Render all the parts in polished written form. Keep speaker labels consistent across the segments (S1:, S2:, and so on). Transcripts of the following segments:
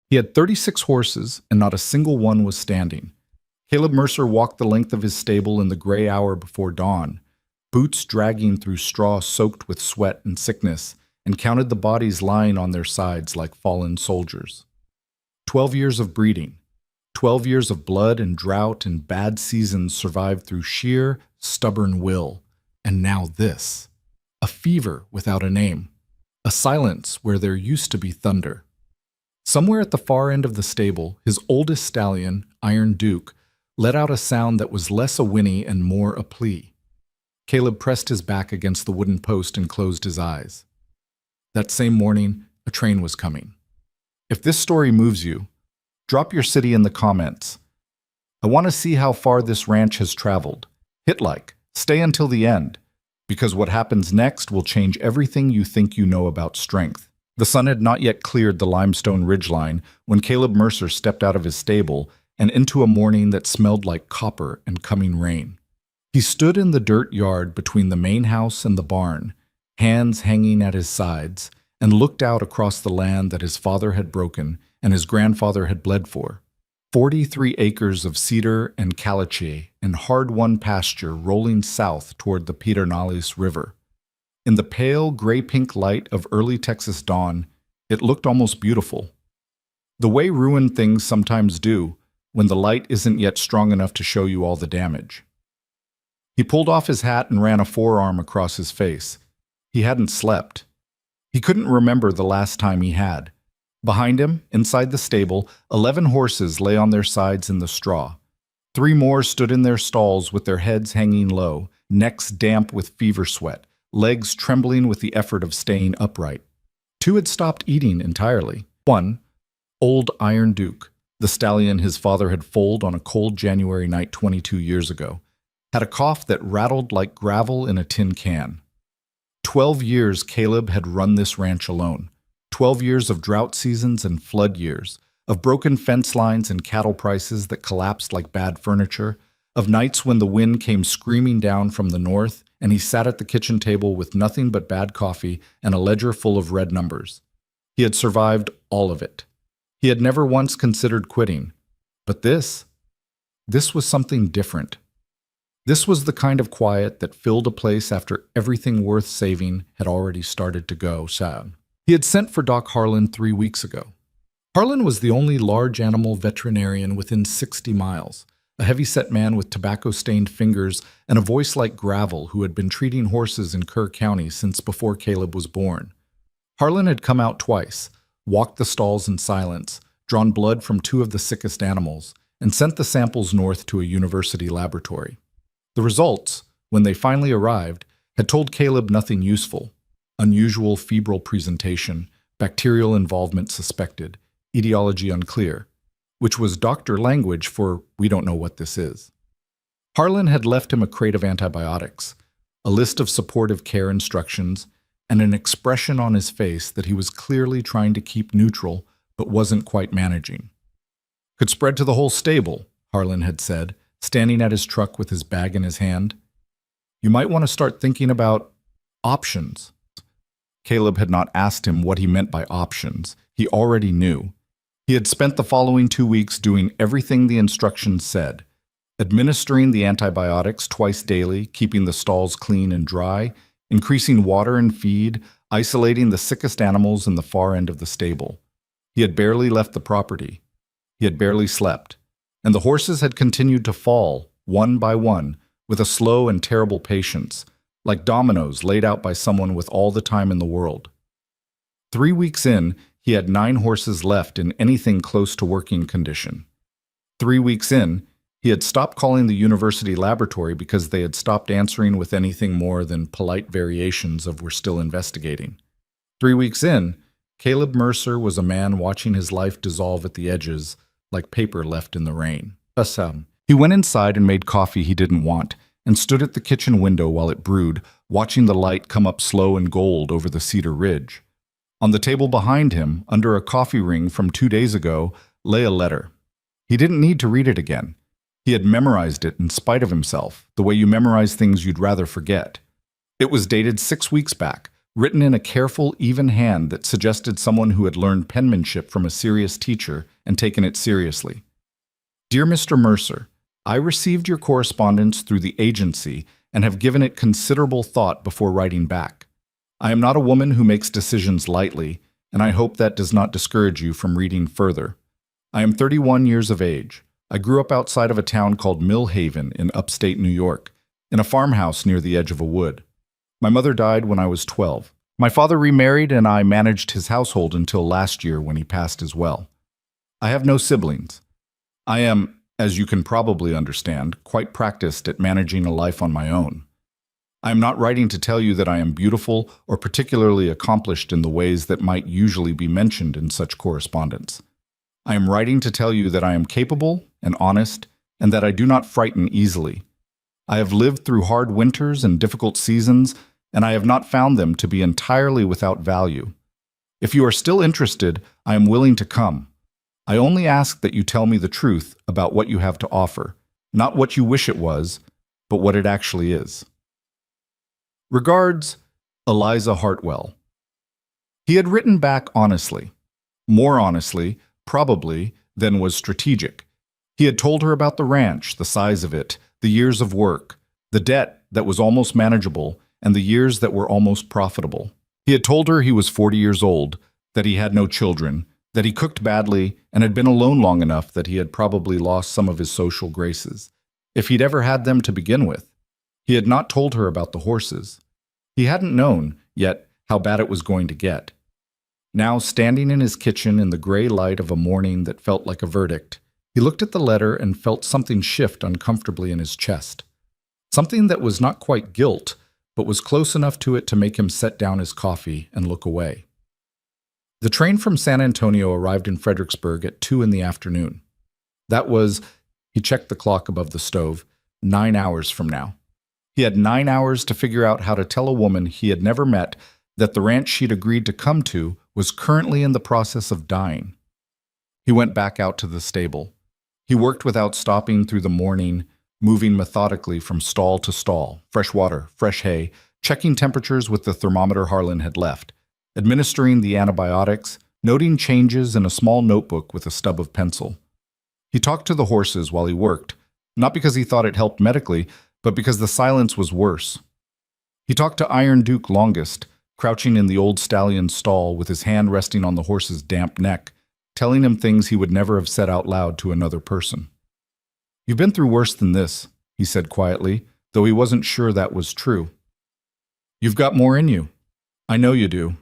S1: He had 36 horses, and not a single one was standing. Caleb Mercer walked the length of his stable in the gray hour before dawn, boots dragging through straw soaked with sweat and sickness, and counted the bodies lying on their sides like fallen soldiers. 12 years of breeding, 12 years of blood and drought and bad seasons survived through sheer, stubborn will. And now this. A fever without a name. A silence where there used to be thunder. Somewhere at the far end of the stable, his oldest stallion, Iron Duke, let out a sound that was less a whinny and more a plea. Caleb pressed his back against the wooden post and closed his eyes. That same morning, a train was coming. If this story moves you, drop your city in the comments. I want to see how far this ranch has traveled. Hit like, stay until the end, because what happens next will change everything you think you know about strength. The sun had not yet cleared the limestone ridgeline when Caleb Mercer stepped out of his stable and into a morning that smelled like copper and coming rain. He stood in the dirt yard between the main house and the barn, hands hanging at his sides, and looked out across the land that his father had broken and his grandfather had bled for. 43 acres of cedar and caliche and hard-won pasture rolling south toward the Pedernales River. In the pale gray-pink light of early Texas dawn, it looked almost beautiful. The way ruined things sometimes do when the light isn't yet strong enough to show you all the damage. He pulled off his hat and ran a forearm across his face. He hadn't slept. He couldn't remember the last time he had. Behind him, inside the stable, 11 horses lay on their sides in the straw. 3 more stood in their stalls with their heads hanging low, necks damp with fever sweat, legs trembling with the effort of staying upright. 2 had stopped eating entirely. 1, old Iron Duke, the stallion his father had foaled on a cold January night 22 years ago, had a cough that rattled like gravel in a tin can. 12 years Caleb had run this ranch alone. 12 years of drought seasons and flood years, of broken fence lines and cattle prices that collapsed like bad furniture, of nights when the wind came screaming down from the north and he sat at the kitchen table with nothing but bad coffee and a ledger full of red numbers. He had survived all of it. He had never once considered quitting. But this was something different. This was the kind of quiet that filled a place after everything worth saving had already started to go sad. He had sent for Doc Harlan 3 weeks ago. Harlan was the only large animal veterinarian within 60 miles, a heavy-set man with tobacco-stained fingers and a voice like gravel who had been treating horses in Kerr County since before Caleb was born. Harlan had come out twice, walked the stalls in silence, drawn blood from 2 of the sickest animals, and sent the samples north to a university laboratory. The results, when they finally arrived, had told Caleb nothing useful. Unusual febrile presentation, bacterial involvement suspected, etiology unclear, which was doctor language for we don't know what this is. Harlan had left him a crate of antibiotics, a list of supportive care instructions, and an expression on his face that he was clearly trying to keep neutral but wasn't quite managing. Could spread to the whole stable, Harlan had said, standing at his truck with his bag in his hand. You might want to start thinking about options. Caleb had not asked him what he meant by options. He already knew. He had spent the following 2 weeks doing everything the instructions said, administering the antibiotics twice daily, keeping the stalls clean and dry, increasing water and feed, isolating the sickest animals in the far end of the stable. He had barely left the property. He had barely slept. And the horses had continued to fall, one by one, with a slow and terrible patience, like dominoes laid out by someone with all the time in the world. 3 weeks in, he had 9 horses left in anything close to working condition. 3 weeks in, he had stopped calling the university laboratory because they had stopped answering with anything more than polite variations of "we're still investigating." 3 weeks in, Caleb Mercer was a man watching his life dissolve at the edges, like paper left in the rain. He went inside and made coffee he didn't want, and stood at the kitchen window while it brewed, watching the light come up slow and gold over the cedar ridge. On the table behind him, under a coffee ring from 2 days ago, lay a letter. He didn't need to read it again. He had memorized it in spite of himself, the way you memorize things you'd rather forget. It was dated 6 weeks back, written in a careful, even hand that suggested someone who had learned penmanship from a serious teacher and taken it seriously. Dear Mr. Mercer, I received your correspondence through the agency and have given it considerable thought before writing back. I am not a woman who makes decisions lightly, and I hope that does not discourage you from reading further. I am 31 years of age. I grew up outside of a town called Mill Haven in upstate New York, in a farmhouse near the edge of a wood. My mother died when I was 12. My father remarried and I managed his household until last year when he passed as well. I have no siblings. I am, as you can probably understand, quite practiced at managing a life on my own. I am not writing to tell you that I am beautiful or particularly accomplished in the ways that might usually be mentioned in such correspondence. I am writing to tell you that I am capable and honest and that I do not frighten easily. I have lived through hard winters and difficult seasons, and I have not found them to be entirely without value. If you are still interested, I am willing to come. I only ask that you tell me the truth about what you have to offer, not what you wish it was, but what it actually is. Regards, Eliza Hartwell. He had written back honestly. More honestly, probably, than was strategic. He had told her about the ranch, the size of it, the years of work, the debt that was almost manageable, and the years that were almost profitable. He had told her he was 40 years old, that he had no children, that he cooked badly, and had been alone long enough that he had probably lost some of his social graces, if he'd ever had them to begin with. He had not told her about the horses. He hadn't known, yet, how bad it was going to get. Now, standing in his kitchen in the gray light of a morning that felt like a verdict, he looked at the letter and felt something shift uncomfortably in his chest. Something that was not quite guilt, but was close enough to it to make him set down his coffee and look away. The train from San Antonio arrived in Fredericksburg at 2 in the afternoon. That was, he checked the clock above the stove, 9 hours from now. He had 9 hours to figure out how to tell a woman he had never met that the ranch she'd agreed to come to was currently in the process of dying. He went back out to the stable. He worked without stopping through the morning, moving methodically from stall to stall, fresh water, fresh hay, checking temperatures with the thermometer Harlan had left, administering the antibiotics, noting changes in a small notebook with a stub of pencil. He talked to the horses while he worked, not because he thought it helped medically, but because the silence was worse. He talked to Iron Duke longest, crouching in the old stallion's stall with his hand resting on the horse's damp neck, telling him things he would never have said out loud to another person. "You've been through worse than this," he said quietly, though he wasn't sure that was true. "You've got more in you. I know you do."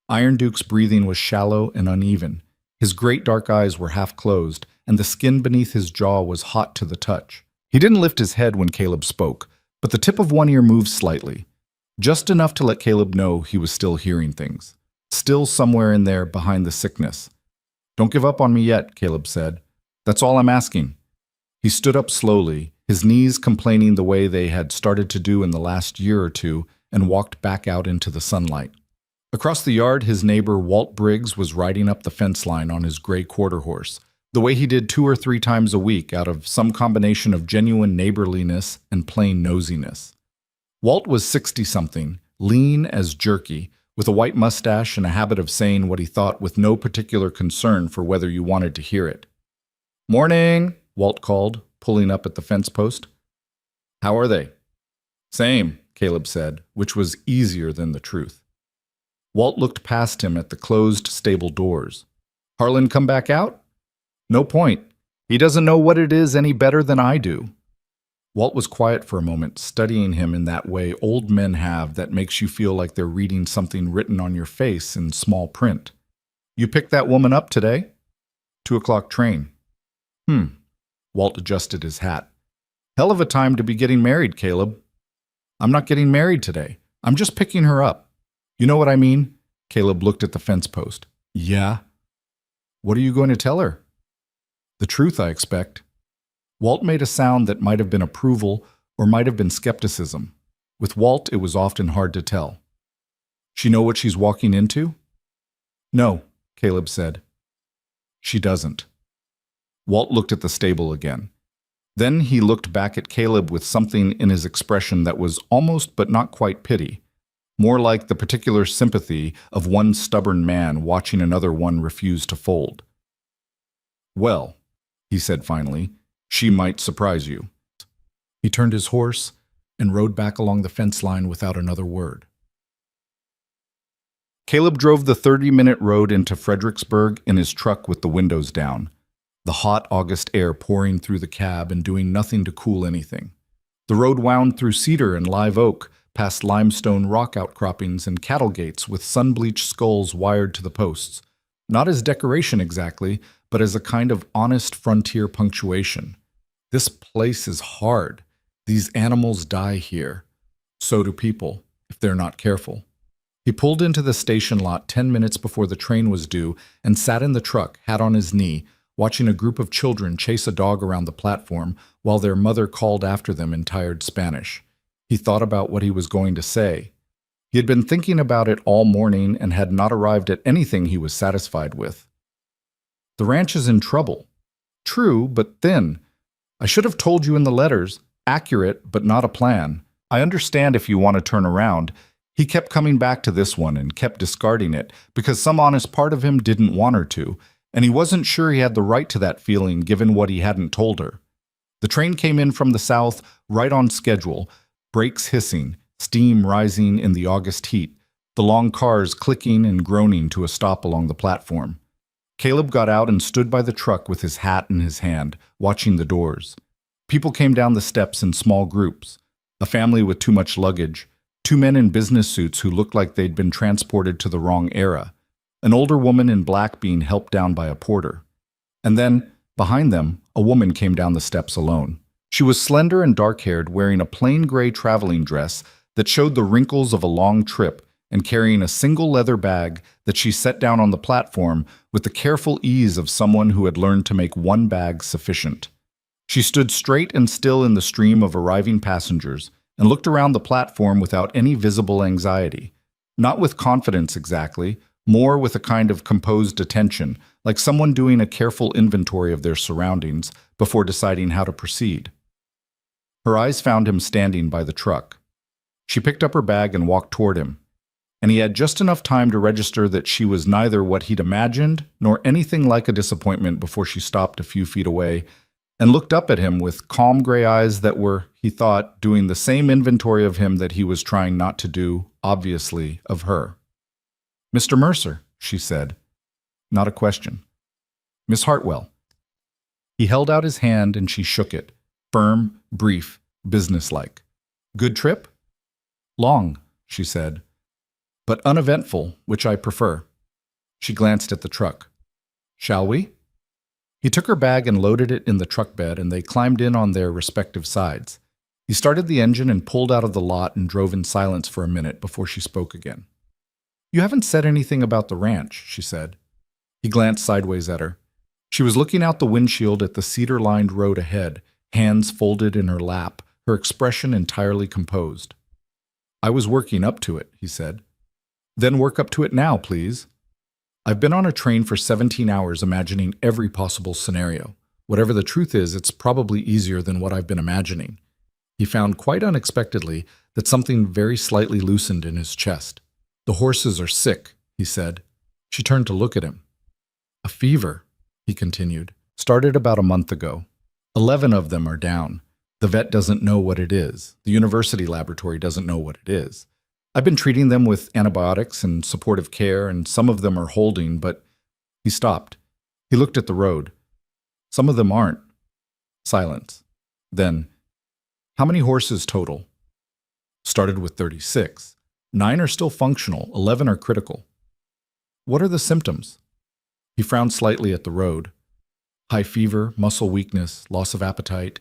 S1: Iron Duke's breathing was shallow and uneven. His great dark eyes were half closed, and the skin beneath his jaw was hot to the touch. He didn't lift his head when Caleb spoke, but the tip of one ear moved slightly, just enough to let Caleb know he was still hearing things, still somewhere in there behind the sickness. "Don't give up on me yet," Caleb said. "That's all I'm asking." He stood up slowly, his knees complaining the way they had started to do in the last year or two, and walked back out into the sunlight. Across the yard, his neighbor Walt Briggs was riding up the fence line on his gray quarter horse, the way he did 2 or 3 times a week out of some combination of genuine neighborliness and plain nosiness. Walt was 60-something, lean as jerky, with a white mustache and a habit of saying what he thought with no particular concern for whether you wanted to hear it. "Morning," Walt called, pulling up at the fence post. "How are they?" "Same," Caleb said, which was easier than the truth. Walt looked past him at the closed stable doors. "Harlan come back out?" "No point. He doesn't know what it is any better than I do." Walt was quiet for a moment, studying him in that way old men have that makes you feel like they're reading something written on your face in small print. "You picked that woman up today?" 2 o'clock train." Walt adjusted his hat. "Hell of a time to be getting married, Caleb." "I'm not getting married today. I'm just picking her up." "You know what I mean?" Caleb looked at the fence post. "Yeah." "What are you going to tell her?" "The truth, I expect." Walt made a sound that might have been approval or might have been skepticism. With Walt, it was often hard to tell. "She know what she's walking into?" "No," Caleb said. "She doesn't." Walt looked at the stable again. Then he looked back at Caleb with something in his expression that was almost but not quite pity. more like the particular sympathy of one stubborn man watching another one refuse to fold. "Well," he said finally, "she might surprise you." He turned his horse and rode back along the fence line without another word. Caleb drove the 30-minute road into Fredericksburg in his truck with the windows down, the hot August air pouring through the cab and doing nothing to cool anything. The road wound through cedar and live oak, past limestone rock outcroppings and cattle gates with sun-bleached skulls wired to the posts, not as decoration exactly, but as a kind of honest frontier punctuation. This place is hard. These animals die here. So do people, if they're not careful. He pulled into the station lot 10 minutes before the train was due and sat in the truck, hat on his knee, watching a group of children chase a dog around the platform while their mother called after them in tired Spanish. He thought about what he was going to say. He had been thinking about it all morning and had not arrived at anything he was satisfied with. "The ranch is in trouble." "True, but thin. I should have told you in the letters. Accurate, but not a plan. I understand if you want to turn around." He kept coming back to this one and kept discarding it because some honest part of him didn't want her to, and he wasn't sure he had the right to that feeling given what he hadn't told her. The train came in from the south right on schedule, brakes hissing, steam rising in the August heat, the long cars clicking and groaning to a stop along the platform. Caleb got out and stood by the truck with his hat in his hand, watching the doors. People came down the steps in small groups, a family with too much luggage, two men in business suits who looked like they'd been transported to the wrong era, an older woman in black being helped down by a porter. And then, behind them, a woman came down the steps alone. She was slender and dark-haired, wearing a plain gray traveling dress that showed the wrinkles of a long trip and carrying a single leather bag that she set down on the platform with the careful ease of someone who had learned to make one bag sufficient. She stood straight and still in the stream of arriving passengers and looked around the platform without any visible anxiety. Not with confidence exactly, more with a kind of composed attention, like someone doing a careful inventory of their surroundings before deciding how to proceed. Her eyes found him standing by the truck. She picked up her bag and walked toward him, and he had just enough time to register that she was neither what he'd imagined nor anything like a disappointment before she stopped a few feet away and looked up at him with calm gray eyes that were, he thought, doing the same inventory of him that he was trying not to do, obviously, of her. "Mr. Mercer," she said. Not a question. "Miss Hartwell." He held out his hand and she shook it, firm, brief, businesslike. "Good trip?" "Long," she said, "but uneventful, which I prefer." She glanced at the truck. "Shall we?" He took her bag and loaded it in the truck bed, and they climbed in on their respective sides. He started the engine and pulled out of the lot and drove in silence for a minute before she spoke again. "You haven't said anything about the ranch," she said. He glanced sideways at her. She was looking out the windshield at the cedar-lined road ahead, hands folded in her lap, her expression entirely composed. "I was working up to it," he said. "Then work up to it now, please." "I've been on a train for 17 hours imagining every possible scenario. Whatever the truth is, it's probably easier than what I've been imagining." He found quite unexpectedly that something very slightly loosened in his chest. "The horses are sick," he said. She turned to look at him. "A fever," he continued, "started about a month ago. 11 of them are down. The vet doesn't know what it is. The university laboratory doesn't know what it is. I've been treating them with antibiotics and supportive care, and some of them are holding, but—" He stopped. He looked at the road. "Some of them aren't." Silence. Then, "How many horses total?" "Started with 36. 9 are still functional, 11 are critical." "What are the symptoms?" He frowned slightly at the road. "High fever, muscle weakness, loss of appetite,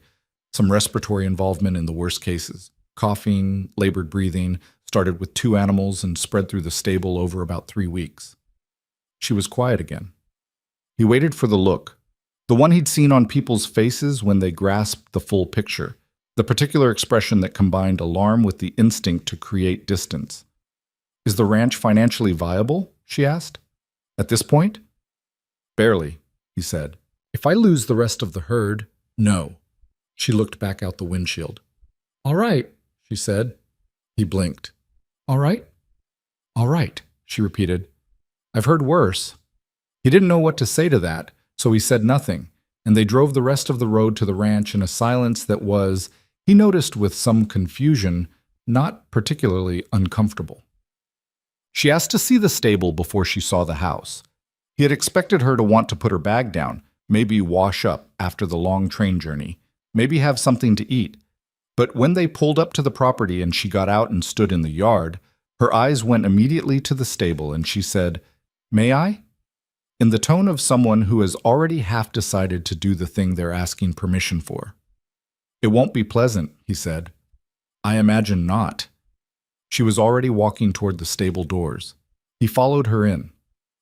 S1: some respiratory involvement in the worst cases. Coughing, labored breathing, started with 2 animals and spread through the stable over about 3 weeks." She was quiet again. He waited for the look, the one he'd seen on people's faces when they grasped the full picture, the particular expression that combined alarm with the instinct to create distance. "Is the ranch financially viable?" she asked. "At this point?" "Barely," he said. "If I lose the rest of the herd, no." She looked back out the windshield. "All right," she said. He blinked. "All right?" All right, she repeated. I've heard worse. He didn't know what to say to that, so he said nothing, and they drove the rest of the road to the ranch in a silence that was, he noticed with some confusion, not particularly uncomfortable. She asked to see the stable before she saw the house. He had expected her to want to put her bag down, maybe wash up after the long train journey, maybe have something to eat. But when they pulled up to the property and she got out and stood in the yard, her eyes went immediately to the stable and she said, "May I?" in the tone of someone who has already half decided to do the thing they're asking permission for. "It won't be pleasant," he said. "I imagine not." She was already walking toward the stable doors. He followed her in.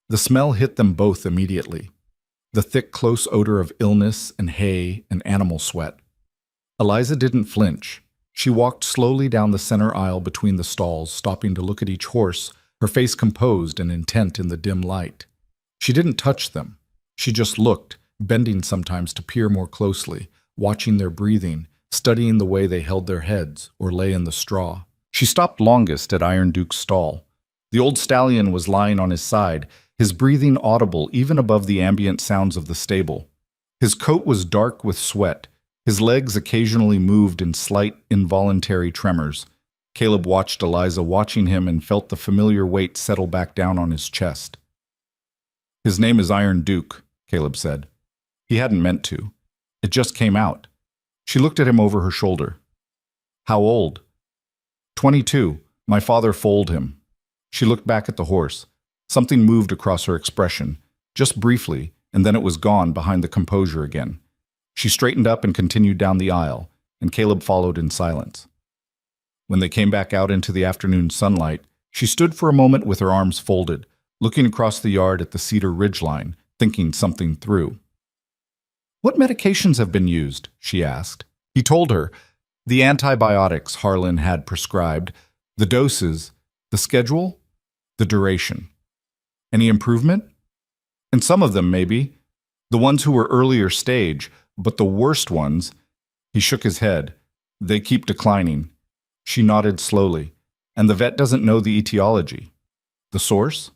S1: The smell hit them both immediately. The thick, close odor of illness and hay and animal sweat. Eliza didn't flinch. She walked slowly down the center aisle between the stalls, stopping to look at each horse, her face composed and intent in the dim light. She didn't touch them. She just looked, bending sometimes to peer more closely, watching their breathing, studying the way they held their heads or lay in the straw. She stopped longest at Iron Duke's stall. The old stallion was lying on his side, his breathing audible even above the ambient sounds of the stable. His coat was dark with sweat. His legs occasionally moved in slight, involuntary tremors. Caleb watched Eliza watching him and felt the familiar weight settle back down on his chest. "His name is Iron Duke," Caleb said. He hadn't meant to. It just came out. She looked at him over her shoulder. "How old?" 22. My father foaled him." She looked back at the horse. Something moved across her expression, just briefly, and then it was gone behind the composure again. She straightened up and continued down the aisle, and Caleb followed in silence. When they came back out into the afternoon sunlight, she stood for a moment with her arms folded, looking across the yard at the cedar ridgeline, thinking something through. "What medications have been used?" she asked. He told her. The antibiotics Harlan had prescribed, the doses, the schedule, the duration. Any improvement? In some of them, maybe. The ones who were earlier stage, but the worst ones, he shook his head. They keep declining. She nodded slowly. And the vet doesn't know the etiology. The source?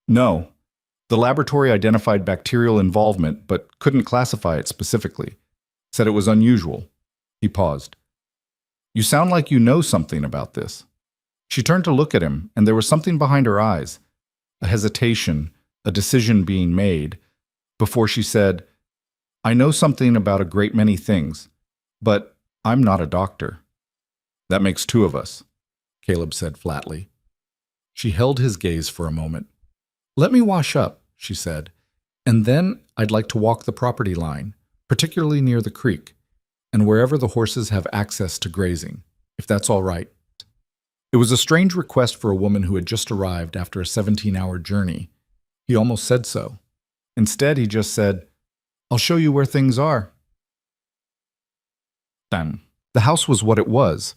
S1: No. The laboratory identified bacterial involvement, but couldn't classify it specifically. Said it was unusual. He paused. "You sound like you know something about this." She turned to look at him, and there was something behind her eyes. A hesitation, a decision being made, before she said, "I know something about a great many things, but I'm not a doctor." "That makes two of us," Caleb said flatly. She held his gaze for a moment. "Let me wash up," she said, "and then I'd like to walk the property line, particularly near the creek, and wherever the horses have access to grazing, if that's all right." It was a strange request for a woman who had just arrived after a 17-hour journey. He almost said so. Instead, he just said, "I'll show you where things are." The house was what it was.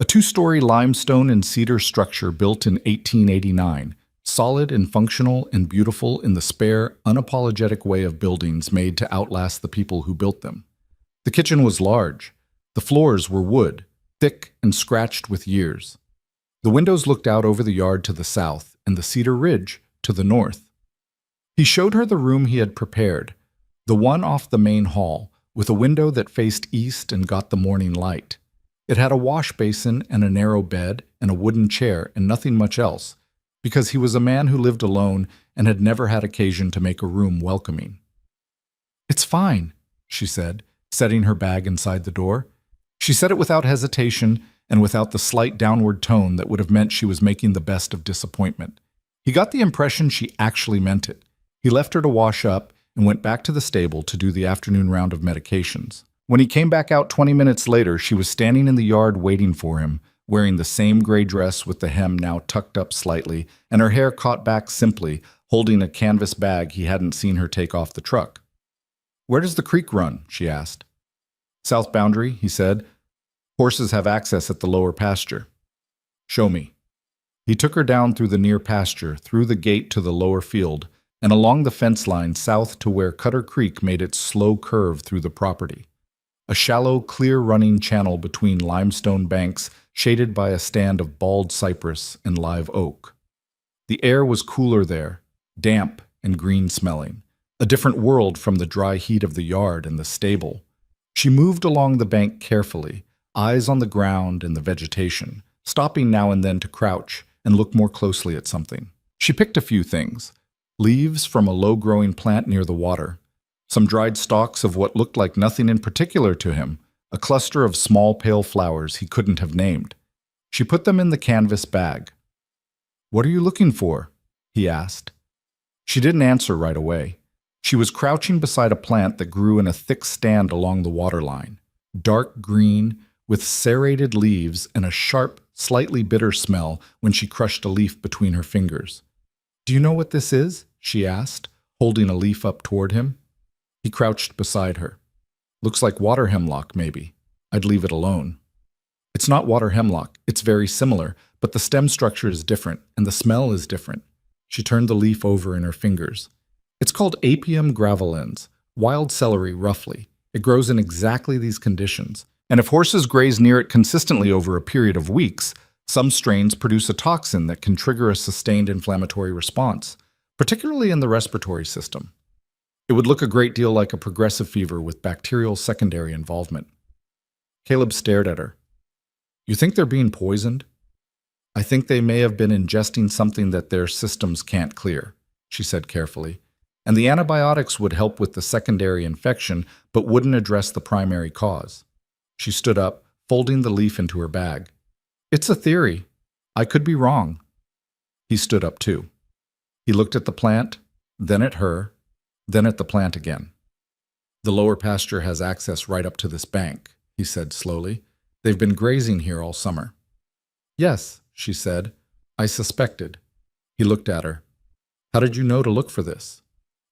S1: A 2-story limestone and cedar structure built in 1889, solid and functional and beautiful in the spare, unapologetic way of buildings made to outlast the people who built them. The kitchen was large. The floors were wood, thick and scratched with years. The windows looked out over the yard to the south and the cedar ridge to the north. He showed her the room he had prepared, the one off the main hall, with a window that faced east and got the morning light. It had a wash basin and a narrow bed and a wooden chair and nothing much else, because he was a man who lived alone and had never had occasion to make a room welcoming. "It's fine," she said, setting her bag inside the door. She said it without hesitation and without the slight downward tone that would have meant she was making the best of disappointment. He got the impression she actually meant it. He left her to wash up and went back to the stable to do the afternoon round of medications. When he came back out 20 minutes later, she was standing in the yard waiting for him, wearing the same gray dress with the hem now tucked up slightly and her hair caught back simply, holding a canvas bag he hadn't seen her take off the truck. "Where does the creek run?" she asked. "South boundary," he said. "Horses have access at the lower pasture." "Show me." He took her down through the near pasture, through the gate to the lower field, and along the fence line south to where Cutter Creek made its slow curve through the property. A shallow, clear-running channel between limestone banks shaded by a stand of bald cypress and live oak. The air was cooler there, damp and green-smelling, a different world from the dry heat of the yard and the stable. She moved along the bank carefully, eyes on the ground and the vegetation, stopping now and then to crouch and look more closely at something. She picked a few things: leaves from a low-growing plant near the water, some dried stalks of what looked like nothing in particular to him, a cluster of small pale flowers he couldn't have named. She put them in the canvas bag. "What are you looking for?" he asked. She didn't answer right away. She was crouching beside a plant that grew in a thick stand along the waterline, dark green, with serrated leaves and a sharp, slightly bitter smell when she crushed a leaf between her fingers. "Do you know what this is?" she asked, holding a leaf up toward him. He crouched beside her. "Looks like water hemlock, maybe. I'd leave it alone." "It's not water hemlock. It's very similar, but the stem structure is different, and the smell is different." She turned the leaf over in her fingers. "It's called Apium graveolens, wild celery roughly. It grows in exactly these conditions, and if horses graze near it consistently over a period of weeks, some strains produce a toxin that can trigger a sustained inflammatory response, particularly in the respiratory system. It would look a great deal like a progressive fever with bacterial secondary involvement." Caleb stared at her. "You think they're being poisoned?" "I think they may have been ingesting something that their systems can't clear," she said carefully. "And the antibiotics would help with the secondary infection, but wouldn't address the primary cause." She stood up, folding the leaf into her bag. "It's a theory. I could be wrong." He stood up too. He looked at the plant, then at her, then at the plant again. "The lower pasture has access right up to this bank," he said slowly. "They've been grazing here all summer." "Yes," she said. "I suspected." He looked at her. "How did you know to look for this?"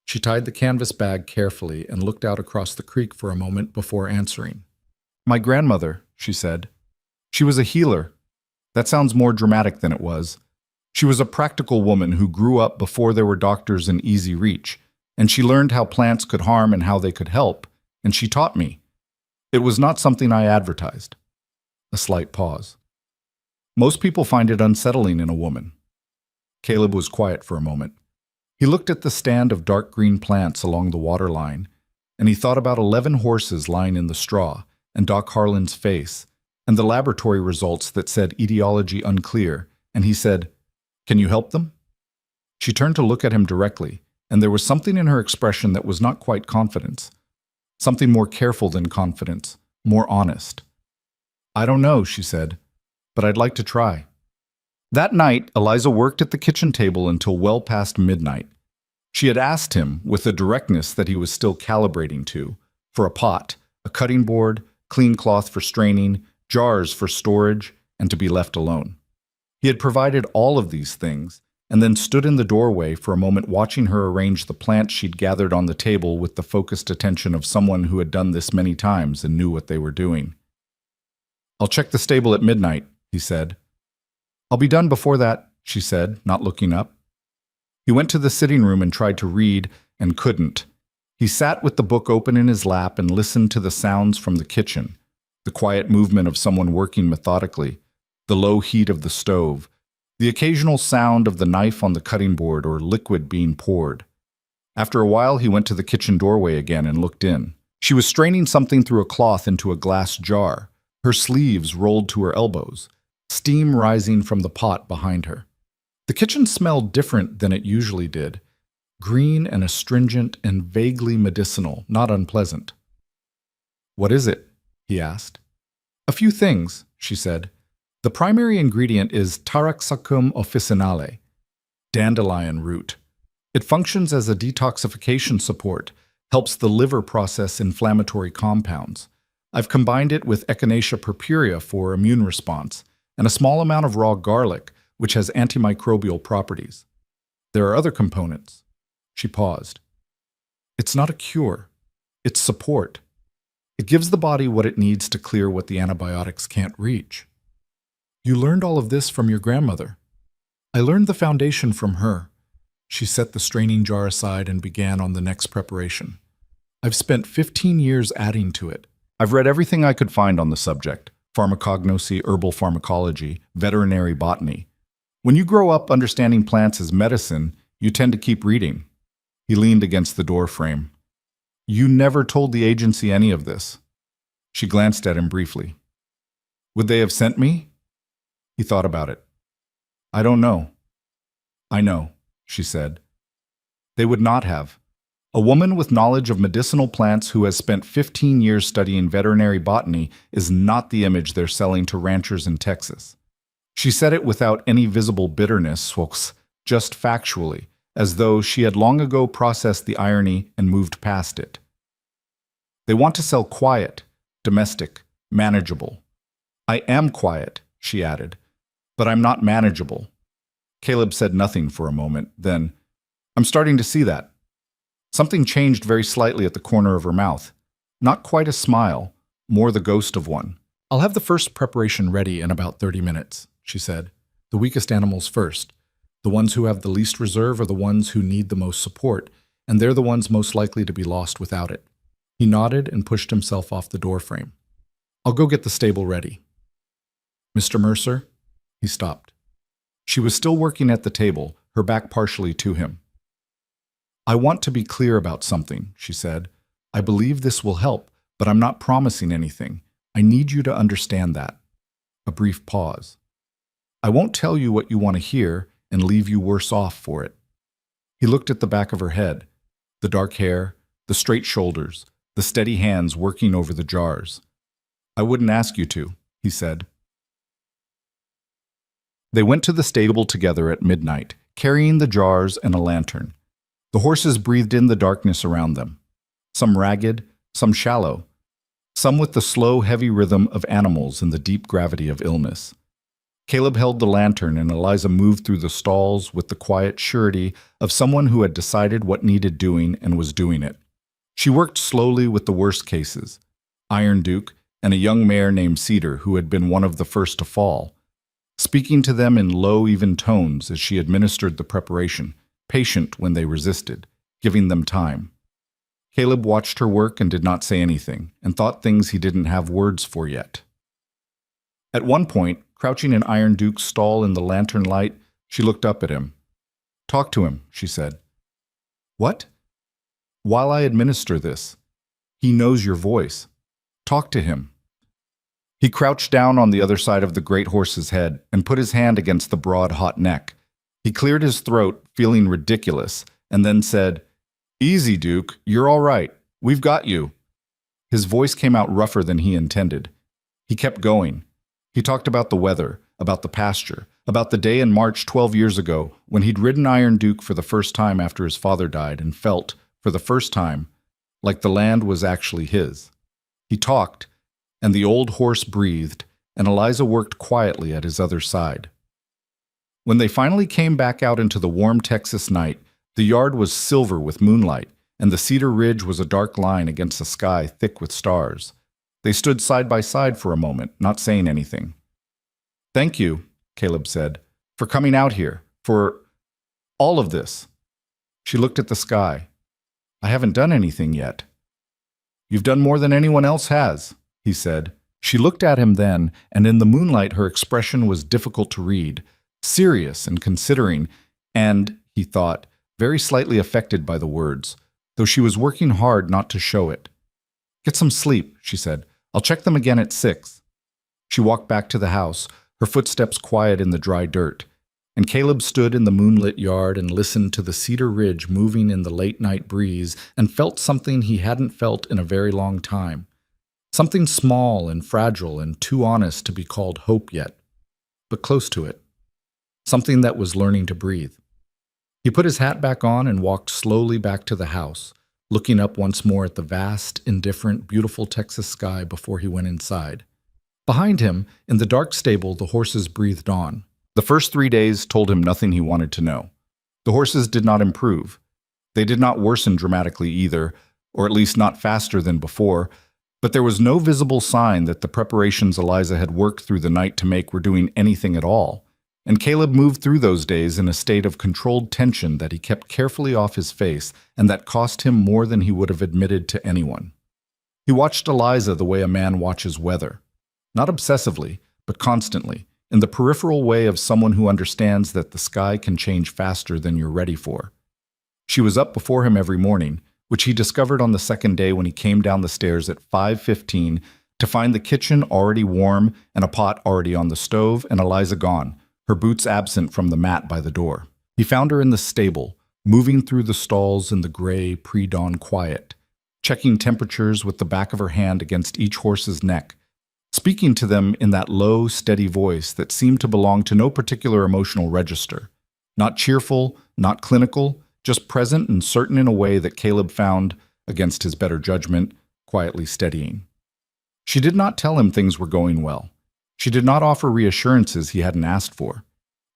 S1: She tied the canvas bag carefully and looked out across the creek for a moment before answering. "My grandmother," she said. "She was a healer. That sounds more dramatic than it was. She was a practical woman who grew up before there were doctors in easy reach, and she learned how plants could harm and how they could help, and she taught me. It was not something I advertised." A slight pause. "Most people find it unsettling in a woman." Caleb was quiet for a moment. He looked at the stand of dark green plants along the waterline, and he thought about 11 horses lying in the straw, and Doc Harlan's face, and the laboratory results that said etiology unclear, and he said, "Can you help them?" She turned to look at him directly, and there was something in her expression that was not quite confidence. Something more careful than confidence, more honest. "I don't know," she said, "but I'd like to try." That night, Eliza worked at the kitchen table until well past midnight. She had asked him, with a directness that he was still calibrating to, for a pot, a cutting board, clean cloth for straining, jars for storage, and to be left alone. He had provided all of these things, and then stood in the doorway for a moment watching her arrange the plants she'd gathered on the table with the focused attention of someone who had done this many times and knew what they were doing. "I'll check the stable at midnight," he said. "I'll be done before that," she said, not looking up. He went to the sitting room and tried to read, and couldn't. He sat with the book open in his lap and listened to the sounds from the kitchen, the quiet movement of someone working methodically, the low heat of the stove, the occasional sound of the knife on the cutting board or liquid being poured. After a while, he went to the kitchen doorway again and looked in. She was straining something through a cloth into a glass jar, her sleeves rolled to her elbows, steam rising from the pot behind her. The kitchen smelled different than it usually did, green and astringent and vaguely medicinal, not unpleasant. "What is it?" he asked. "A few things," she said. "The primary ingredient is Taraxacum officinale, dandelion root. It functions as a detoxification support, helps the liver process inflammatory compounds. I've combined it with Echinacea purpurea for immune response, and a small amount of raw garlic, which has antimicrobial properties. There are other components." She paused. "It's not a cure. It's support. It gives the body what it needs to clear what the antibiotics can't reach." "You learned all of this from your grandmother." "I learned the foundation from her." She set the straining jar aside and began on the next preparation. "I've spent 15 years adding to it. I've read everything I could find on the subject: pharmacognosy, herbal pharmacology, veterinary botany. When you grow up understanding plants as medicine, you tend to keep reading. He leaned against the door frame. You never told the agency any of this. She glanced at him briefly. Would they have sent me? He thought about it. I don't know. I know, she said. They would not have. A woman with knowledge of medicinal plants who has spent 15 years studying veterinary botany is not the image they're selling to ranchers in Texas. She said it without any visible bitterness, just factually, as though she had long ago processed the irony and moved past it. They want to sell quiet, domestic, manageable. I am quiet, she added, but I'm not manageable. Caleb said nothing for a moment, then, I'm starting to see that. Something changed very slightly at the corner of her mouth. Not quite a smile, more the ghost of one. I'll have the first preparation ready in about 30 minutes, she said. The weakest animals first. The ones who have the least reserve are the ones who need the most support, and they're the ones most likely to be lost without it. He nodded and pushed himself off the doorframe. I'll go get the stable ready. Mr. Mercer? He stopped. She was still working at the table, her back partially to him. I want to be clear about something, she said. I believe this will help, but I'm not promising anything. I need you to understand that. A brief pause. I won't tell you what you want to hear and leave you worse off for it. He looked at the back of her head, the dark hair, the straight shoulders, the steady hands working over the jars. I wouldn't ask you to, he said. They went to the stable together at midnight, carrying the jars and a lantern. The horses breathed in the darkness around them, some ragged, some shallow, some with the slow, heavy rhythm of animals and the deep gravity of illness. Caleb held the lantern and Eliza moved through the stalls with the quiet surety of someone who had decided what needed doing and was doing it. She worked slowly with the worst cases, Iron Duke and a young mare named Cedar who had been one of the first to fall, speaking to them in low, even tones as she administered the preparation, patient when they resisted, giving them time. Caleb watched her work and did not say anything, and thought things he didn't have words for yet. At one point, crouching in Iron Duke's stall in the lantern light, she looked up at him. Talk to him, she said. What? While I administer this. He knows your voice. Talk to him. He crouched down on the other side of the great horse's head and put his hand against the broad, hot neck. He cleared his throat, feeling ridiculous, and then said, Easy, Duke, you're all right. We've got you. His voice came out rougher than he intended. He kept going. He talked about the weather, about the pasture, about the day in March 12 years ago when he'd ridden Iron Duke for the first time after his father died and felt, for the first time, like the land was actually his. He talked, and the old horse breathed, and Eliza worked quietly at his other side. When they finally came back out into the warm Texas night, the yard was silver with moonlight, and the cedar ridge was a dark line against a sky thick with stars. They stood side by side for a moment, not saying anything. Thank you, Caleb said, for coming out here, for all of this. She looked at the sky. I haven't done anything yet. You've done more than anyone else has, he said. She looked at him then, and in the moonlight her expression was difficult to read, serious and considering, and, he thought, very slightly affected by the words, though she was working hard not to show it. Get some sleep, she said. I'll check them again at 6. She walked back to the house, her footsteps quiet in the dry dirt, and Caleb stood in the moonlit yard and listened to the cedar ridge moving in the late-night breeze and felt something he hadn't felt in a very long time. Something small and fragile and too honest to be called hope yet, but close to it. Something that was learning to breathe. He put his hat back on and walked slowly back to the house, looking up once more at the vast, indifferent, beautiful Texas sky before he went inside. Behind him, in the dark stable, the horses breathed on. The first 3 days told him nothing he wanted to know. The horses did not improve. They did not worsen dramatically either, or at least not faster than before, but there was no visible sign that the preparations Eliza had worked through the night to make were doing anything at all. And Caleb moved through those days in a state of controlled tension that he kept carefully off his face and that cost him more than he would have admitted to anyone. He watched Eliza the way a man watches weather. Not obsessively, but constantly, in the peripheral way of someone who understands that the sky can change faster than you're ready for. She was up before him every morning, which he discovered on the second day when he came down the stairs at 5:15 to find the kitchen already warm and a pot already on the stove and Eliza gone, her boots absent from the mat by the door. He found her in the stable, moving through the stalls in the gray, pre-dawn quiet, checking temperatures with the back of her hand against each horse's neck, speaking to them in that low, steady voice that seemed to belong to no particular emotional register. Not cheerful, not clinical, just present and certain in a way that Caleb found, against his better judgment, quietly steadying. She did not tell him things were going well. She did not offer reassurances he hadn't asked for.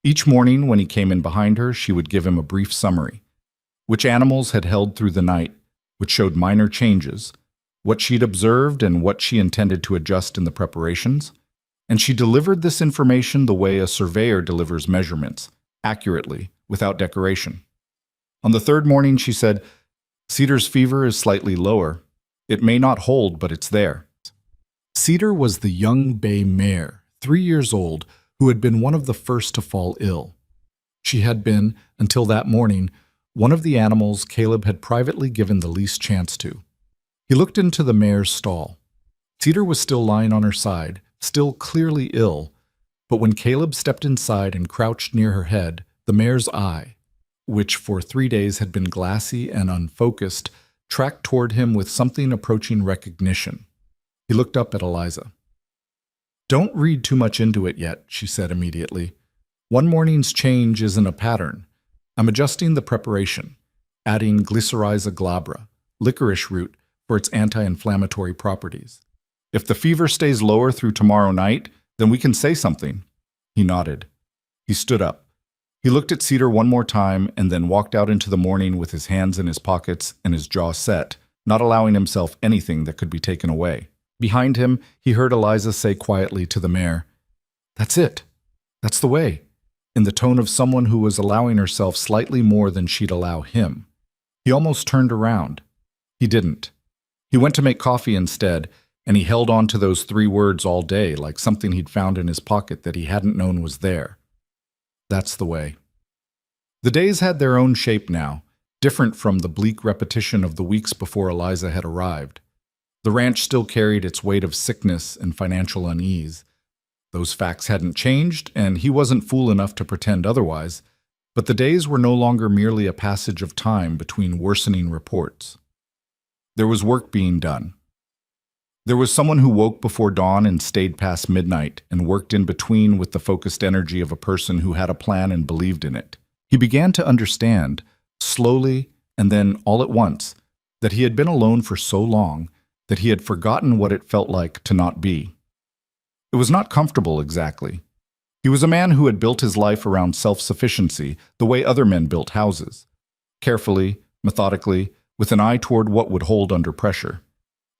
S1: Each morning when he came in behind her, she would give him a brief summary. Which animals had held through the night, which showed minor changes, what she'd observed and what she intended to adjust in the preparations, and she delivered this information the way a surveyor delivers measurements, accurately, without decoration. On the third morning, she said, "Cedar's fever is slightly lower. It may not hold, but it's there." Cedar was the young bay mare, 3 years old, who had been one of the first to fall ill. She had been, until that morning, one of the animals Caleb had privately given the least chance to. He looked into the mare's stall. Cedar was still lying on her side, still clearly ill, but when Caleb stepped inside and crouched near her head, the mare's eye, which for 3 days had been glassy and unfocused, tracked toward him with something approaching recognition. He looked up at Eliza. "Don't read too much into it yet," she said immediately. "One morning's change isn't a pattern. I'm adjusting the preparation, adding glycyrrhiza glabra, licorice root, for its anti-inflammatory properties. If the fever stays lower through tomorrow night, then we can say something." He nodded. He stood up. He looked at Cedar one more time and then walked out into the morning with his hands in his pockets and his jaw set, not allowing himself anything that could be taken away. Behind him, he heard Eliza say quietly to the mare, "That's it. That's the way," in the tone of someone who was allowing herself slightly more than she'd allow him. He almost turned around. He didn't. He went to make coffee instead, and he held on to those 3 words all day like something he'd found in his pocket that he hadn't known was there. That's the way. The days had their own shape now, different from the bleak repetition of the weeks before Eliza had arrived. The ranch still carried its weight of sickness and financial unease. Those facts hadn't changed, and he wasn't fool enough to pretend otherwise, but the days were no longer merely a passage of time between worsening reports. There was work being done. There was someone who woke before dawn and stayed past midnight and worked in between with the focused energy of a person who had a plan and believed in it. He began to understand, slowly and then all at once, that he had been alone for so long that he had forgotten what it felt like to not be. It was not comfortable exactly. He was a man who had built his life around self-sufficiency the way other men built houses, carefully, methodically, with an eye toward what would hold under pressure.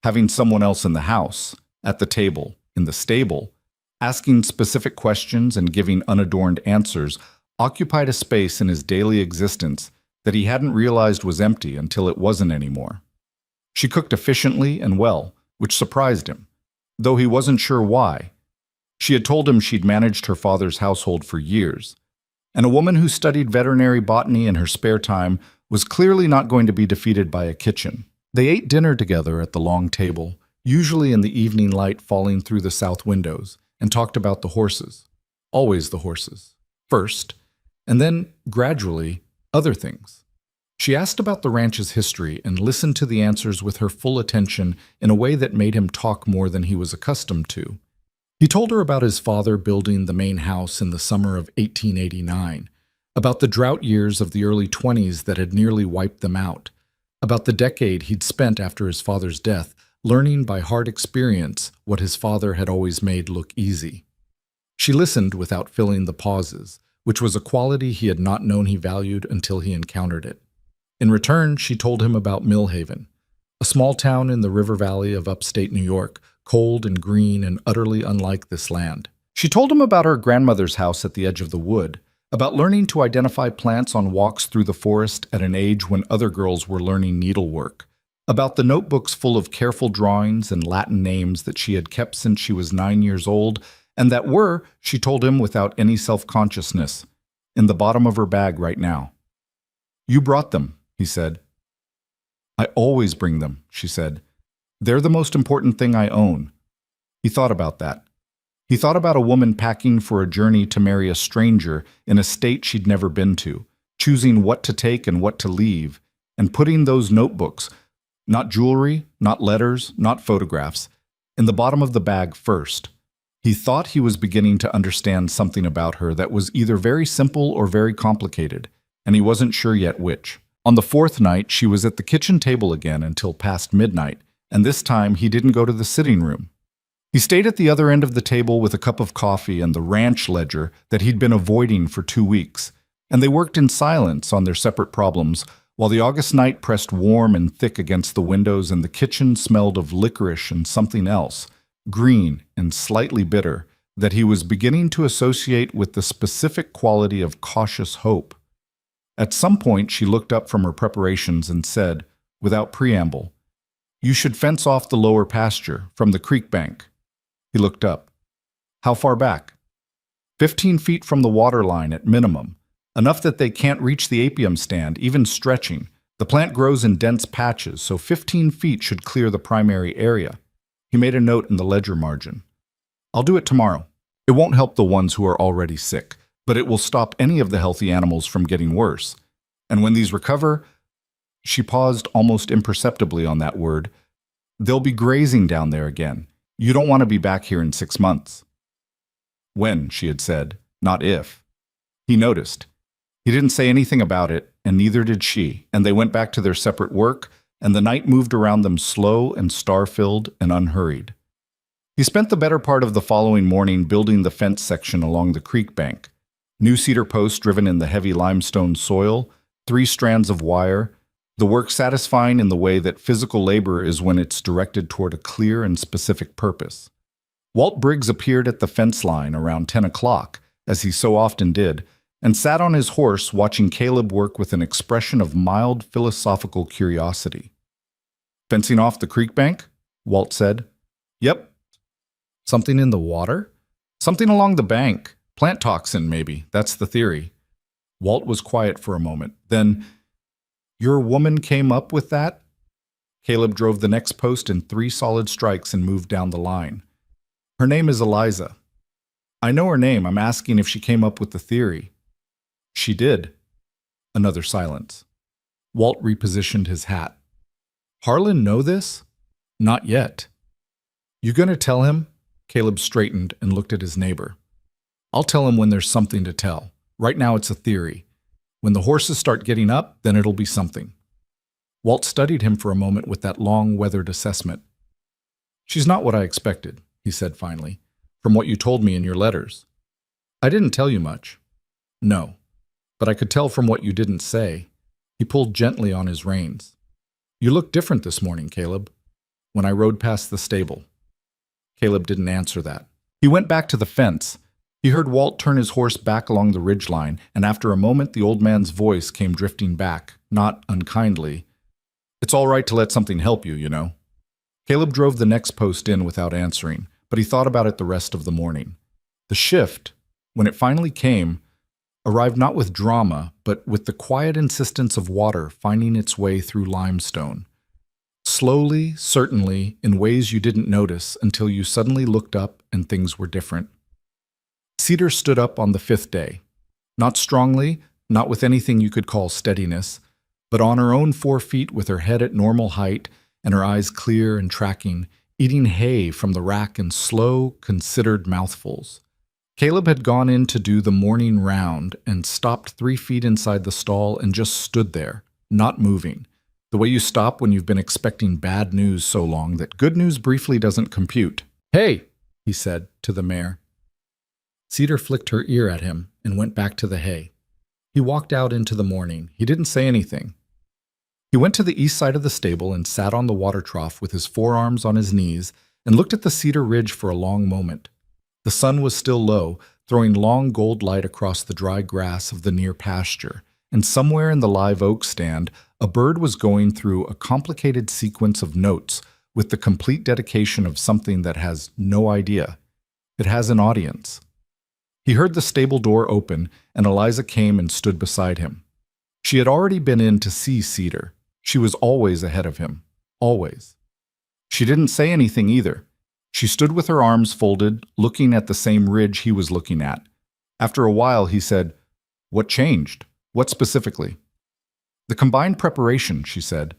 S1: Having someone else in the house, at the table, in the stable, asking specific questions and giving unadorned answers occupied a space in his daily existence that he hadn't realized was empty until it wasn't anymore. She cooked efficiently and well, which surprised him, though he wasn't sure why. She had told him she'd managed her father's household for years, and a woman who studied veterinary botany in her spare time was clearly not going to be defeated by a kitchen. They ate dinner together at the long table, usually in the evening light falling through the south windows, and talked about the horses. Always the horses. First, and then, gradually, other things. She asked about the ranch's history and listened to the answers with her full attention in a way that made him talk more than he was accustomed to. He told her about his father building the main house in the summer of 1889, about the drought years of the early 20s that had nearly wiped them out, about the decade he'd spent after his father's death, learning by hard experience what his father had always made look easy. She listened without filling the pauses, which was a quality he had not known he valued until he encountered it. In return, she told him about Millhaven, a small town in the river valley of upstate New York, cold and green and utterly unlike this land. She told him about her grandmother's house at the edge of the wood, about learning to identify plants on walks through the forest at an age when other girls were learning needlework, about the notebooks full of careful drawings and Latin names that she had kept since she was 9 years old, And that were, she told him without any self-consciousness, in the bottom of her bag right now. You brought them, he said. I always bring them, she said. They're the most important thing I own. He thought about that. He thought about a woman packing for a journey to marry a stranger in a state she'd never been to, choosing what to take and what to leave, and putting those notebooks, not jewelry, not letters, not photographs, in the bottom of the bag first. He thought he was beginning to understand something about her that was either very simple or very complicated, and he wasn't sure yet which. On the fourth night, she was at the kitchen table again until past midnight, and this time he didn't go to the sitting room. He stayed at the other end of the table with a cup of coffee and the ranch ledger that he'd been avoiding for 2 weeks, and they worked in silence on their separate problems while the August night pressed warm and thick against the windows and the kitchen smelled of licorice and something else, green and slightly bitter, that he was beginning to associate with the specific quality of cautious hope. At some point, she looked up from her preparations and said, without preamble, "You should fence off the lower pasture from the creek bank." He looked up. How far back? 15 feet from the water line at minimum, enough that they can't reach the apium stand, even stretching. The plant grows in dense patches, so 15 feet should clear the primary area. He made a note in the ledger margin. I'll do it tomorrow. It won't help the ones who are already sick, but it will stop any of the healthy animals from getting worse. And when these recover, she paused almost imperceptibly on that word, they'll be grazing down there again. You don't want to be back here in 6 months. When, she had said, not if. He noticed. He didn't say anything about it, and neither did she, and they went back to their separate work, and the night moved around them slow and star-filled and unhurried. He spent the better part of the following morning building the fence section along the creek bank. New cedar posts driven in the heavy limestone soil, 3 strands of wire, the work satisfying in the way that physical labor is when it's directed toward a clear and specific purpose. Walt Briggs appeared at the fence line around 10 o'clock, as he so often did, and sat on his horse watching Caleb work with an expression of mild philosophical curiosity. Fencing off the creek bank? Walt said. Yep. Something in the water? Something along the bank. Plant toxin, maybe. That's the theory. Walt was quiet for a moment. Then, your woman came up with that? Caleb drove the next post in 3 solid strikes and moved down the line. Her name is Eliza. I know her name. I'm asking if she came up with the theory. She did. Another silence. Walt repositioned his hat. Harlan know this? Not yet. You gonna tell him? Caleb straightened and looked at his neighbor. I'll tell him when there's something to tell. Right now it's a theory. When the horses start getting up, then it'll be something. Walt studied him for a moment with that long, weathered assessment. She's not what I expected, he said finally, from what you told me in your letters. I didn't tell you much. No, but I could tell from what you didn't say. He pulled gently on his reins. You look different this morning, Caleb. When I rode past the stable. Caleb didn't answer that. He went back to the fence. He heard Walt turn his horse back along the ridgeline, and after a moment the old man's voice came drifting back, not unkindly. It's all right to let something help you, you know. Caleb drove the next post in without answering, but he thought about it the rest of the morning. The shift, when it finally came, arrived not with drama, but with the quiet insistence of water finding its way through limestone. Slowly, certainly, in ways you didn't notice until you suddenly looked up and things were different. Cedar stood up on the 5th day. Not strongly, not with anything you could call steadiness, but on her own 4 feet with her head at normal height and her eyes clear and tracking, eating hay from the rack in slow, considered mouthfuls. Caleb had gone in to do the morning round and stopped 3 feet inside the stall and just stood there, not moving, the way you stop when you've been expecting bad news so long that good news briefly doesn't compute. Hey, he said to the mare. Cedar flicked her ear at him and went back to the hay. He walked out into the morning. He didn't say anything. He went to the east side of the stable and sat on the water trough with his forearms on his knees and looked at the cedar ridge for a long moment. The sun was still low, throwing long gold light across the dry grass of the near pasture, and somewhere in the live oak stand, a bird was going through a complicated sequence of notes with the complete dedication of something that has no idea. It has an audience. He heard the stable door open, and Eliza came and stood beside him. She had already been in to see Cedar. She was always ahead of him. Always. She didn't say anything either. She stood with her arms folded, looking at the same ridge he was looking at. After a while, he said, "What changed? What specifically?" "The combined preparation," she said.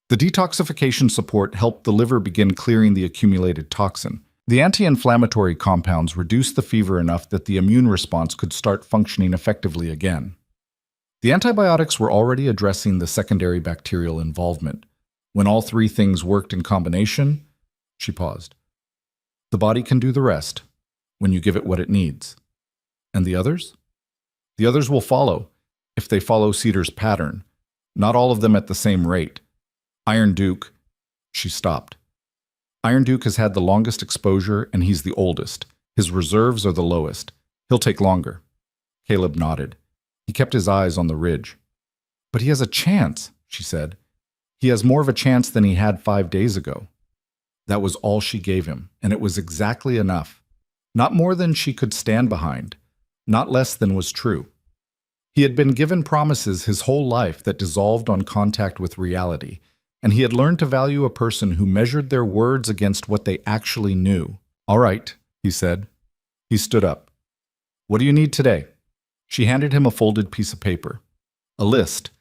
S1: "The detoxification support helped the liver begin clearing the accumulated toxin. The anti-inflammatory compounds reduced the fever enough that the immune response could start functioning effectively again. The antibiotics were already addressing the secondary bacterial involvement. When all three things worked in combination," she paused, "the body can do the rest, when you give it what it needs. And the others? The others will follow, if they follow Cedar's pattern. Not all of them at the same rate. Iron Duke," she stopped. "Iron Duke has had the longest exposure, and he's the oldest. His reserves are the lowest. He'll take longer." Caleb nodded. He kept his eyes on the ridge. "But he has a chance," she said. "He has more of a chance than he had 5 days ago." That was all she gave him, and it was exactly enough. Not more than she could stand behind. Not less than was true. He had been given promises his whole life that dissolved on contact with reality, and he had learned to value a person who measured their words against what they actually knew. "All right," he said. He stood up. "What do you need today?" She handed him a folded piece of paper. A list,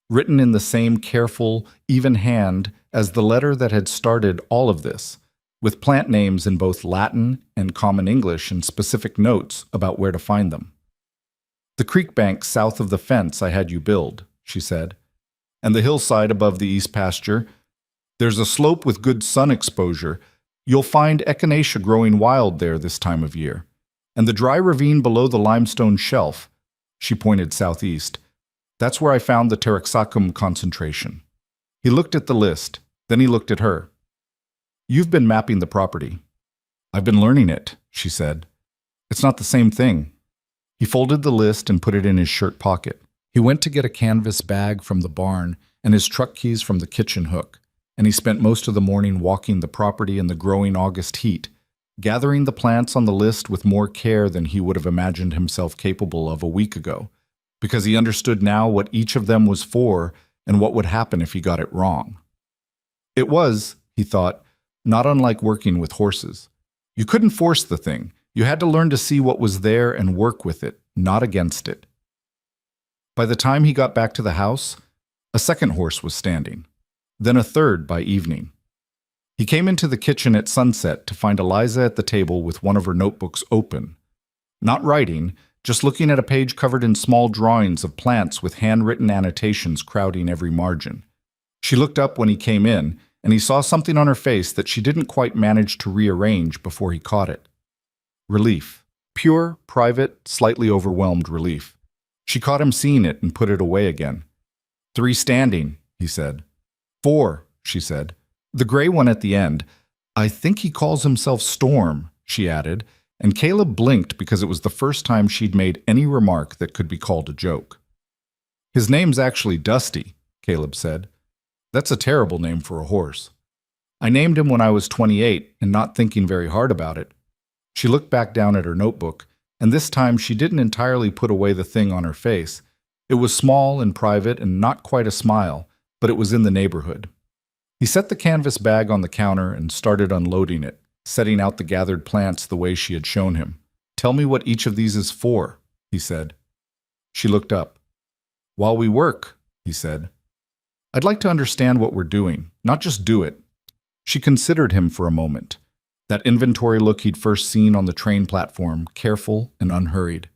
S1: written in the same careful, even hand as the letter that had started all of this, with plant names in both Latin and Common English and specific notes about where to find them. "The creek bank south of the fence I had you build," she said, "and the hillside above the east pasture. There's a slope with good sun exposure. You'll find echinacea growing wild there this time of year. And the dry ravine below the limestone shelf," she pointed southeast. "That's where I found the Taraxacum concentration." He looked at the list, then he looked at her. "You've been mapping the property." "I've been learning it," she said. "It's not the same thing." He folded the list and put it in his shirt pocket. He went to get a canvas bag from the barn and his truck keys from the kitchen hook, and he spent most of the morning walking the property in the growing August heat, gathering the plants on the list with more care than he would have imagined himself capable of a week ago, because he understood now what each of them was for and what would happen if he got it wrong. It was, he thought, not unlike working with horses. You couldn't force the thing. You had to learn to see what was there and work with it, not against it. By the time he got back to the house, a second horse was standing, then a third by evening. He came into the kitchen at sunset to find Eliza at the table with one of her notebooks open. Not writing, just looking at a page covered in small drawings of plants with handwritten annotations crowding every margin. She looked up when he came in, and he saw something on her face that she didn't quite manage to rearrange before he caught it. Relief. Pure, private, slightly overwhelmed relief. She caught him seeing it and put it away again. 3 standing, he said. 4, she said. The gray one at the end. I think he calls himself Storm, she added, and Caleb blinked because it was the first time she'd made any remark that could be called a joke. His name's actually Dusty, Caleb said. That's a terrible name for a horse. I named him when I was 28 and not thinking very hard about it. She looked back down at her notebook, and this time she didn't entirely put away the thing on her face. It was small and private and not quite a smile, but it was in the neighborhood. He set the canvas bag on the counter and started unloading it, setting out the gathered plants the way she had shown him. Tell me what each of these is for, he said. She looked up. While we work, he said. I'd like to understand what we're doing, not just do it. She considered him for a moment. That inventory look he'd first seen on the train platform, careful and unhurried.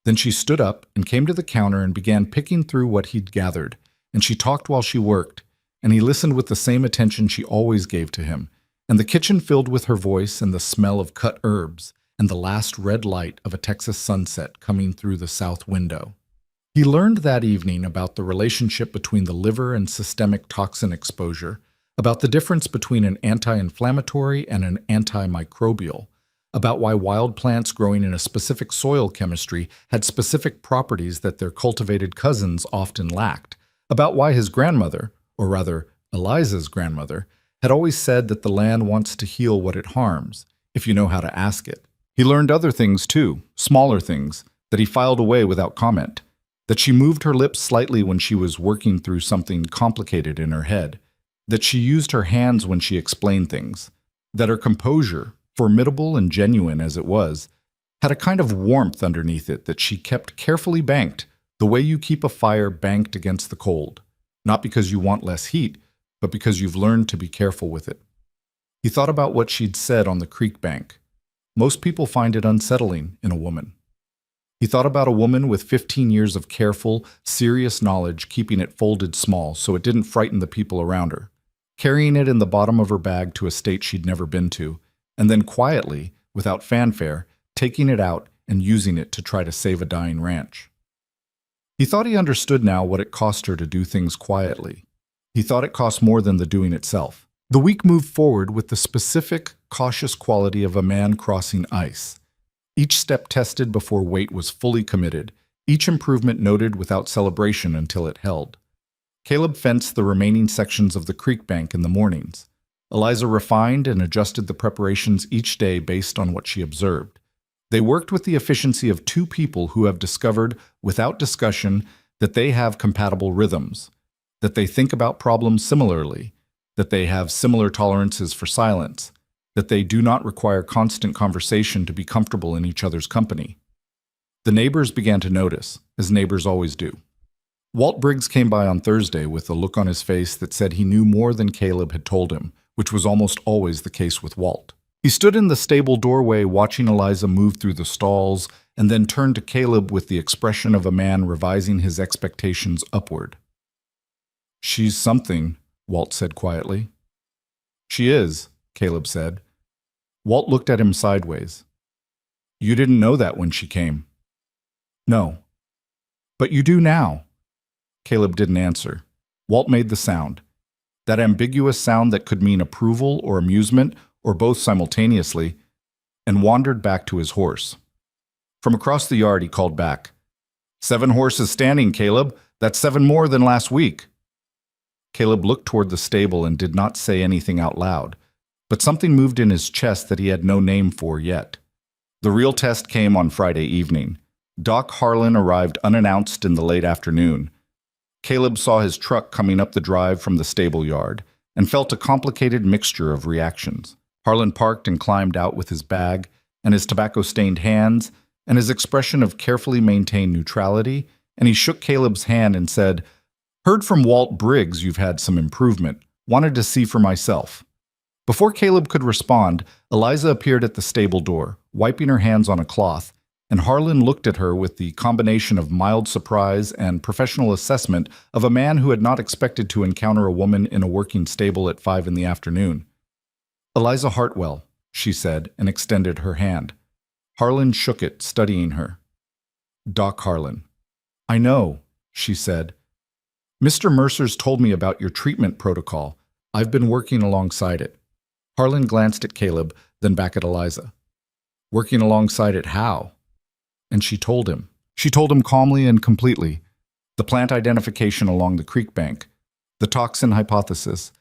S1: Then she stood up and came to the counter and began picking through what he'd gathered, and she talked while she worked, and he listened with the same attention she always gave to him, and the kitchen filled with her voice and the smell of cut herbs and the last red light of a Texas sunset coming through the south window. He learned that evening about the relationship between the liver and systemic toxin exposure, about the difference between an anti-inflammatory and an antimicrobial, about why wild plants growing in a specific soil chemistry had specific properties that their cultivated cousins often lacked, about why his grandmother, or rather Eliza's grandmother, had always said that the land wants to heal what it harms, if you know how to ask it. He learned other things too, smaller things, that he filed away without comment. That she moved her lips slightly when she was working through something complicated in her head. That she used her hands when she explained things. That her composure, formidable and genuine as it was, had a kind of warmth underneath it that she kept carefully banked, the way you keep a fire banked against the cold, not because you want less heat, but because you've learned to be careful with it. He thought about what she'd said on the creek bank. Most people find it unsettling in a woman. He thought about a woman with 15 years of careful, serious knowledge keeping it folded small so it didn't frighten the people around her, carrying it in the bottom of her bag to a state she'd never been to, and then quietly, without fanfare, taking it out and using it to try to save a dying ranch. He thought he understood now what it cost her to do things quietly. He thought it cost more than the doing itself. The week moved forward with the specific, cautious quality of a man crossing ice. Each step tested before weight was fully committed, each improvement noted without celebration until it held. Caleb fenced the remaining sections of the creek bank in the mornings. Eliza refined and adjusted the preparations each day based on what she observed. They worked with the efficiency of two people who have discovered, without discussion, that they have compatible rhythms, that they think about problems similarly, that they have similar tolerances for silence, that they do not require constant conversation to be comfortable in each other's company. The neighbors began to notice, as neighbors always do. Walt Briggs came by on Thursday with a look on his face that said he knew more than Caleb had told him, which was almost always the case with Walt. He stood in the stable doorway watching Eliza move through the stalls and then turned to Caleb with the expression of a man revising his expectations upward. "She's something," Walt said quietly. "She is," Caleb said. Walt looked at him sideways. "You didn't know that when she came." "No." "But you do now." Caleb didn't answer. Walt made the sound. That ambiguous sound that could mean approval or amusement, or both simultaneously, and wandered back to his horse. From across the yard he called back, "7 horses standing, Caleb. That's 7 more than last week." Caleb looked toward the stable and did not say anything out loud, but something moved in his chest that he had no name for yet. The real test came on Friday evening. Doc Harlan arrived unannounced in the late afternoon. Caleb saw his truck coming up the drive from the stable yard and felt a complicated mixture of reactions. Harlan parked and climbed out with his bag and his tobacco-stained hands and his expression of carefully maintained neutrality, and he shook Caleb's hand and said, "Heard from Walt Briggs you've had some improvement. Wanted to see for myself." Before Caleb could respond, Eliza appeared at the stable door, wiping her hands on a cloth, and Harlan looked at her with the combination of mild surprise and professional assessment of a man who had not expected to encounter a woman in a working stable at 5 in the afternoon. "Eliza Hartwell," she said, and extended her hand. Harlan shook it, studying her. "Doc Harlan." "I know," she said. "Mr. Mercer's told me about your treatment protocol. I've been working alongside it." Harlan glanced at Caleb, then back at Eliza. "Working alongside it how?" And she told him. She told him calmly and completely. The plant identification along the creek bank, the toxin hypothesis,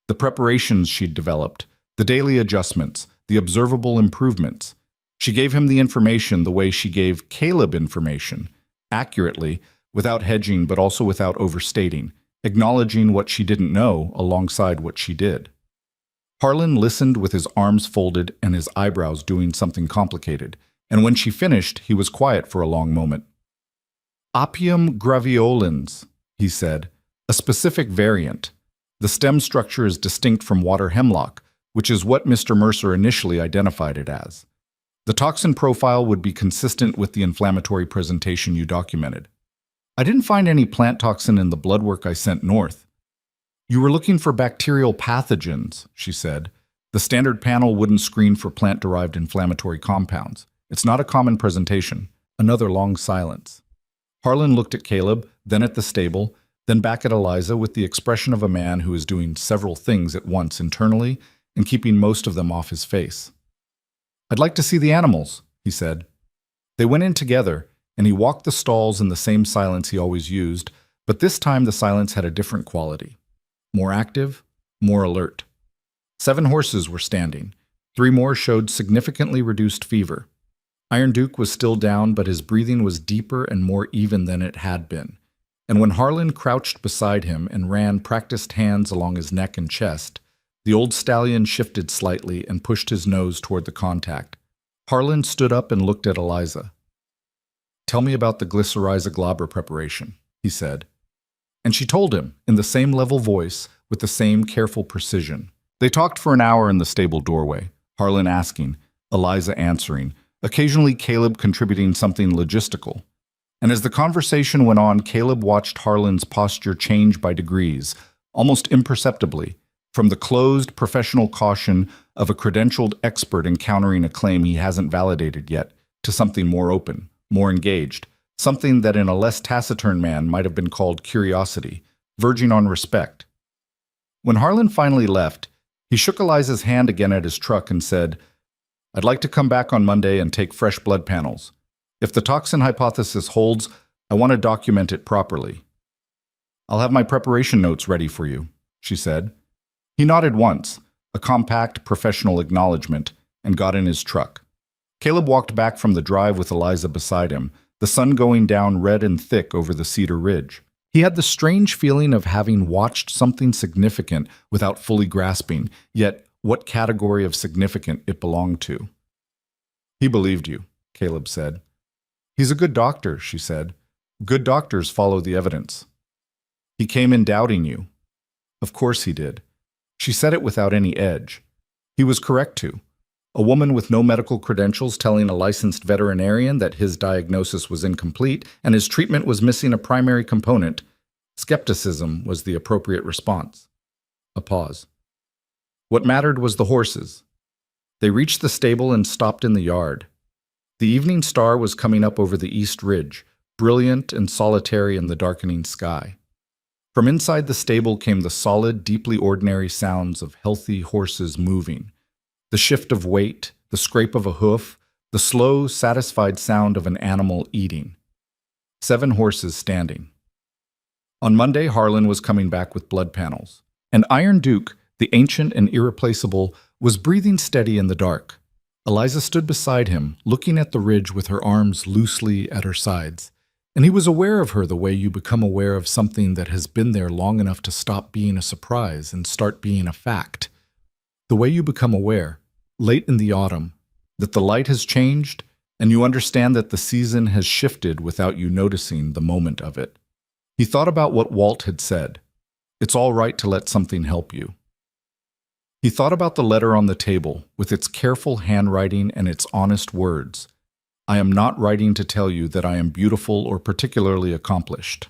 S1: the preparations she'd developed, the daily adjustments, the observable improvements. She gave him the information the way she gave Caleb information, accurately, without hedging but also without overstating, acknowledging what she didn't know alongside what she did. Harlan listened with his arms folded and his eyebrows doing something complicated, and when she finished, he was quiet for a long moment. "Opium graveolens," he said, "a specific variant. The stem structure is distinct from water hemlock, which is what Mr. Mercer initially identified it as. The toxin profile would be consistent with the inflammatory presentation you documented. I didn't find any plant toxin in the blood work I sent north." "You were looking for bacterial pathogens," she said. "The standard panel wouldn't screen for plant-derived inflammatory compounds. It's not a common presentation." Another long silence. Harlan looked at Caleb, then at the stable, then back at Eliza with the expression of a man who is doing several things at once internally and keeping most of them off his face. "I'd like to see the animals," he said. They went in together, and he walked the stalls in the same silence he always used, but this time the silence had a different quality. More active, more alert. 7 horses were standing. 3 more showed significantly reduced fever. Iron Duke was still down, but his breathing was deeper and more even than it had been. And when Harlan crouched beside him and ran practiced hands along his neck and chest, the old stallion shifted slightly and pushed his nose toward the contact. Harlan stood up and looked at Eliza. "Tell me about the glycyrrhiza glabra preparation," he said. And she told him, in the same level voice, with the same careful precision. They talked for an hour in the stable doorway, Harlan asking, Eliza answering, occasionally Caleb contributing something logistical. And as the conversation went on, Caleb watched Harlan's posture change by degrees, almost imperceptibly, from the closed, professional caution of a credentialed expert encountering a claim he hasn't validated yet, to something more open, more engaged, something that in a less taciturn man might have been called curiosity, verging on respect. When Harlan finally left, he shook Eliza's hand again at his truck and said, "I'd like to come back on Monday and take fresh blood panels. If the toxin hypothesis holds, I want to document it properly." "I'll have my preparation notes ready for you," she said. He nodded once, a compact, professional acknowledgement, and got in his truck. Caleb walked back from the drive with Eliza beside him, the sun going down red and thick over the Cedar Ridge. He had the strange feeling of having watched something significant without fully grasping, yet what category of significant it belonged to. "He believed you," Caleb said. "He's a good doctor," she said. "Good doctors follow the evidence." "He came in doubting you." "Of course he did." She said it without any edge. He was correct to. A woman with no medical credentials telling a licensed veterinarian that his diagnosis was incomplete and his treatment was missing a primary component. Skepticism was the appropriate response. A pause. What mattered was the horses. They reached the stable and stopped in the yard. The evening star was coming up over the east ridge, brilliant and solitary in the darkening sky. From inside the stable came the solid, deeply ordinary sounds of healthy horses moving. The shift of weight, the scrape of a hoof, the slow, satisfied sound of an animal eating. 7 horses standing. On Monday, Harlan was coming back with blood panels. And Iron Duke, the ancient and irreplaceable, was breathing steady in the dark. Eliza stood beside him, looking at the ridge with her arms loosely at her sides. And he was aware of her the way you become aware of something that has been there long enough to stop being a surprise and start being a fact. The way you become aware, late in the autumn, that the light has changed, and you understand that the season has shifted without you noticing the moment of it. He thought about what Walt had said. It's all right to let something help you. He thought about the letter on the table, with its careful handwriting and its honest words. I am not writing to tell you that I am beautiful or particularly accomplished.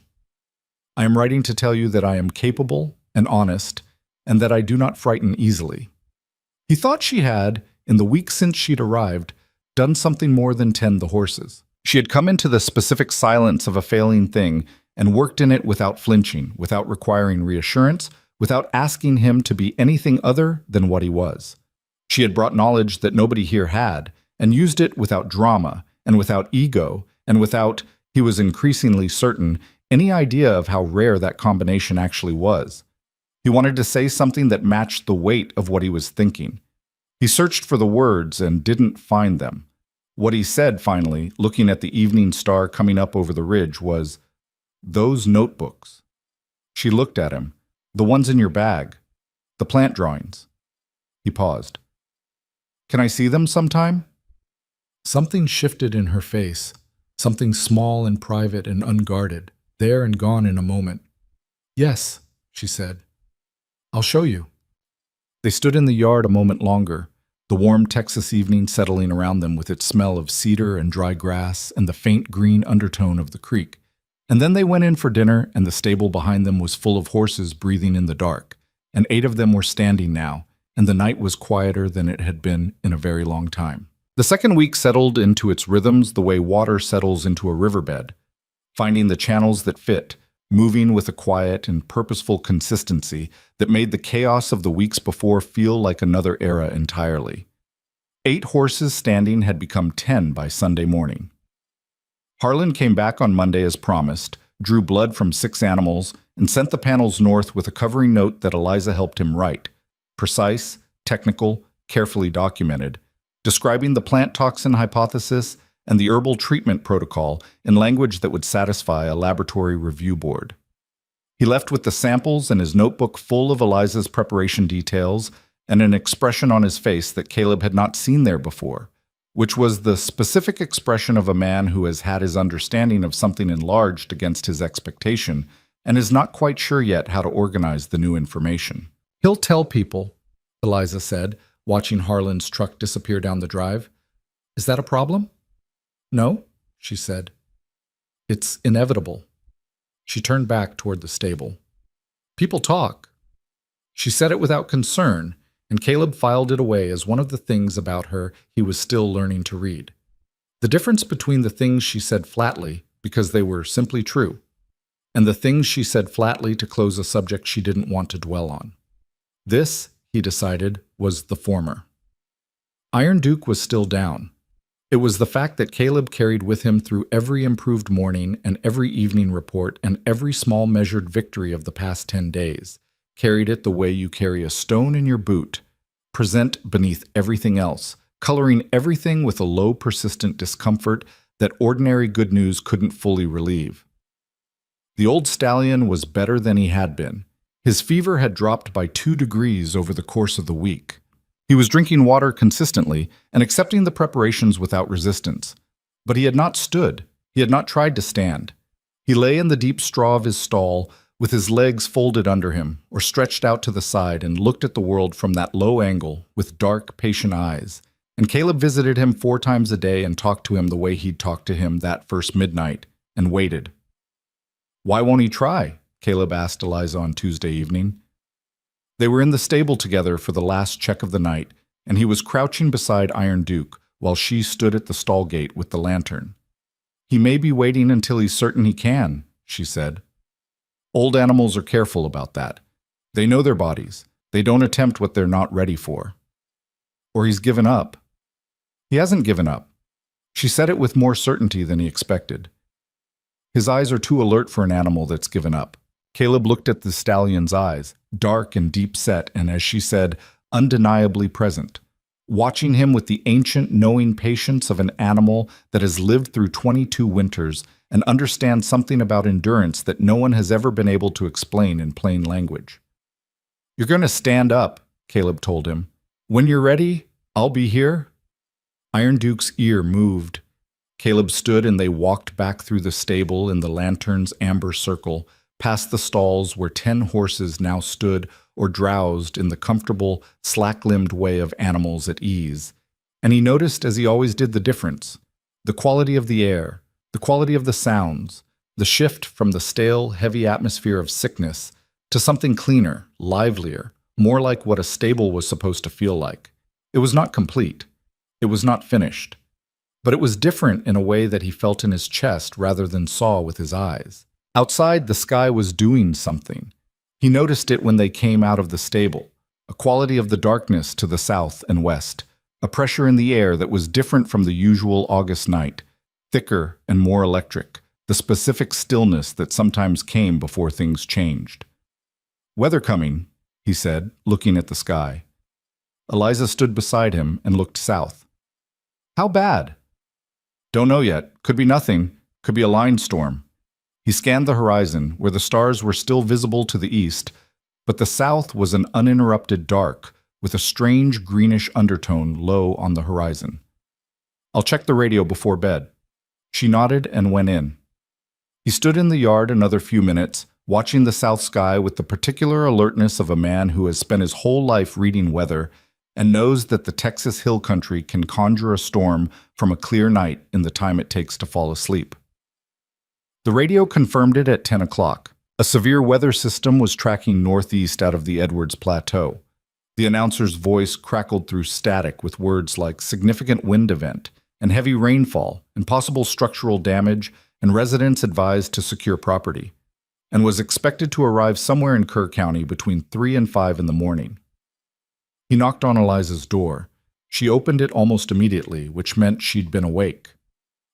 S1: I am writing to tell you that I am capable and honest, and that I do not frighten easily. He thought she had, in the week since she'd arrived, done something more than tend the horses. She had come into the specific silence of a failing thing and worked in it without flinching, without requiring reassurance, without asking him to be anything other than what he was. She had brought knowledge that nobody here had, and used it without drama, and without ego, and without, he was increasingly certain, any idea of how rare that combination actually was. He wanted to say something that matched the weight of what he was thinking. He searched for the words and didn't find them. What he said, finally, looking at the evening star coming up over the ridge, was, "Those notebooks." She looked at him. "The ones in your bag. The plant drawings." He paused. "Can I see them sometime?" Something shifted in her face, something small and private and unguarded, there and gone in a moment. "Yes," she said. "I'll show you." They stood in the yard a moment longer, the warm Texas evening settling around them with its smell of cedar and dry grass and the faint green undertone of the creek. And then they went in for dinner, and the stable behind them was full of horses breathing in the dark, and 8 of them were standing now, and the night was quieter than it had been in a very long time. The second week settled into its rhythms the way water settles into a riverbed, finding the channels that fit, moving with a quiet and purposeful consistency that made the chaos of the weeks before feel like another era entirely. 8 horses standing had become 10 by Sunday morning. Harlan came back on Monday as promised, drew blood from 6 animals, and sent the panels north with a covering note that Eliza helped him write, precise, technical, carefully documented, describing the plant toxin hypothesis and the herbal treatment protocol in language that would satisfy a laboratory review board. He left with the samples and his notebook full of Eliza's preparation details and an expression on his face that Caleb had not seen there before, which was the specific expression of a man who has had his understanding of something enlarged against his expectation and is not quite sure yet how to organize the new information. "He'll tell people," Eliza said, watching Harlan's truck disappear down the drive. "Is that a problem?" "No," she said. "It's inevitable." She turned back toward the stable. "People talk." She said it without concern, and Caleb filed it away as one of the things about her he was still learning to read. The difference between the things she said flatly, because they were simply true, and the things she said flatly to close a subject she didn't want to dwell on. This, he decided, was the former. Iron Duke was still down. It was the fact that Caleb carried with him through every improved morning and every evening report and every small measured victory of the past 10 days, carried it the way you carry a stone in your boot, present beneath everything else, coloring everything with a low persistent discomfort that ordinary good news couldn't fully relieve. The old stallion was better than he had been. His fever had dropped by 2 degrees over the course of the week. He was drinking water consistently and accepting the preparations without resistance. But he had not stood. He had not tried to stand. He lay in the deep straw of his stall with his legs folded under him or stretched out to the side and looked at the world from that low angle with dark, patient eyes. And Caleb visited him 4 times a day and talked to him the way he'd talked to him that first midnight, and waited. "Why won't he try?" Caleb asked Eliza on Tuesday evening. They were in the stable together for the last check of the night, and he was crouching beside Iron Duke while she stood at the stall gate with the lantern. "He may be waiting until he's certain he can," she said. "Old animals are careful about that. They know their bodies. They don't attempt what they're not ready for." "Or he's given up." "He hasn't given up." She said it with more certainty than he expected. "His eyes are too alert for an animal that's given up." Caleb looked at the stallion's eyes, dark and deep-set, and as she said, undeniably present, watching him with the ancient, knowing patience of an animal that has lived through 22 winters and understands something about endurance that no one has ever been able to explain in plain language. "You're going to stand up," Caleb told him. "When you're ready, I'll be here." Iron Duke's ear moved. Caleb stood and they walked back through the stable in the lantern's amber circle, past the stalls where 10 horses now stood or drowsed in the comfortable, slack-limbed way of animals at ease. And he noticed, as he always did, the difference. The quality of the air, the quality of the sounds, the shift from the stale, heavy atmosphere of sickness to something cleaner, livelier, more like what a stable was supposed to feel like. It was not complete. It was not finished. But it was different in a way that he felt in his chest rather than saw with his eyes. Outside, the sky was doing something. He noticed it when they came out of the stable, a quality of the darkness to the south and west, a pressure in the air that was different from the usual August night, thicker and more electric, the specific stillness that sometimes came before things changed. "Weather coming," he said, looking at the sky. Eliza stood beside him and looked south. "How bad?" "Don't know yet. Could be nothing. Could be a line storm." He scanned the horizon, where the stars were still visible to the east, but the south was an uninterrupted dark, with a strange greenish undertone low on the horizon. "I'll check the radio before bed." She nodded and went in. He stood in the yard another few minutes, watching the south sky with the particular alertness of a man who has spent his whole life reading weather and knows that the Texas hill country can conjure a storm from a clear night in the time it takes to fall asleep. The radio confirmed it at 10 o'clock. A severe weather system was tracking northeast out of the Edwards Plateau. The announcer's voice crackled through static with words like significant wind event and heavy rainfall and possible structural damage and residents advised to secure property, and was expected to arrive somewhere in Kerr County between 3 and 5 in the morning. He knocked on Eliza's door. She opened it almost immediately, which meant she'd been awake.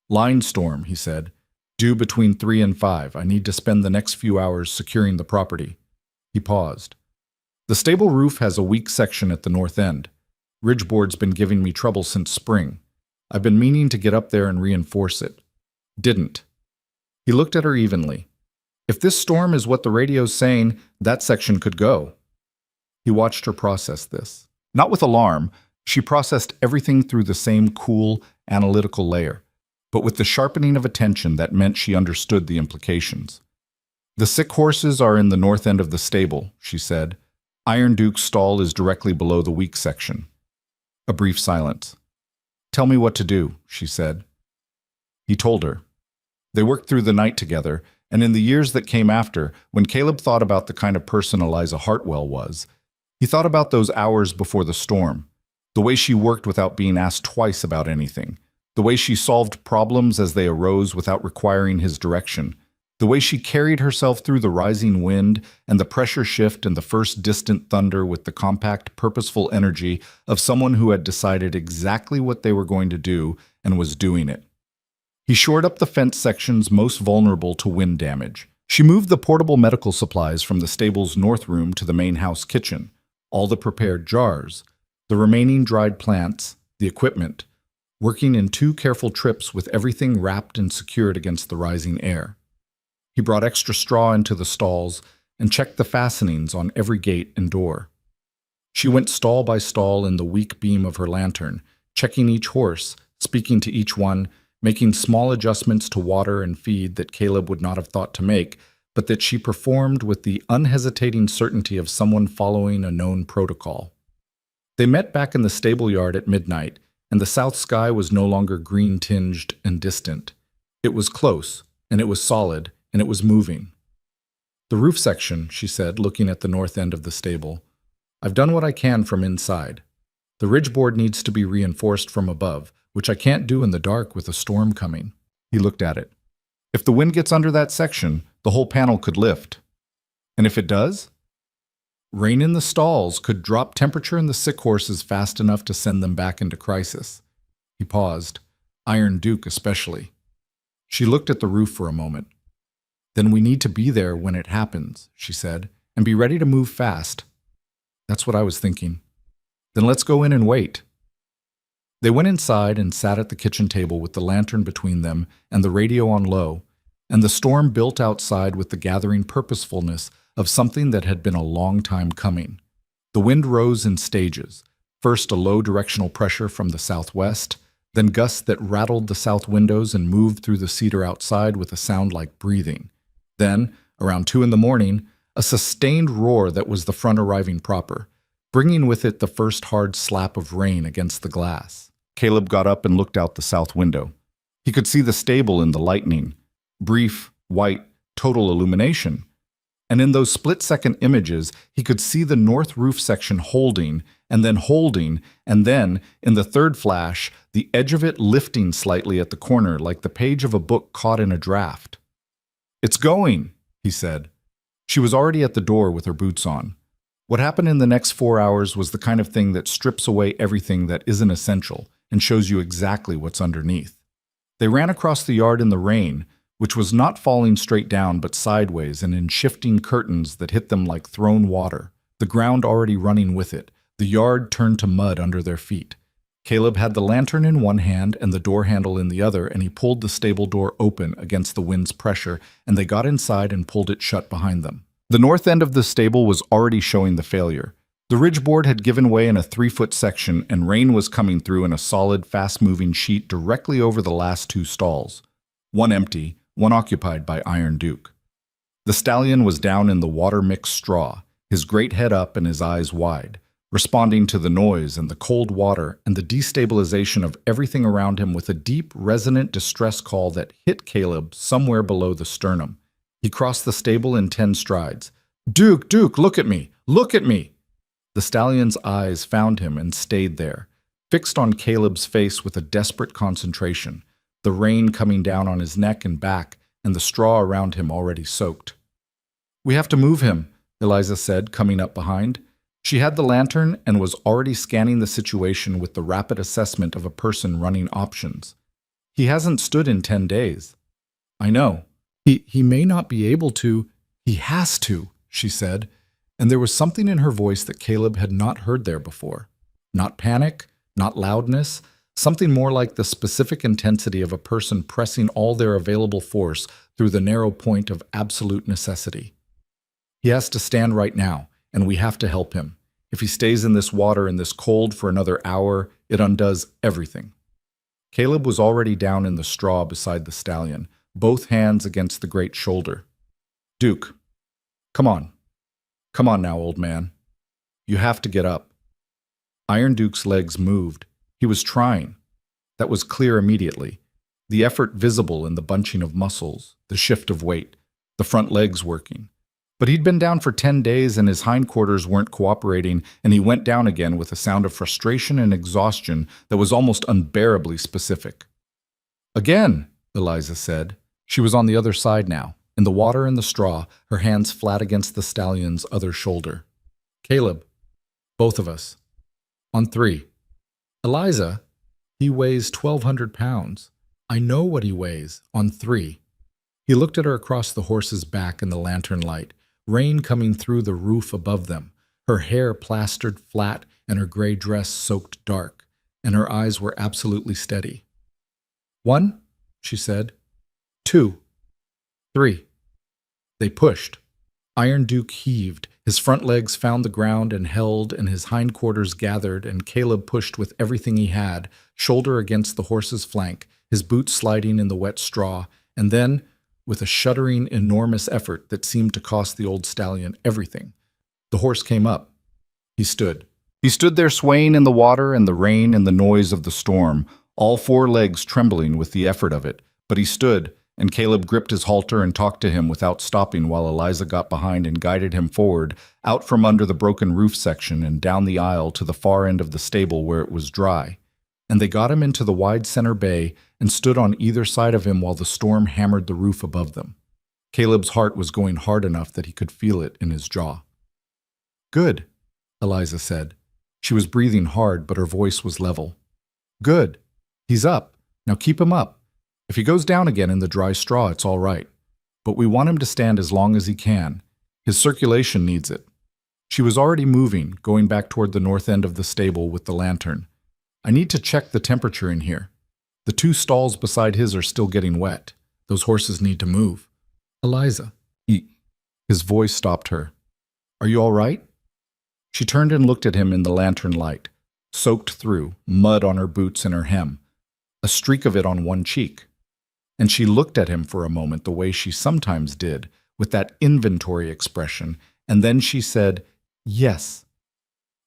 S1: "Line storm," he said. "Due between 3 and 5. I need to spend the next few hours securing the property." He paused. "The stable roof has a weak section at the north end. Ridgeboard's been giving me trouble since spring. I've been meaning to get up there and reinforce it. Didn't. He looked at her evenly. If this storm is what the radio's saying, that section could go. He watched her process this. Not with alarm, she processed everything through the same cool, analytical layer, but with the sharpening of attention that meant she understood the implications. The sick horses are in the north end of the stable, she said. Iron Duke's stall is directly below the weak section. A brief silence. Tell me what to do, she said. He told her. They worked through the night together, and in the years that came after, when Caleb thought about the kind of person Eliza Hartwell was, he thought about those hours before the storm, the way she worked without being asked twice about anything, the way she solved problems as they arose without requiring his direction, the way she carried herself through the rising wind and the pressure shift and the first distant thunder with the compact, purposeful energy of someone who had decided exactly what they were going to do and was doing it. He shored up the fence sections most vulnerable to wind damage. She moved the portable medical supplies from the stable's north room to the main house kitchen, all the prepared jars, the remaining dried plants, the equipment, working in 2 careful trips with everything wrapped and secured against the rising air. He brought extra straw into the stalls and checked the fastenings on every gate and door. She went stall by stall in the weak beam of her lantern, checking each horse, speaking to each one, making small adjustments to water and feed that Caleb would not have thought to make, but that she performed with the unhesitating certainty of someone following a known protocol. They met back in the stable yard at midnight, and the south sky was no longer green-tinged and distant. It was close, and it was solid, and it was moving. The roof section, she said, looking at the north end of the stable. I've done what I can from inside. The ridge board needs to be reinforced from above, which I can't do in the dark with a storm coming. He looked at it. If the wind gets under that section, the whole panel could lift. And if it does? Rain in the stalls could drop temperature in the sick horses fast enough to send them back into crisis. He paused. Iron Duke especially. She looked at the roof for a moment. Then we need to be there when it happens, she said, and be ready to move fast. That's what I was thinking. Then let's go in and wait. They went inside and sat at the kitchen table with the lantern between them and the radio on low, and the storm built outside with the gathering purposefulness of something that had been a long time coming. The wind rose in stages, first a low directional pressure from the southwest, then gusts that rattled the south windows and moved through the cedar outside with a sound like breathing. Then, around 2 a.m, a sustained roar that was the front arriving proper, bringing with it the first hard slap of rain against the glass. Caleb got up and looked out the south window. He could see the stable in the lightning, brief, white, total illumination. And in those split-second images, he could see the north roof section holding, and then, in the third flash, the edge of it lifting slightly at the corner like the page of a book caught in a draft. It's going, he said. She was already at the door with her boots on. What happened in the next 4 hours was the kind of thing that strips away everything that isn't essential and shows you exactly what's underneath. They ran across the yard in the rain, which was not falling straight down but sideways and in shifting curtains that hit them like thrown water, the ground already running with it, the yard turned to mud under their feet. Caleb had the lantern in one hand and the door handle in the other, and he pulled the stable door open against the wind's pressure, and they got inside and pulled it shut behind them. The north end of the stable was already showing the failure. The ridge board had given way in a 3-foot section, and rain was coming through in a solid, fast-moving sheet directly over the last 2 stalls. One empty, one occupied by Iron Duke. The stallion was down in the water-mixed straw, his great head up and his eyes wide, responding to the noise and the cold water and the destabilization of everything around him with a deep, resonant distress call that hit Caleb somewhere below the sternum. He crossed the stable in 10 strides. "Duke, Duke, look at me! Look at me!" The stallion's eyes found him and stayed there, fixed on Caleb's face with a desperate concentration, the rain coming down on his neck and back, and the straw around him already soaked. "We have to move him," Eliza said, coming up behind. She had the lantern and was already scanning the situation with the rapid assessment of a person running options. "He hasn't stood in 10 days. "I know. He may not be able to. He has to," she said, and there was something in her voice that Caleb had not heard there before. Not panic, not loudness, something more like the specific intensity of a person pressing all their available force through the narrow point of absolute necessity. He has to stand right now, and we have to help him. If he stays in this water in this cold for another hour, it undoes everything. Caleb was already down in the straw beside the stallion, both hands against the great shoulder. Duke, come on. Come on now, old man. You have to get up. Iron Duke's legs moved. He was trying. That was clear immediately. The effort visible in the bunching of muscles, the shift of weight, the front legs working. But he'd been down for 10 days and his hindquarters weren't cooperating, and he went down again with a sound of frustration and exhaustion that was almost unbearably specific. Again, Eliza said. She was on the other side now, in the water and the straw, her hands flat against the stallion's other shoulder. Caleb, both of us. On 3. Eliza, he weighs 1,200 pounds. I know what he weighs. On 3. He looked at her across the horse's back in the lantern light, rain coming through the roof above them, her hair plastered flat and her gray dress soaked dark, and her eyes were absolutely steady. 1, she said. 2. 3. They pushed. Iron Duke heaved. His front legs found the ground and held, and his hindquarters gathered, and Caleb pushed with everything he had, shoulder against the horse's flank, his boots sliding in the wet straw, and then, with a shuddering, enormous effort that seemed to cost the old stallion everything, the horse came up. He stood. He stood there swaying in the water and the rain and the noise of the storm, all 4 legs trembling with the effort of it, but he stood, and Caleb gripped his halter and talked to him without stopping while Eliza got behind and guided him forward, out from under the broken roof section and down the aisle to the far end of the stable where it was dry. And they got him into the wide center bay and stood on either side of him while the storm hammered the roof above them. Caleb's heart was going hard enough that he could feel it in his jaw. Good, Eliza said. She was breathing hard, but her voice was level. Good. He's up. Now keep him up. If he goes down again in the dry straw, it's all right. But we want him to stand as long as he can. His circulation needs it. She was already moving, going back toward the north end of the stable with the lantern. I need to check the temperature in here. The 2 stalls beside his are still getting wet. Those horses need to move. Eliza. His voice stopped her. Are you all right? She turned and looked at him in the lantern light, soaked through, mud on her boots and her hem, a streak of it on one cheek. And she looked at him for a moment the way she sometimes did, with that inventory expression, and then she said, yes.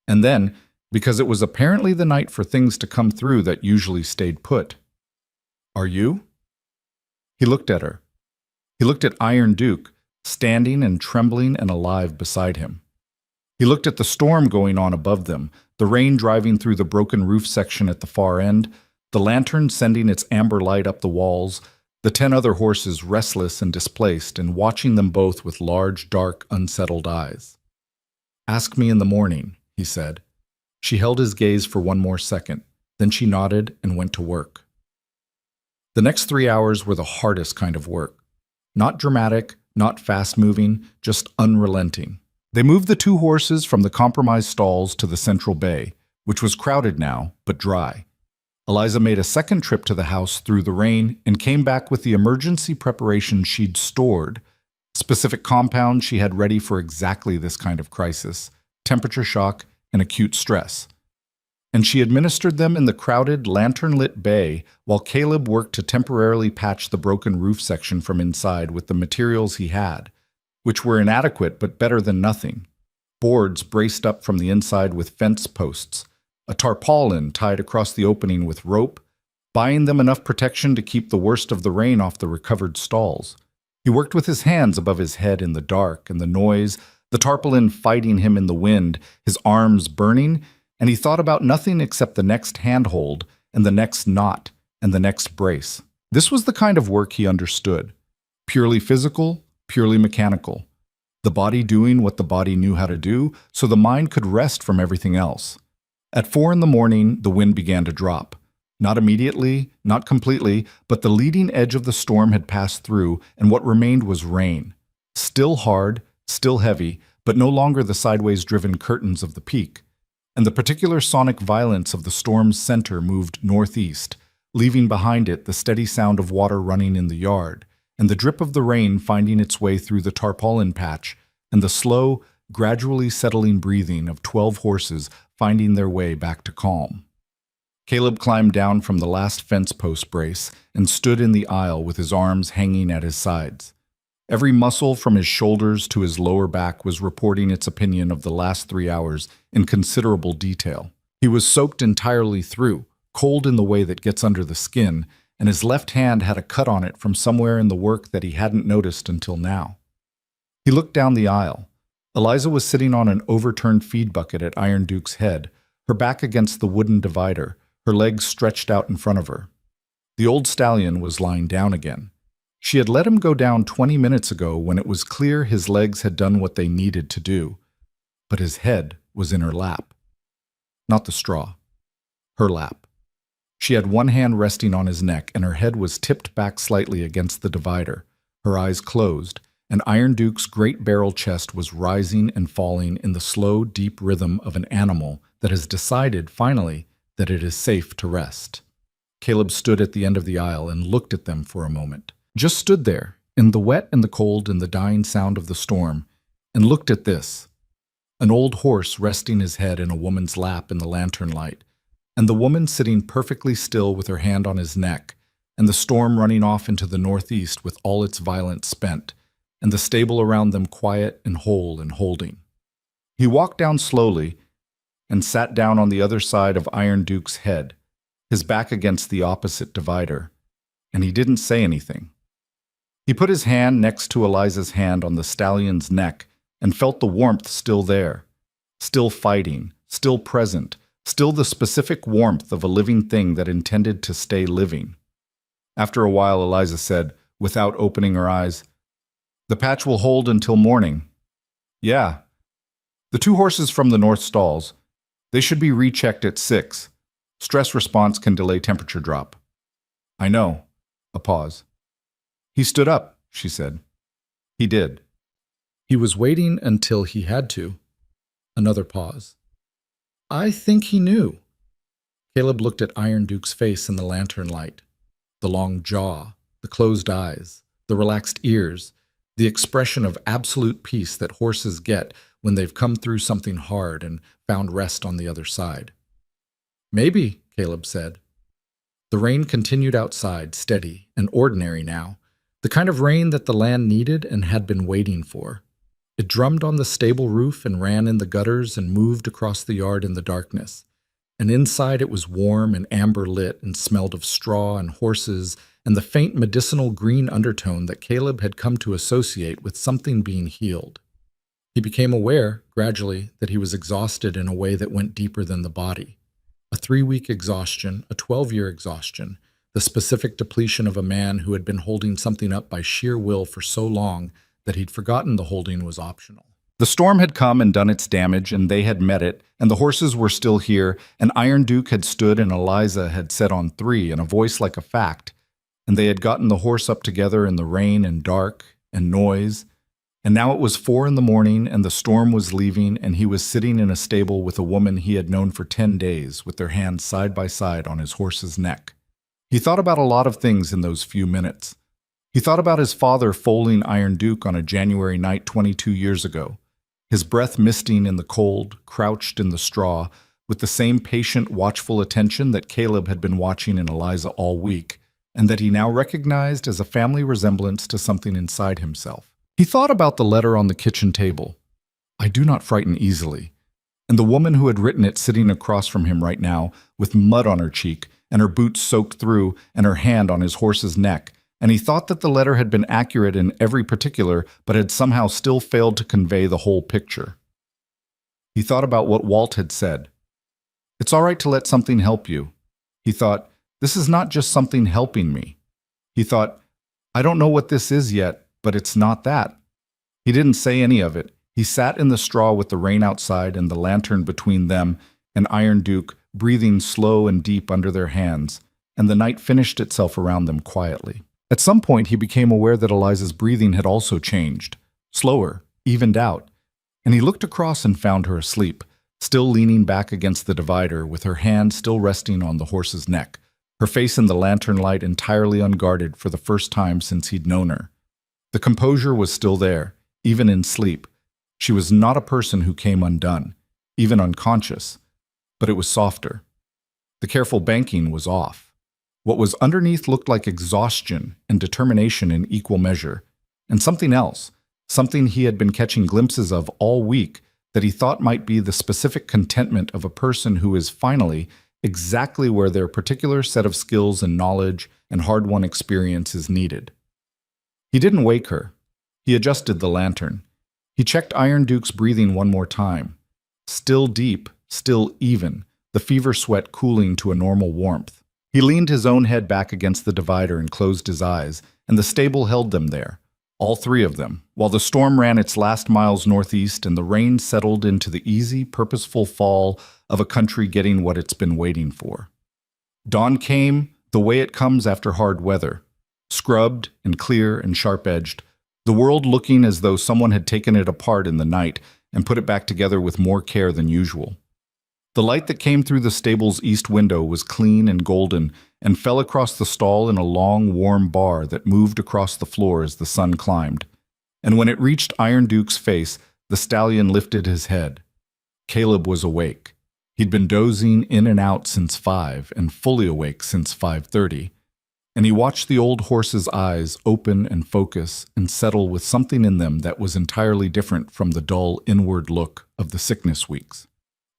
S1: And then, because it was apparently the night for things to come through that usually stayed put. Are you? He looked at her. He looked at Iron Duke, standing and trembling and alive beside him. He looked at the storm going on above them, the rain driving through the broken roof section at the far end, the lantern sending its amber light up the walls, the 10 other horses restless and displaced, and watching them both with large, dark, unsettled eyes. Ask me in the morning, he said. She held his gaze for one more second, then she nodded and went to work. The next 3 hours were the hardest kind of work. Not dramatic, not fast-moving, just unrelenting. They moved the 2 horses from the compromised stalls to the central bay, which was crowded now, but dry. Eliza made a second trip to the house through the rain and came back with the emergency preparation she'd stored, specific compounds she had ready for exactly this kind of crisis, temperature shock, and acute stress. And she administered them in the crowded, lantern-lit bay while Caleb worked to temporarily patch the broken roof section from inside with the materials he had, which were inadequate but better than nothing. Boards braced up from the inside with fence posts, a tarpaulin tied across the opening with rope, buying them enough protection to keep the worst of the rain off the recovered stalls. He worked with his hands above his head in the dark and the noise, the tarpaulin fighting him in the wind, his arms burning, and he thought about nothing except the next handhold and the next knot and the next brace. This was the kind of work he understood. Purely physical, purely mechanical. The body doing what the body knew how to do, so the mind could rest from everything else. At 4 in the morning, the wind began to drop. Not immediately, not completely, but the leading edge of the storm had passed through, and what remained was rain. Still hard, still heavy, but no longer the sideways-driven curtains of the peak. and the particular sonic violence of the storm's center moved northeast, leaving behind it the steady sound of water running in the yard, and the drip of the rain finding its way through the tarpaulin patch, and the slow, gradually settling breathing of 12 horses finding their way back to calm. Caleb climbed down from the last fence post brace and stood in the aisle with his arms hanging at his sides. Every muscle from his shoulders to his lower back was reporting its opinion of the last 3 hours in considerable detail. He was soaked entirely through, cold in the way that gets under the skin, and his left hand had a cut on it from somewhere in the work that he hadn't noticed until now. He looked down the aisle. Eliza was sitting on an overturned feed bucket at Iron Duke's head, her back against the wooden divider, her legs stretched out in front of her. The old stallion was lying down again. She had let him go down 20 minutes ago when it was clear his legs had done what they needed to do. But his head was in her lap. Not the straw. Her lap. She had one hand resting on his neck, and her head was tipped back slightly against the divider, her eyes closed, and Iron Duke's great barrel chest was rising and falling in the slow, deep rhythm of an animal that has decided, finally, that it is safe to rest. Caleb stood at the end of the aisle and looked at them for a moment. Just stood there, in the wet and the cold and the dying sound of the storm, and looked at this. An old horse resting his head in a woman's lap in the lantern light, and the woman sitting perfectly still with her hand on his neck, and the storm running off into the northeast with all its violence spent, and the stable around them quiet and whole and holding. He walked down slowly and sat down on the other side of Iron Duke's head, his back against the opposite divider, and he didn't say anything. He put his hand next to Eliza's hand on the stallion's neck and felt the warmth still there, still fighting, still present, still the specific warmth of a living thing that intended to stay living. After a while, Eliza said, without opening her eyes, "The patch will hold until morning." "Yeah. The 2 horses from the north stalls. They should be rechecked at 6. Stress response can delay temperature drop." "I know." A pause. "He stood up," she said. "He did." "He was waiting until he had to." Another pause. "I think he knew." Caleb looked at Iron Duke's face in the lantern light. The long jaw, the closed eyes, the relaxed ears, the expression of absolute peace that horses get when they've come through something hard and found rest on the other side. "Maybe," Caleb said. The rain continued outside, steady and ordinary now, the kind of rain that the land needed and had been waiting for. It drummed on the stable roof and ran in the gutters and moved across the yard in the darkness. And inside it was warm and amber lit and smelled of straw and horses and the faint medicinal green undertone that Caleb had come to associate with something being healed. He became aware, gradually, that he was exhausted in a way that went deeper than the body. A 3-week exhaustion, a 12-year exhaustion, the specific depletion of a man who had been holding something up by sheer will for so long that he'd forgotten the holding was optional. The storm had come and done its damage, and they had met it, and the horses were still here, and Iron Duke had stood and Eliza had set on 3 in a voice like a fact, and they had gotten the horse up together in the rain and dark and noise, and now it was 4 in the morning and the storm was leaving, and he was sitting in a stable with a woman he had known for 10 days with their hands side by side on his horse's neck. He thought about a lot of things in those few minutes. He thought about his father foaling Iron Duke on a January night 22 years ago, his breath misting in the cold, crouched in the straw, with the same patient, watchful attention that Caleb had been watching in Eliza all week, and that he now recognized as a family resemblance to something inside himself. He thought about the letter on the kitchen table, "I do not frighten easily," and the woman who had written it sitting across from him right now, with mud on her cheek, and her boots soaked through, and her hand on his horse's neck, and he thought that the letter had been accurate in every particular, but had somehow still failed to convey the whole picture. He thought about what Walt had said. "It's all right to let something help you." He thought, "This is not just something helping me." He thought, "I don't know what this is yet, but it's not that." He didn't say any of it. He sat in the straw with the rain outside and the lantern between them and Iron Duke, breathing slow and deep under their hands, and the night finished itself around them quietly. At some point, he became aware that Eliza's breathing had also changed, slower, evened out, and he looked across and found her asleep, still leaning back against the divider with her hand still resting on the horse's neck, her face in the lantern light entirely unguarded for the first time since he'd known her. The composure was still there, even in sleep. She was not a person who came undone, even unconscious, but it was softer. The careful banking was off. What was underneath looked like exhaustion and determination in equal measure, and something else, something he had been catching glimpses of all week that he thought might be the specific contentment of a person who is finally exactly where their particular set of skills and knowledge and hard-won experience is needed. He didn't wake her. He adjusted the lantern. He checked Iron Duke's breathing one more time. Still deep, still even, the fever sweat cooling to a normal warmth. He leaned his own head back against the divider and closed his eyes, and the stable held them there, all three of them, while the storm ran its last miles northeast and the rain settled into the easy, purposeful fall of a country getting what it's been waiting for. Dawn came the way it comes after hard weather, scrubbed and clear and sharp-edged, the world looking as though someone had taken it apart in the night and put it back together with more care than usual. The light that came through the stable's east window was clean and golden and fell across the stall in a long, warm bar that moved across the floor as the sun climbed. And when it reached Iron Duke's face, the stallion lifted his head. Caleb was awake. He'd been dozing in and out since 5 and fully awake since 5:30. And he watched the old horse's eyes open and focus and settle with something in them that was entirely different from the dull inward look of the sickness weeks.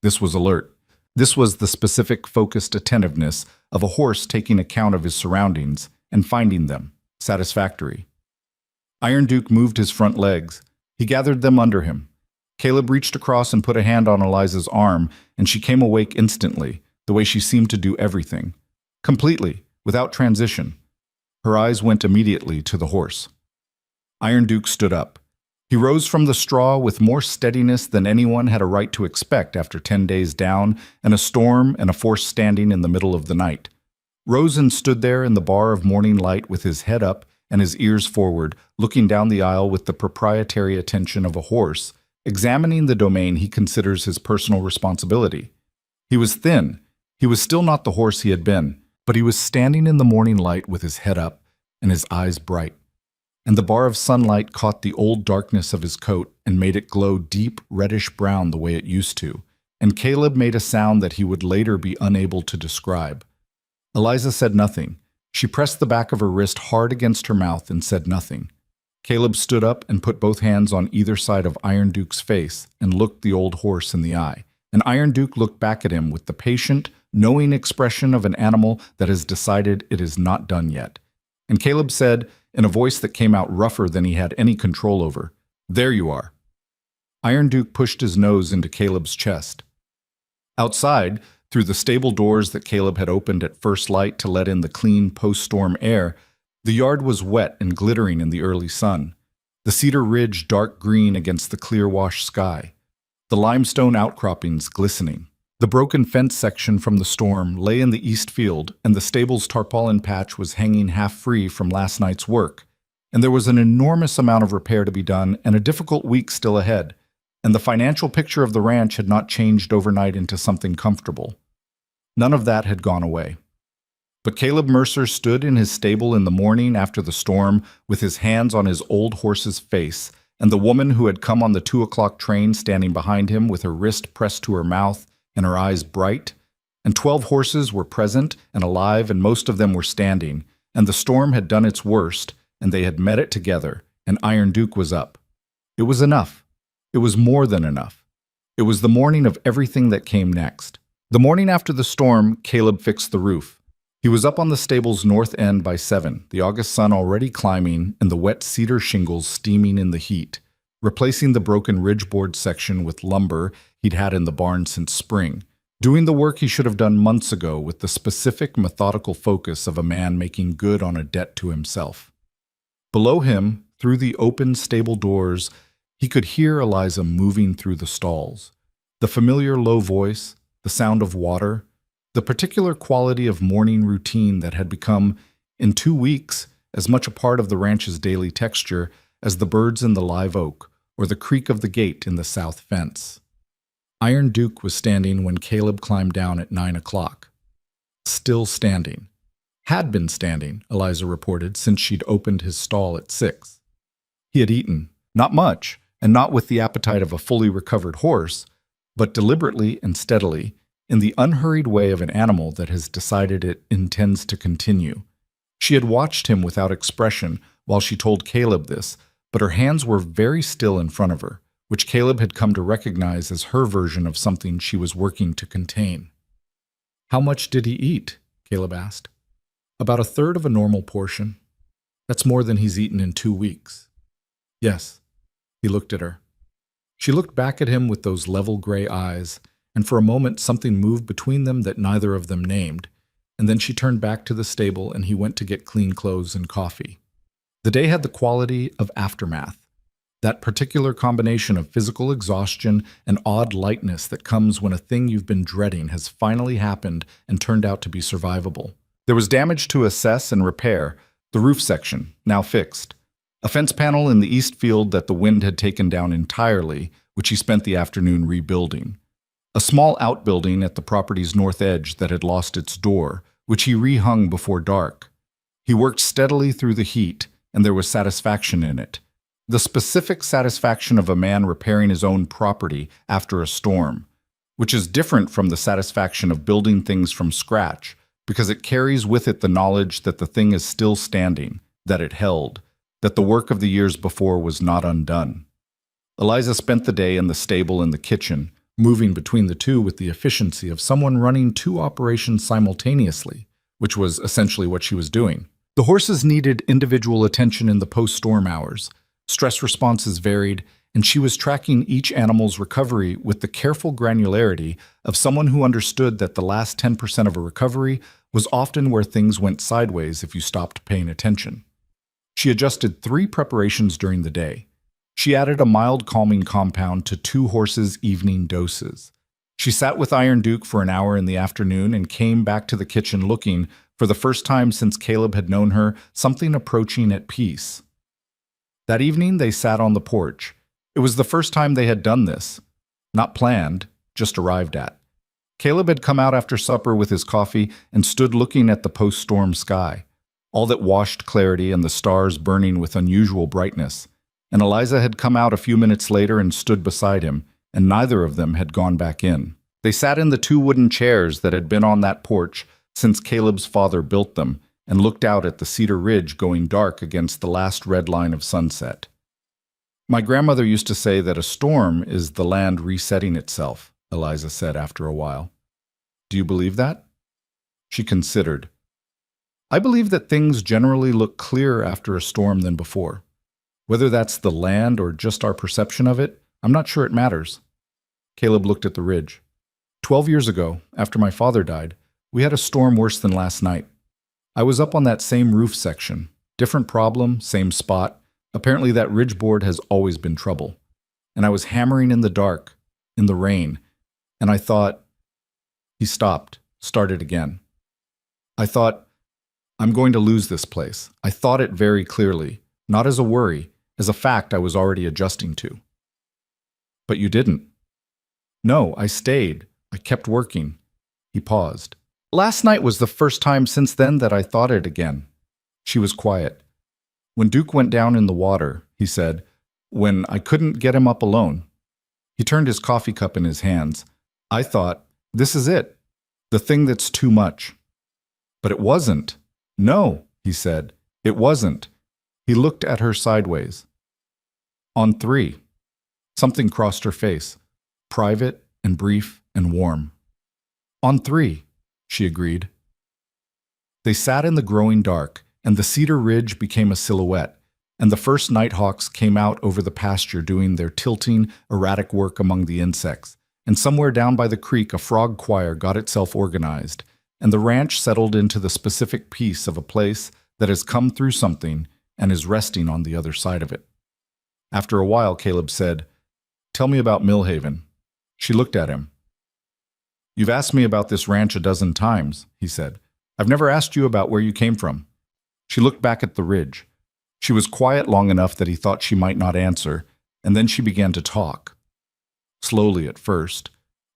S1: This was alert. This was the specific, focused attentiveness of a horse taking account of his surroundings and finding them satisfactory. Iron Duke moved his front legs. He gathered them under him. Caleb reached across and put a hand on Eliza's arm, and she came awake instantly, the way she seemed to do everything. Completely, without transition. Her eyes went immediately to the horse. Iron Duke stood up. He rose from the straw with more steadiness than anyone had a right to expect after 10 days down and a storm and a force standing in the middle of the night. Rose and stood there in the bar of morning light with his head up and his ears forward, looking down the aisle with the proprietary attention of a horse, examining the domain he considers his personal responsibility. He was thin. He was still not the horse he had been, but he was standing in the morning light with his head up and his eyes bright. And the bar of sunlight caught the old darkness of his coat and made it glow deep reddish-brown the way it used to, and Caleb made a sound that he would later be unable to describe. Eliza said nothing. She pressed the back of her wrist hard against her mouth and said nothing. Caleb stood up and put both hands on either side of Iron Duke's face and looked the old horse in the eye, and Iron Duke looked back at him with the patient, knowing expression of an animal that has decided it is not done yet. And Caleb said, in a voice that came out rougher than he had any control over, "There you are." Iron Duke pushed his nose into Caleb's chest. Outside, through the stable doors that Caleb had opened at first light to let in the clean post-storm air, the yard was wet and glittering in the early sun, the cedar ridge dark green against the clear-washed sky, the limestone outcroppings glistening. The broken fence section from the storm lay in the east field, and the stable's tarpaulin patch was hanging half-free from last night's work. And there was an enormous amount of repair to be done and a difficult week still ahead, and the financial picture of the ranch had not changed overnight into something comfortable. None of that had gone away. But Caleb Mercer stood in his stable in the morning after the storm with his hands on his old horse's face, and the woman who had come on the 2 o'clock train standing behind him with her wrist pressed to her mouth and her eyes bright, and 12 horses were present and alive, and most of them were standing, and the storm had done its worst, and they had met it together, and Iron Duke was up. It was enough. It was more than enough. It was the morning of everything that came next. The morning after the storm, Caleb fixed the roof. He was up on the stable's north end by 7, the August sun already climbing and the wet cedar shingles steaming in the heat, replacing the broken ridgeboard section with lumber he'd had in the barn since spring, doing the work he should have done months ago with the specific, methodical focus of a man making good on a debt to himself. Below him, through the open stable doors, he could hear Eliza moving through the stalls. The familiar low voice, the sound of water, the particular quality of morning routine that had become, in 2 weeks, as much a part of the ranch's daily texture as the birds in the live oak or the creak of the gate in the south fence. Iron Duke was standing when Caleb climbed down at 9 o'clock. Still standing. Had been standing, Eliza reported, since she'd opened his stall at 6. He had eaten, not much, and not with the appetite of a fully recovered horse, but deliberately and steadily, in the unhurried way of an animal that has decided it intends to continue. She had watched him without expression while she told Caleb this, but her hands were very still in front of her, which Caleb had come to recognize as her version of something she was working to contain. "How much did he eat?" Caleb asked. "About a third of a normal portion. That's more than he's eaten in 2 weeks. Yes." He looked at her. She looked back at him with those level gray eyes, and for a moment something moved between them that neither of them named, and then she turned back to the stable and he went to get clean clothes and coffee. The day had the quality of aftermath, that particular combination of physical exhaustion and odd lightness that comes when a thing you've been dreading has finally happened and turned out to be survivable. There was damage to assess and repair, the roof section, now fixed. A fence panel in the east field that the wind had taken down entirely, which he spent the afternoon rebuilding. A small outbuilding at the property's north edge that had lost its door, which he rehung before dark. He worked steadily through the heat, and there was satisfaction in it. The specific satisfaction of a man repairing his own property after a storm, which is different from the satisfaction of building things from scratch, because it carries with it the knowledge that the thing is still standing, that it held, that the work of the years before was not undone. Eliza spent the day in the stable and the kitchen, moving between the two with the efficiency of someone running 2 operations simultaneously, which was essentially what she was doing. The horses needed individual attention in the post-storm hours. Stress responses varied, and she was tracking each animal's recovery with the careful granularity of someone who understood that the last 10% of a recovery was often where things went sideways if you stopped paying attention. She adjusted 3 preparations during the day. She added a mild calming compound to 2 horses' evening doses. She sat with Iron Duke for an hour in the afternoon and came back to the kitchen looking, for the first time since Caleb had known her, something approaching at peace. That evening they sat on the porch. It was the first time they had done this. Not planned, just arrived at. Caleb had come out after supper with his coffee and stood looking at the post-storm sky, all that washed clarity and the stars burning with unusual brightness. And Eliza had come out a few minutes later and stood beside him, and neither of them had gone back in. They sat in the 2 wooden chairs that had been on that porch since Caleb's father built them, and looked out at the cedar ridge going dark against the last red line of sunset. "My grandmother used to say that a storm is the land resetting itself," Eliza said after a while. "Do you believe that?" She considered. "I believe that things generally look clearer after a storm than before. Whether that's the land or just our perception of it, I'm not sure it matters." Caleb looked at the ridge. 12 years ago, after my father died, we had a storm worse than last night. I was up on that same roof section. Different problem, same spot. Apparently that ridge board has always been trouble. And I was hammering in the dark, in the rain, and I thought... He stopped, started again. I thought, I'm going to lose this place. I thought it very clearly, not as a worry, as a fact I was already adjusting to. But you didn't. No, I stayed. I kept working. He paused. Last night was the first time since then that I thought it again. She was quiet. When Duke went down in the water, he said, when I couldn't get him up alone. He turned his coffee cup in his hands. I thought, this is it. The thing that's too much. But it wasn't. No, he said. It wasn't. He looked at her sideways. On 3. Something crossed her face. Private and brief and warm. On 3, she agreed. They sat in the growing dark, and the cedar ridge became a silhouette, and the first nighthawks came out over the pasture doing their tilting, erratic work among the insects, and somewhere down by the creek a frog choir got itself organized, and the ranch settled into the specific peace of a place that has come through something and is resting on the other side of it. After a while, Caleb said, "Tell me about Millhaven." She looked at him. "You've asked me about this ranch a dozen times," he said. "I've never asked you about where you came from." She looked back at the ridge. She was quiet long enough that he thought she might not answer, and then she began to talk. Slowly at first,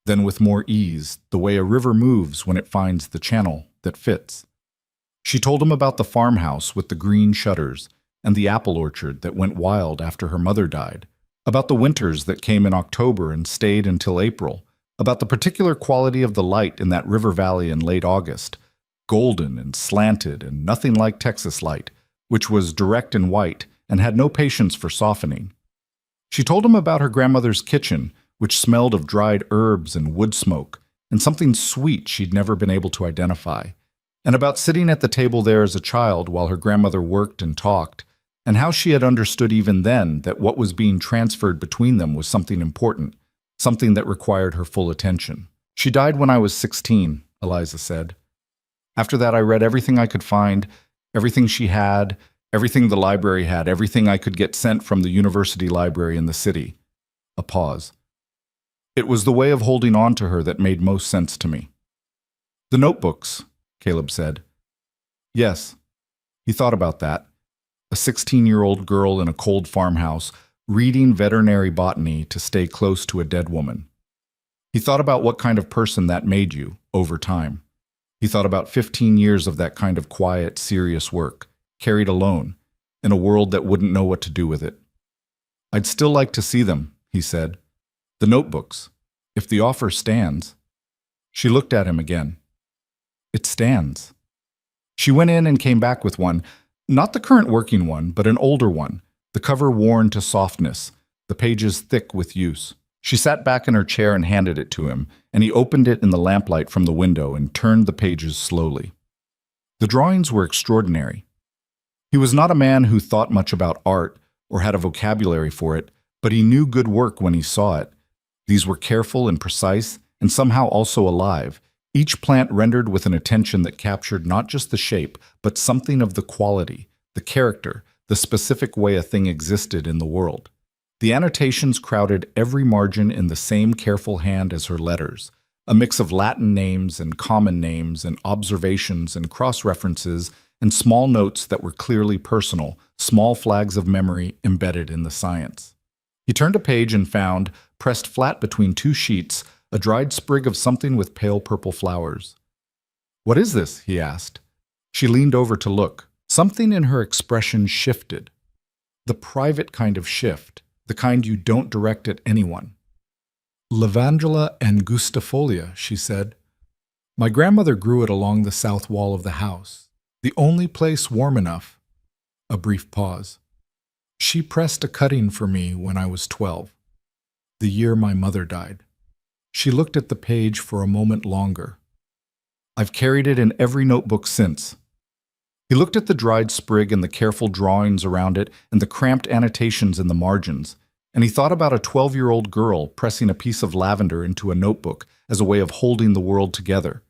S1: then with more ease, the way a river moves when it finds the channel that fits. She told him about the farmhouse with the green shutters and the apple orchard that went wild after her mother died, about the winters that came in October and stayed until April, about the particular quality of the light in that river valley in late August, golden and slanted and nothing like Texas light, which was direct and white and had no patience for softening. She told him about her grandmother's kitchen, which smelled of dried herbs and wood smoke, and something sweet she'd never been able to identify, and about sitting at the table there as a child while her grandmother worked and talked, and how she had understood even then that what was being transferred between them was something important, something that required her full attention. She died when I was 16, Eliza said. After that, I read everything I could find, everything she had, everything the library had, everything I could get sent from the university library in the city. A pause. It was the way of holding on to her that made most sense to me. The notebooks, Caleb said. Yes. He thought about that. A 16-year-old girl in a cold farmhouse, reading veterinary botany to stay close to a dead woman. He thought about what kind of person that made you, over time. He thought about 15 years of that kind of quiet, serious work, carried alone, in a world that wouldn't know what to do with it. I'd still like to see them, he said. The notebooks, if the offer stands. She looked at him again. It stands. She went in and came back with one, not the current working one, but an older one, the cover worn to softness, the pages thick with use. She sat back in her chair and handed it to him, and he opened it in the lamplight from the window and turned the pages slowly. The drawings were extraordinary. He was not a man who thought much about art or had a vocabulary for it, but he knew good work when he saw it. These were careful and precise, and somehow also alive, each plant rendered with an attention that captured not just the shape, but something of the quality, the character, the specific way a thing existed in the world. The annotations crowded every margin in the same careful hand as her letters, a mix of Latin names and common names and observations and cross-references and small notes that were clearly personal, small flags of memory embedded in the science. He turned a page and found, pressed flat between two sheets, a dried sprig of something with pale purple flowers. "What is this?" he asked. She leaned over to look. Something in her expression shifted. The private kind of shift, the kind you don't direct at anyone. "Levandula angustifolia," she said. "My grandmother grew it along the south wall of the house, the only place warm enough." A brief pause. "She pressed a cutting for me when I was 12, the year my mother died." She looked at the page for a moment longer. "I've carried it in every notebook since." He looked at the dried sprig and the careful drawings around it and the cramped annotations in the margins, and he thought about a 12-year-old girl pressing a piece of lavender into a notebook as a way of holding the world together.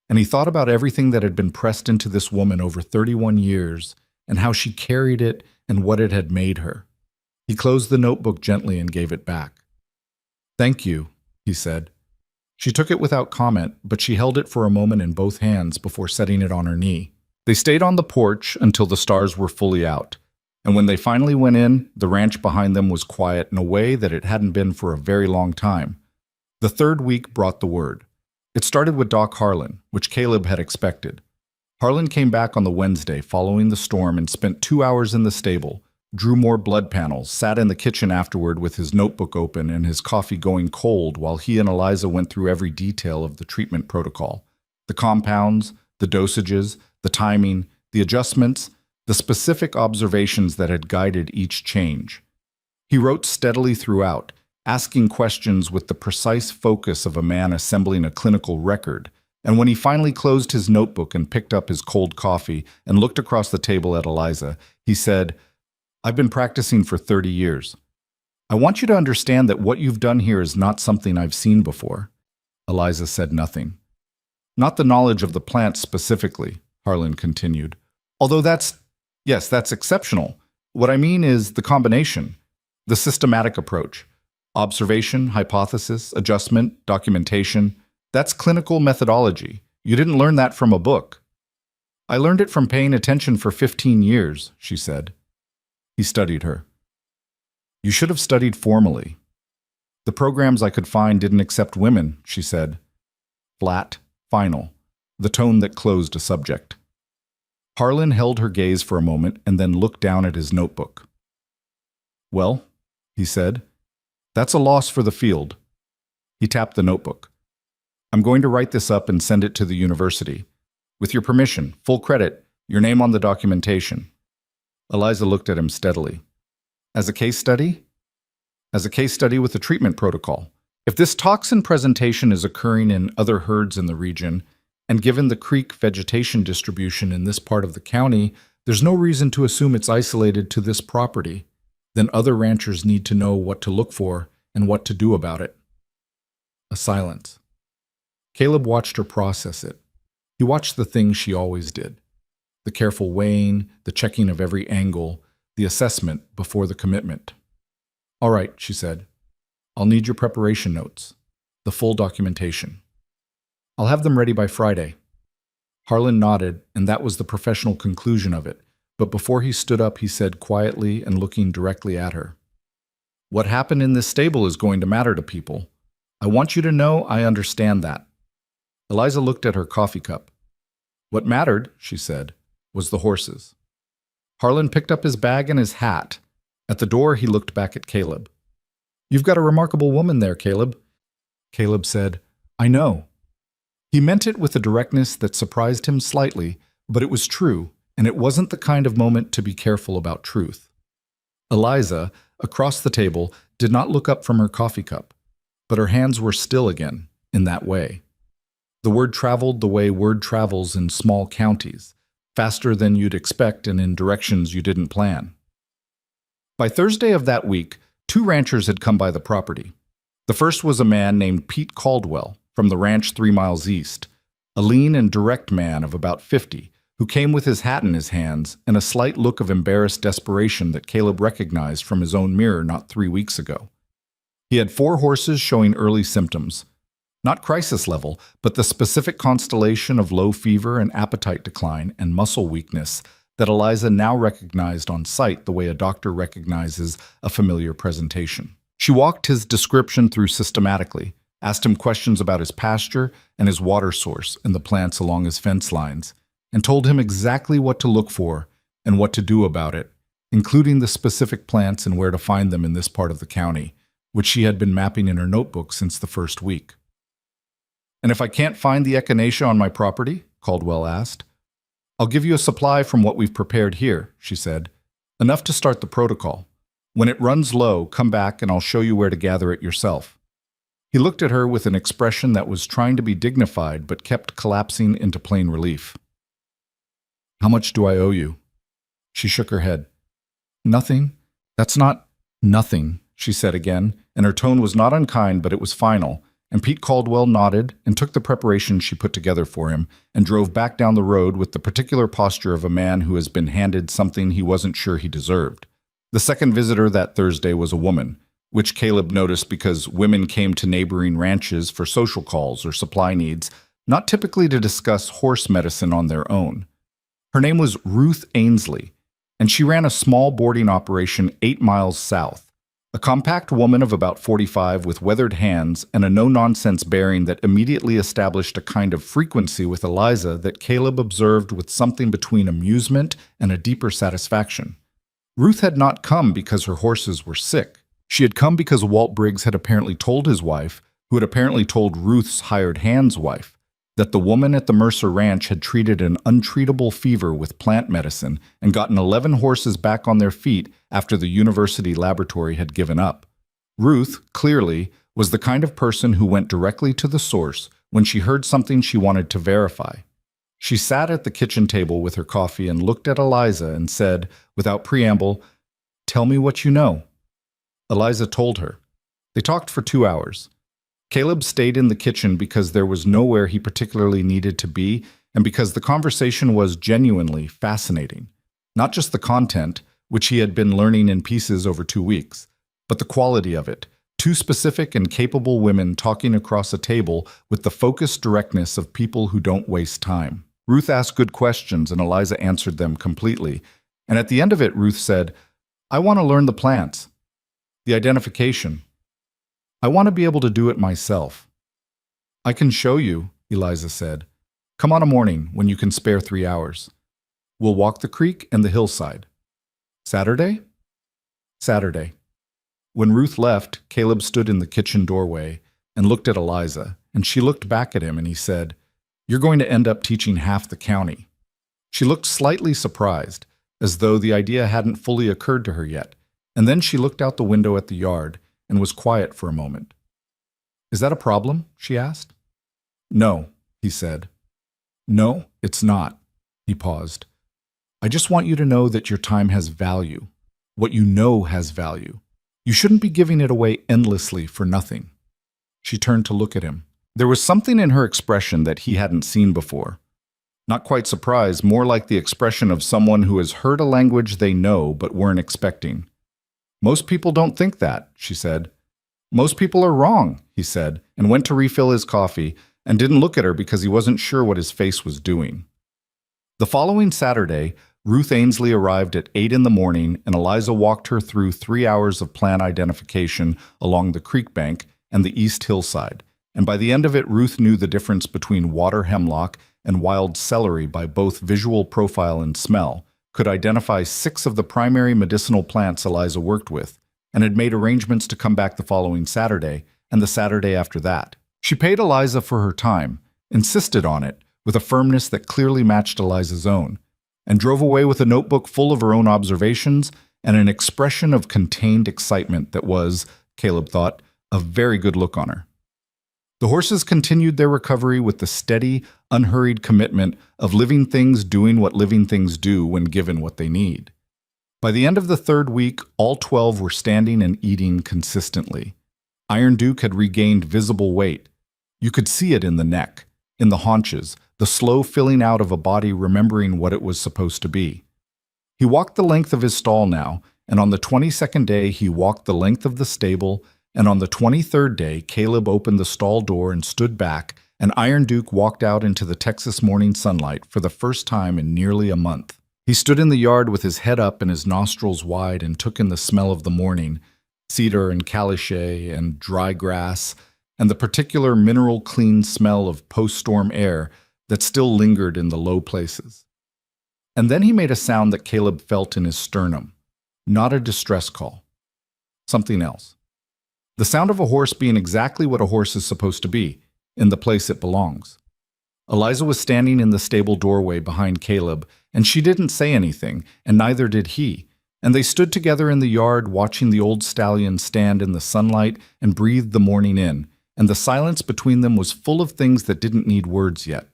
S1: And he thought about everything that had been pressed into this woman over 31 years and how she carried it and what it had made her. He closed the notebook gently and gave it back. "Thank you," he said. She took it without comment, but she held it for a moment in both hands before setting it on her knee. They stayed on the porch until the stars were fully out, and when they finally went in, the ranch behind them was quiet in a way that it hadn't been for a very long time. The third week brought the word. It started with Doc Harlan, which Caleb had expected. Harlan came back on the Wednesday following the storm and spent 2 hours in the stable, drew more blood panels, sat in the kitchen afterward with his notebook open and his coffee going cold while he and Eliza went through every detail of the treatment protocol. The compounds, the dosages, the timing, the adjustments, the specific observations that had guided each change. He wrote steadily throughout, asking questions with the precise focus of a man assembling a clinical record, and when he finally closed his notebook and picked up his cold coffee and looked across the table at Eliza, he said, "I've been practicing for 30 years. I want you to understand that what you've done here is not something I've seen before." Eliza said nothing. "Not the knowledge of the plant specifically," Harlan continued. "Although that's exceptional. What I mean is the combination, the systematic approach. Observation, hypothesis, adjustment, documentation. That's clinical methodology. You didn't learn that from a book." "I learned it from paying attention for 15 years, she said. He studied her. "You should have studied formally." The programs I could find didn't accept women, she said. Flat, final, the tone that closed a subject. Harlan held her gaze for a moment and then looked down at his notebook. Well, he said, that's a loss for the field. He tapped the notebook. I'm going to write this up and send it to the university. With your permission, full credit, your name on the documentation. Eliza looked at him steadily. As a case study? As a case study with a treatment protocol. If this toxin presentation is occurring in other herds in the region, and given the creek vegetation distribution in this part of the county, there's no reason to assume it's isolated to this property. Then other ranchers need to know what to look for and what to do about it. A silence. Caleb watched her process it. He watched the things she always did. The careful weighing, the checking of every angle, the assessment before the commitment. All right, she said. I'll need your preparation notes, the full documentation. I'll have them ready by Friday. Harlan nodded, and that was the professional conclusion of it. But before he stood up, he said quietly and looking directly at her, what happened in this stable is going to matter to people. I want you to know I understand that. Eliza looked at her coffee cup. What mattered, she said, was the horses. Harlan picked up his bag and his hat. At the door, he looked back at Caleb. You've got a remarkable woman there, Caleb. Caleb said, I know. He meant it with a directness that surprised him slightly, but it was true, and it wasn't the kind of moment to be careful about truth. Eliza, across the table, did not look up from her coffee cup, but her hands were still again, in that way. The word traveled the way word travels in small counties, faster than you'd expect and in directions you didn't plan. By Thursday of that week, 2 ranchers had come by the property. The first was a man named Pete Caldwell from the ranch 3 miles east, a lean and direct man of about 50, who came with his hat in his hands and a slight look of embarrassed desperation that Caleb recognized from his own mirror not 3 weeks ago. He had 4 horses showing early symptoms. Not crisis level, but the specific constellation of low fever and appetite decline and muscle weakness that Eliza now recognized on sight the way a doctor recognizes a familiar presentation. She walked his description through systematically, asked him questions about his pasture and his water source and the plants along his fence lines, and told him exactly what to look for and what to do about it, including the specific plants and where to find them in this part of the county, which she had been mapping in her notebook since the first week. And if I can't find the echinacea on my property, Caldwell asked, I'll give you a supply from what we've prepared here, she said, enough to start the protocol. When it runs low, come back and I'll show you where to gather it yourself. He looked at her with an expression that was trying to be dignified but kept collapsing into plain relief. How much do I owe you? She shook her head. Nothing. That's not nothing, she said again, and her tone was not unkind, but it was final. And Pete Caldwell nodded and took the preparation she put together for him and drove back down the road with the particular posture of a man who has been handed something he wasn't sure he deserved. The second visitor that Thursday was a woman, which Caleb noticed because women came to neighboring ranches for social calls or supply needs, not typically to discuss horse medicine on their own. Her name was Ruth Ainsley, and she ran a small boarding operation 8 miles south. A compact woman of about 45 with weathered hands and a no-nonsense bearing that immediately established a kind of frequency with Eliza that Caleb observed with something between amusement and a deeper satisfaction. Ruth had not come because her horses were sick. She had come because Walt Briggs had apparently told his wife, who had apparently told Ruth's hired hand's wife, that the woman at the Mercer Ranch had treated an untreatable fever with plant medicine and gotten 11 horses back on their feet after the university laboratory had given up. Ruth, clearly, was the kind of person who went directly to the source when she heard something she wanted to verify. She sat at the kitchen table with her coffee and looked at Eliza and said, without preamble, "Tell me what you know." Eliza told her. They talked for 2 hours. Caleb stayed in the kitchen because there was nowhere he particularly needed to be and because the conversation was genuinely fascinating. Not just the content, which he had been learning in pieces over 2 weeks, but the quality of it. 2 specific and capable women talking across a table with the focused directness of people who don't waste time. Ruth asked good questions and Eliza answered them completely. And at the end of it, Ruth said, "I want to learn the plants. The identification." I want to be able to do it myself. I can show you, Eliza said. Come on a morning when you can spare 3 hours. We'll walk the creek and the hillside. Saturday? Saturday. When Ruth left, Caleb stood in the kitchen doorway and looked at Eliza, and she looked back at him and he said, You're going to end up teaching half the county. She looked slightly surprised, as though the idea hadn't fully occurred to her yet, and then she looked out the window at the yard and was quiet for a moment. Is that a problem? She asked. No, he said. No, it's not. He paused. I just want you to know that your time has value. What you know has value. You shouldn't be giving it away endlessly for nothing. She turned to look at him. There was something in her expression that he hadn't seen before. Not quite surprised, more like the expression of someone who has heard a language they know but weren't expecting. Most people don't think that, she said. Most people are wrong, he said, and went to refill his coffee and didn't look at her because he wasn't sure what his face was doing. The following Saturday, Ruth Ainsley arrived at 8 in the morning and Eliza walked her through 3 hours of plan identification along the creek bank and the east hillside, and by the end of it Ruth knew the difference between water hemlock and wild celery by both visual profile and smell, could identify 6 of the primary medicinal plants Eliza worked with, and had made arrangements to come back the following Saturday and the Saturday after that. She paid Eliza for her time, insisted on it, with a firmness that clearly matched Eliza's own, and drove away with a notebook full of her own observations and an expression of contained excitement that was, Caleb thought, a very good look on her. The horses continued their recovery with the steady, unhurried commitment of living things doing what living things do when given what they need. By the end of the 3rd week, all 12 were standing and eating consistently. Iron Duke had regained visible weight. You could see it in the neck, in the haunches, the slow filling out of a body remembering what it was supposed to be. He walked the length of his stall now, and on the 22nd day he walked the length of the stable, and on the 23rd day Caleb opened the stall door and stood back, and Iron Duke walked out into the Texas morning sunlight for the first time in nearly a month. He stood in the yard with his head up and his nostrils wide and took in the smell of the morning, cedar and calichet and dry grass, and the particular mineral-clean smell of post-storm air that still lingered in the low places. And then he made a sound that Caleb felt in his sternum, not a distress call, something else. The sound of a horse being exactly what a horse is supposed to be, in the place it belongs. Eliza was standing in the stable doorway behind Caleb, and she didn't say anything, and neither did he, and they stood together in the yard watching the old stallion stand in the sunlight and breathe the morning in, and the silence between them was full of things that didn't need words yet.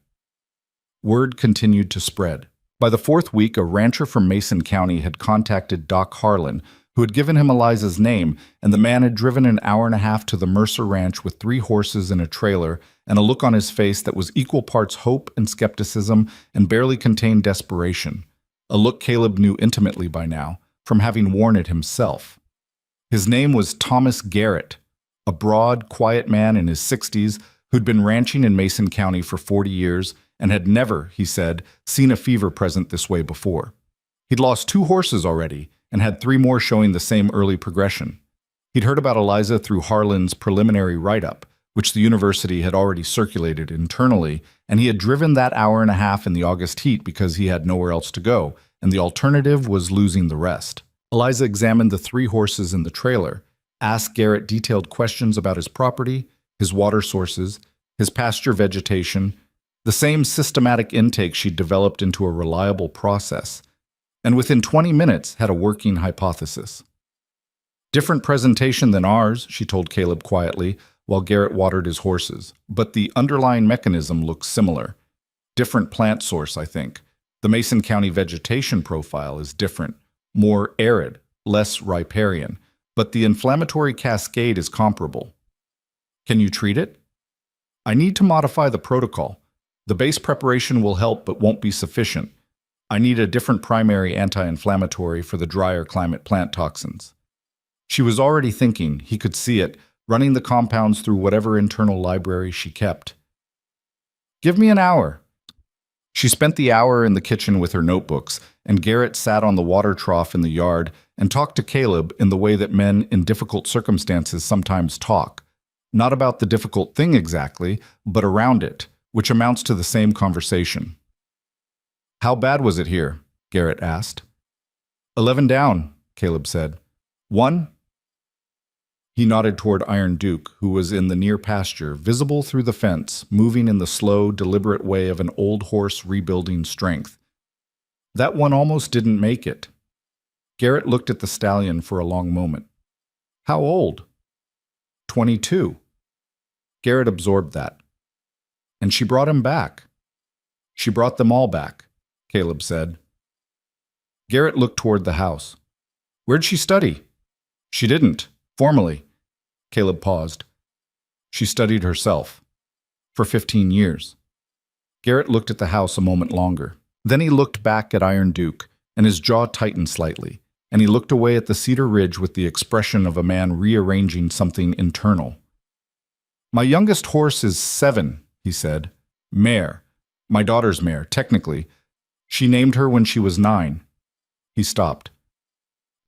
S1: Word continued to spread. By the 4th week, a rancher from Mason County had contacted Doc Harlan, who had given him Eliza's name, and the man had driven an hour and a half to the Mercer Ranch with 3 horses and a trailer, and a look on his face that was equal parts hope and skepticism and barely contained desperation, a look Caleb knew intimately by now, from having worn it himself. His name was Thomas Garrett, a broad, quiet man in his 60s who'd been ranching in Mason County for 40 years and had never, he said, seen a fever present this way before. He'd lost 2 horses already and had 3 more showing the same early progression. He'd heard about Eliza through Harlan's preliminary write-up, which the university had already circulated internally, and he had driven that hour and a half in the August heat because he had nowhere else to go, and the alternative was losing the rest. Eliza examined the 3 horses in the trailer, asked Garrett detailed questions about his property, his water sources, his pasture vegetation, the same systematic intake she'd developed into a reliable process, and within 20 minutes had a working hypothesis. Different presentation than ours, she told Caleb quietly, while Garrett watered his horses, but the underlying mechanism looks similar. Different plant source, I think. The Mason County vegetation profile is different, more arid, less riparian, but the inflammatory cascade is comparable. Can you treat it? I need to modify the protocol. The base preparation will help but won't be sufficient. I need a different primary anti-inflammatory for the drier climate plant toxins. She was already thinking, he could see it, running the compounds through whatever internal library she kept. Give me an hour. She spent the hour in the kitchen with her notebooks, and Garrett sat on the water trough in the yard and talked to Caleb in the way that men in difficult circumstances sometimes talk, Not about the difficult thing exactly, but around it, which amounts to the same conversation. How bad was it here? Garrett asked. 11 down, Caleb said. 1? He nodded toward Iron Duke, who was in the near pasture, visible through the fence, moving in the slow, deliberate way of an old horse rebuilding strength. That one almost didn't make it. Garrett looked at the stallion for a long moment. How old? 22. Garrett absorbed that. And she brought him back. She brought them all back, Caleb said. Garrett looked toward the house. Where'd she study? She didn't, formally. Caleb paused. She studied herself. For 15 years. Garrett looked at the house a moment longer. Then he looked back at Iron Duke, and his jaw tightened slightly, and he looked away at the cedar ridge with the expression of a man rearranging something internal. My youngest horse is 7, he said. Mare. My daughter's mare, technically. She named her when she was 9. He stopped.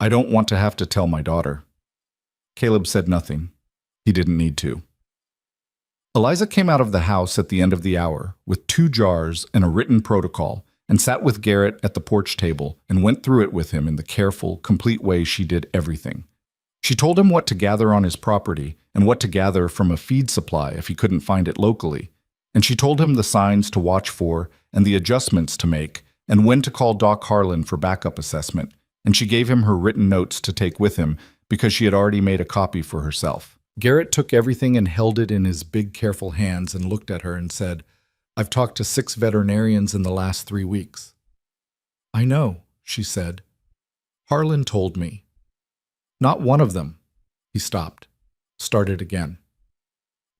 S1: I don't want to have to tell my daughter. Caleb said nothing. He didn't need to. Eliza came out of the house at the end of the hour with 2 jars and a written protocol and sat with Garrett at the porch table and went through it with him in the careful, complete way she did everything. She told him what to gather on his property and what to gather from a feed supply if he couldn't find it locally, and she told him the signs to watch for and the adjustments to make and when to call Doc Harlan for backup assessment, and she gave him her written notes to take with him because she had already made a copy for herself. Garrett took everything and held it in his big, careful hands and looked at her and said, I've talked to 6 veterinarians in the last 3 weeks. I know, she said. Harlan told me. Not one of them. He stopped. Started again.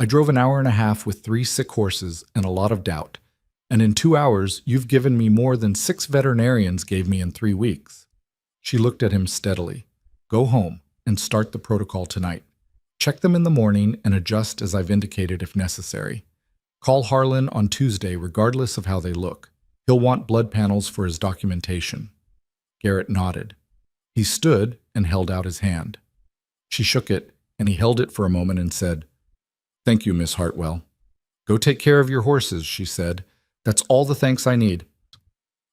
S1: I drove an hour and a half with 3 sick horses and a lot of doubt, and in 2 hours you've given me more than 6 veterinarians gave me in 3 weeks. She looked at him steadily. Go home and start the protocol tonight. Check them in the morning and adjust as I've indicated if necessary. Call Harlan on Tuesday regardless of how they look. He'll want blood panels for his documentation. Garrett nodded. He stood and held out his hand. She shook it, and he held it for a moment and said, Thank you, Miss Hartwell. Go take care of your horses, she said. That's all the thanks I need.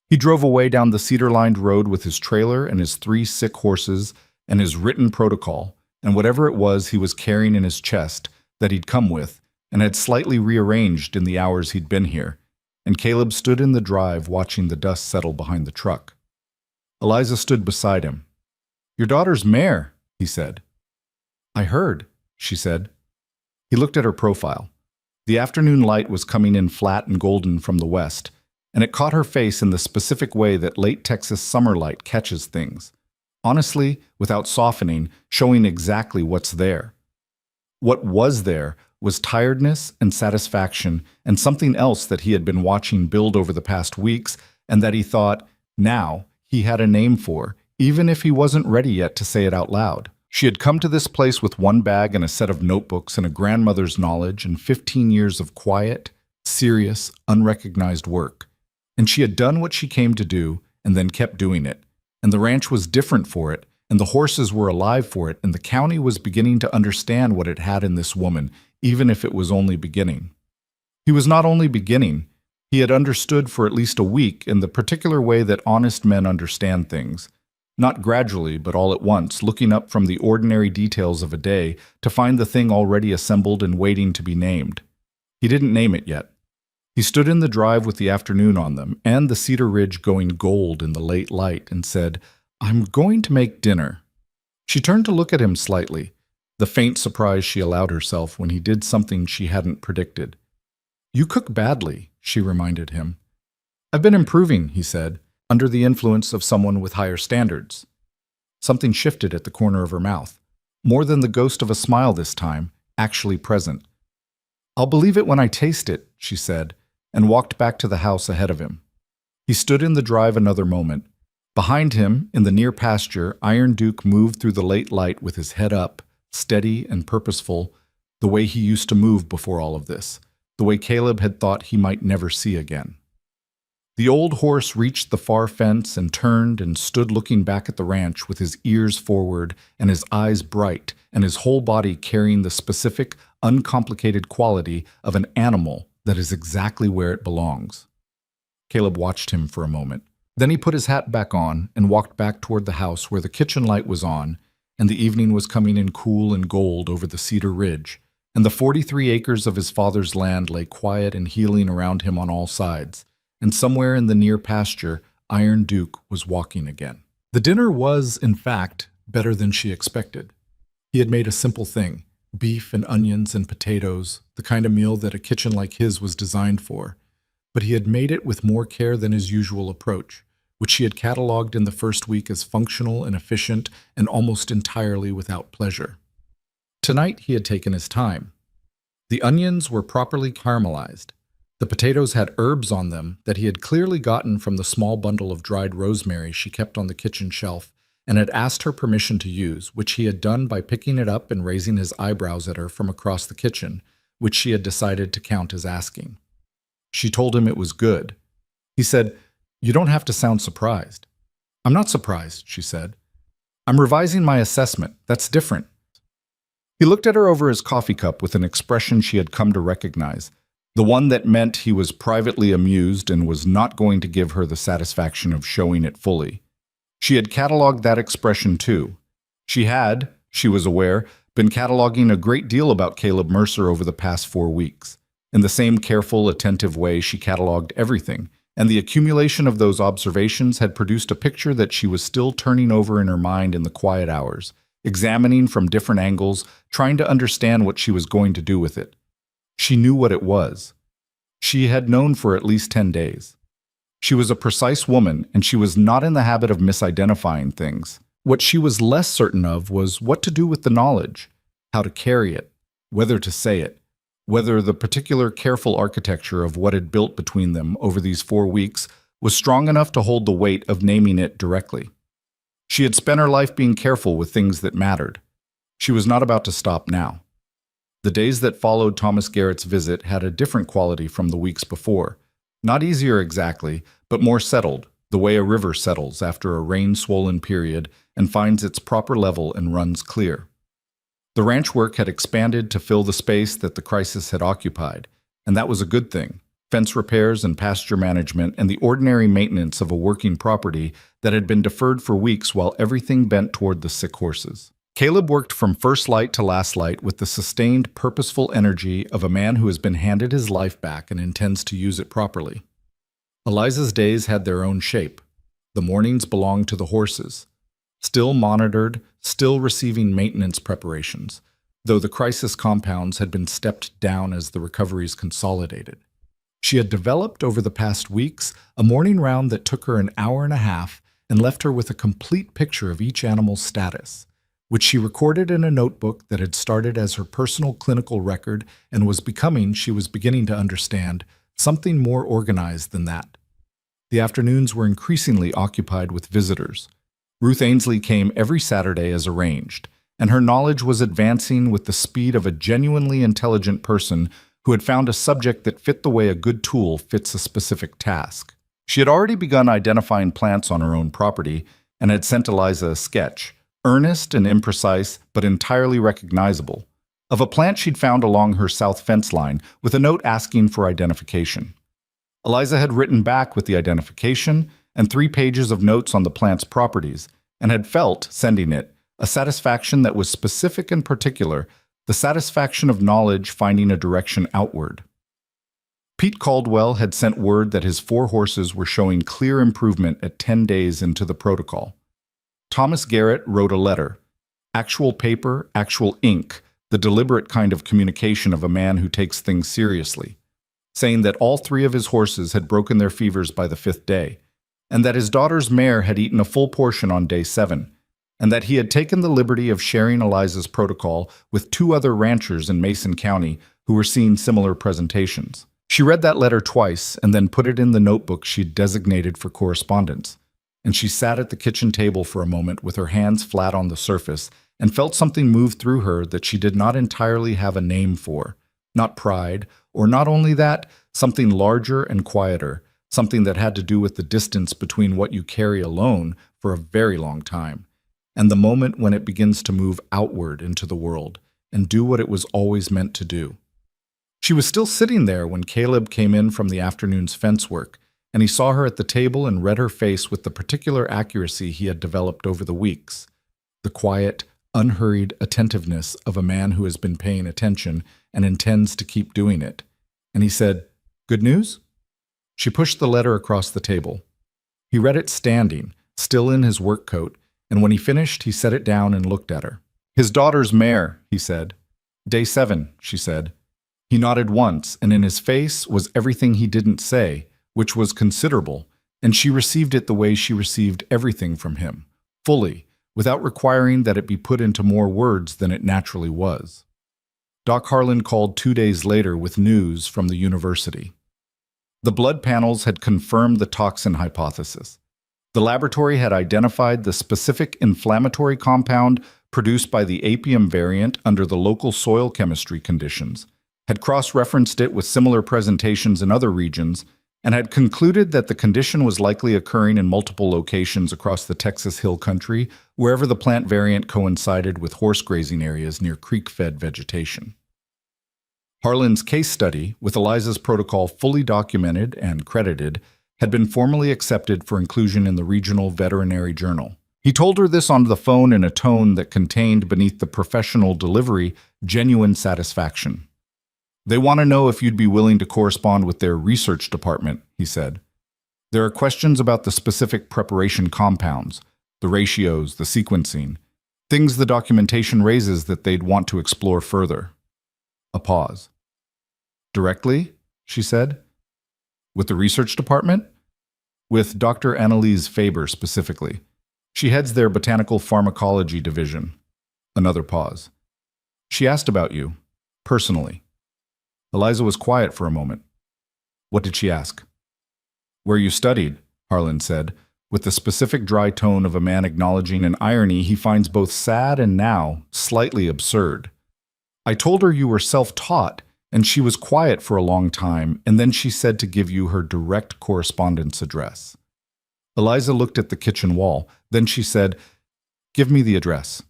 S1: He drove away down the cedar-lined road with his trailer and his 3 sick horses and his written protocol, and whatever it was he was carrying in his chest that he'd come with and had slightly rearranged in the hours he'd been here, and Caleb stood in the drive watching the dust settle behind the truck. Eliza stood beside him. Your daughter's mare, he said. I heard, she said. He looked at her profile. The afternoon light was coming in flat and golden from the west, and it caught her face in the specific way that late Texas summer light catches things. Honestly, without softening, showing exactly what's there. What was there was tiredness and satisfaction and something else that he had been watching build over the past weeks and that he thought, now, he had a name for, even if he wasn't ready yet to say it out loud. She had come to this place with 1 bag and a set of notebooks and a grandmother's knowledge and 15 years of quiet, serious, unrecognized work. And she had done what she came to do and then kept doing it. And the ranch was different for it, and the horses were alive for it, and the county was beginning to understand what it had in this woman, even if it was only beginning. He was not only beginning, he had understood for at least a week in the particular way that honest men understand things, not gradually but all at once, looking up from the ordinary details of a day to find the thing already assembled and waiting to be named. He didn't name it yet. He stood in the drive with the afternoon on them and the cedar ridge going gold in the late light and said, I'm going to make dinner. She turned to look at him slightly, the faint surprise she allowed herself when he did something she hadn't predicted. You cook badly, she reminded him. I've been improving, he said, under the influence of someone with higher standards. Something shifted at the corner of her mouth, more than the ghost of a smile this time, actually present. I'll believe it when I taste it, she said, and walked back to the house ahead of him. He stood in the drive another moment. Behind him, in the near pasture, Iron Duke moved through the late light with his head up, steady and purposeful, the way he used to move before all of this, the way Caleb had thought he might never see again. The old horse reached the far fence and turned and stood looking back at the ranch with his ears forward and his eyes bright and his whole body carrying the specific, uncomplicated quality of an animal that is exactly where it belongs. Caleb watched him for a moment. Then he put his hat back on and walked back toward the house where the kitchen light was on, and the evening was coming in cool and gold over the cedar ridge, and the 43 acres of his father's land lay quiet and healing around him on all sides, and somewhere in the near pasture, Iron Duke was walking again. The dinner was, in fact, better than she expected. He had made a simple thing, beef and onions and potatoes, the kind of meal that a kitchen like his was designed for, but he had made it with more care than his usual approach, which she had catalogued in the first week as functional and efficient and almost entirely without pleasure. Tonight he had taken his time. The onions were properly caramelized. The potatoes had herbs on them that he had clearly gotten from the small bundle of dried rosemary she kept on the kitchen shelf and had asked her permission to use, which he had done by picking it up and raising his eyebrows at her from across the kitchen, which she had decided to count as asking. She told him it was good. He said, "You don't have to sound surprised." "I'm not surprised," she said. "I'm revising my assessment. That's different." He looked at her over his coffee cup with an expression she had come to recognize, the one that meant he was privately amused and was not going to give her the satisfaction of showing it fully. She had catalogued that expression too. She had, she was aware, been cataloging a great deal about Caleb Mercer over the past 4 weeks. In the same careful, attentive way she catalogued everything, and the accumulation of those observations had produced a picture that she was still turning over in her mind in the quiet hours, examining from different angles, trying to understand what she was going to do with it. She knew what it was. She had known for at least 10 days. She was a precise woman, and she was not in the habit of misidentifying things. What she was less certain of was what to do with the knowledge, how to carry it, whether to say it, whether the particular careful architecture of what had built between them over these 4 weeks was strong enough to hold the weight of naming it directly. She had spent her life being careful with things that mattered. She was not about to stop now. The days that followed Thomas Garrett's visit had a different quality from the weeks before. Not easier exactly, but more settled, the way a river settles after a rain-swollen period and finds its proper level and runs clear. The ranch work had expanded to fill the space that the crisis had occupied, and that was a good thing. Fence repairs and pasture management and the ordinary maintenance of a working property that had been deferred for weeks while everything bent toward the sick horses. Caleb worked from first light to last light with the sustained, purposeful energy of a man who has been handed his life back and intends to use it properly. Eliza's days had their own shape. The mornings belonged to the horses, still monitored, still receiving maintenance preparations, though the crisis compounds had been stepped down as the recoveries consolidated. She had developed over the past weeks a morning round that took her an hour and a half and left her with a complete picture of each animal's status, which she recorded in a notebook that had started as her personal clinical record and was becoming, she was beginning to understand, something more organized than that. The afternoons were increasingly occupied with visitors. Ruth Ainsley came every Saturday as arranged, and her knowledge was advancing with the speed of a genuinely intelligent person who had found a subject that fit the way a good tool fits a specific task. She had already begun identifying plants on her own property and had sent Eliza a sketch, earnest and imprecise, but entirely recognizable, of a plant she'd found along her south fence line with a note asking for identification. Eliza had written back with the identification and 3 pages of notes on the plant's properties, and had felt, sending it, a satisfaction that was specific and particular, the satisfaction of knowledge finding a direction outward. Pete Caldwell had sent word that his 4 horses were showing clear improvement at 10 days into the protocol. Thomas Garrett wrote a letter. Actual paper, actual ink, the deliberate kind of communication of a man who takes things seriously, saying that all 3 of his horses had broken their fevers by the 5th day, and that his daughter's mare had eaten a full portion on day 7, and that he had taken the liberty of sharing Eliza's protocol with 2 other ranchers in Mason County who were seeing similar presentations. She read that letter twice and then put it in the notebook she'd designated for correspondence, and she sat at the kitchen table for a moment with her hands flat on the surface and felt something move through her that she did not entirely have a name for. Not pride, or not only that, something larger and quieter, something that had to do with the distance between what you carry alone for a very long time, and the moment when it begins to move outward into the world, and do what it was always meant to do. She was still sitting there when Caleb came in from the afternoon's fence work, and he saw her at the table and read her face with the particular accuracy he had developed over the weeks. The quiet, unhurried attentiveness of a man who has been paying attention and intends to keep doing it. And he said, "Good news?" She pushed the letter across the table. He read it standing, still in his work coat, and when he finished, he set it down and looked at her. "His daughter's mare," he said. "Day 7, she said. He nodded once, and in his face was everything he didn't say, which was considerable, and she received it the way she received everything from him, fully, without requiring that it be put into more words than it naturally was. Doc Harlan called 2 days later with news from the university. The blood panels had confirmed the toxin hypothesis. The laboratory had identified the specific inflammatory compound produced by the apium variant under the local soil chemistry conditions, had cross-referenced it with similar presentations in other regions, and had concluded that the condition was likely occurring in multiple locations across the Texas Hill Country, wherever the plant variant coincided with horse grazing areas near creek-fed vegetation. Harlan's case study, with Eliza's protocol fully documented and credited, had been formally accepted for inclusion in the regional veterinary journal. He told her this on the phone in a tone that contained beneath the professional delivery genuine satisfaction. "They want to know if you'd be willing to correspond with their research department," he said. "There are questions about the specific preparation compounds, the ratios, the sequencing, things the documentation raises that they'd want to explore further." A pause. "Directly?" she said. "With the research department?" "With Dr. Annalise Faber specifically. She heads their botanical pharmacology division." Another pause. "She asked about you, personally." Eliza was quiet for a moment. "What did she ask?" "Where you studied," Harlan said, with the specific dry tone of a man acknowledging an irony he finds both sad and now slightly absurd. "I told her you were self-taught, and she was quiet for a long time, and then she said to give you her direct correspondence address." Eliza looked at the kitchen wall. Then she said, "Give me the address."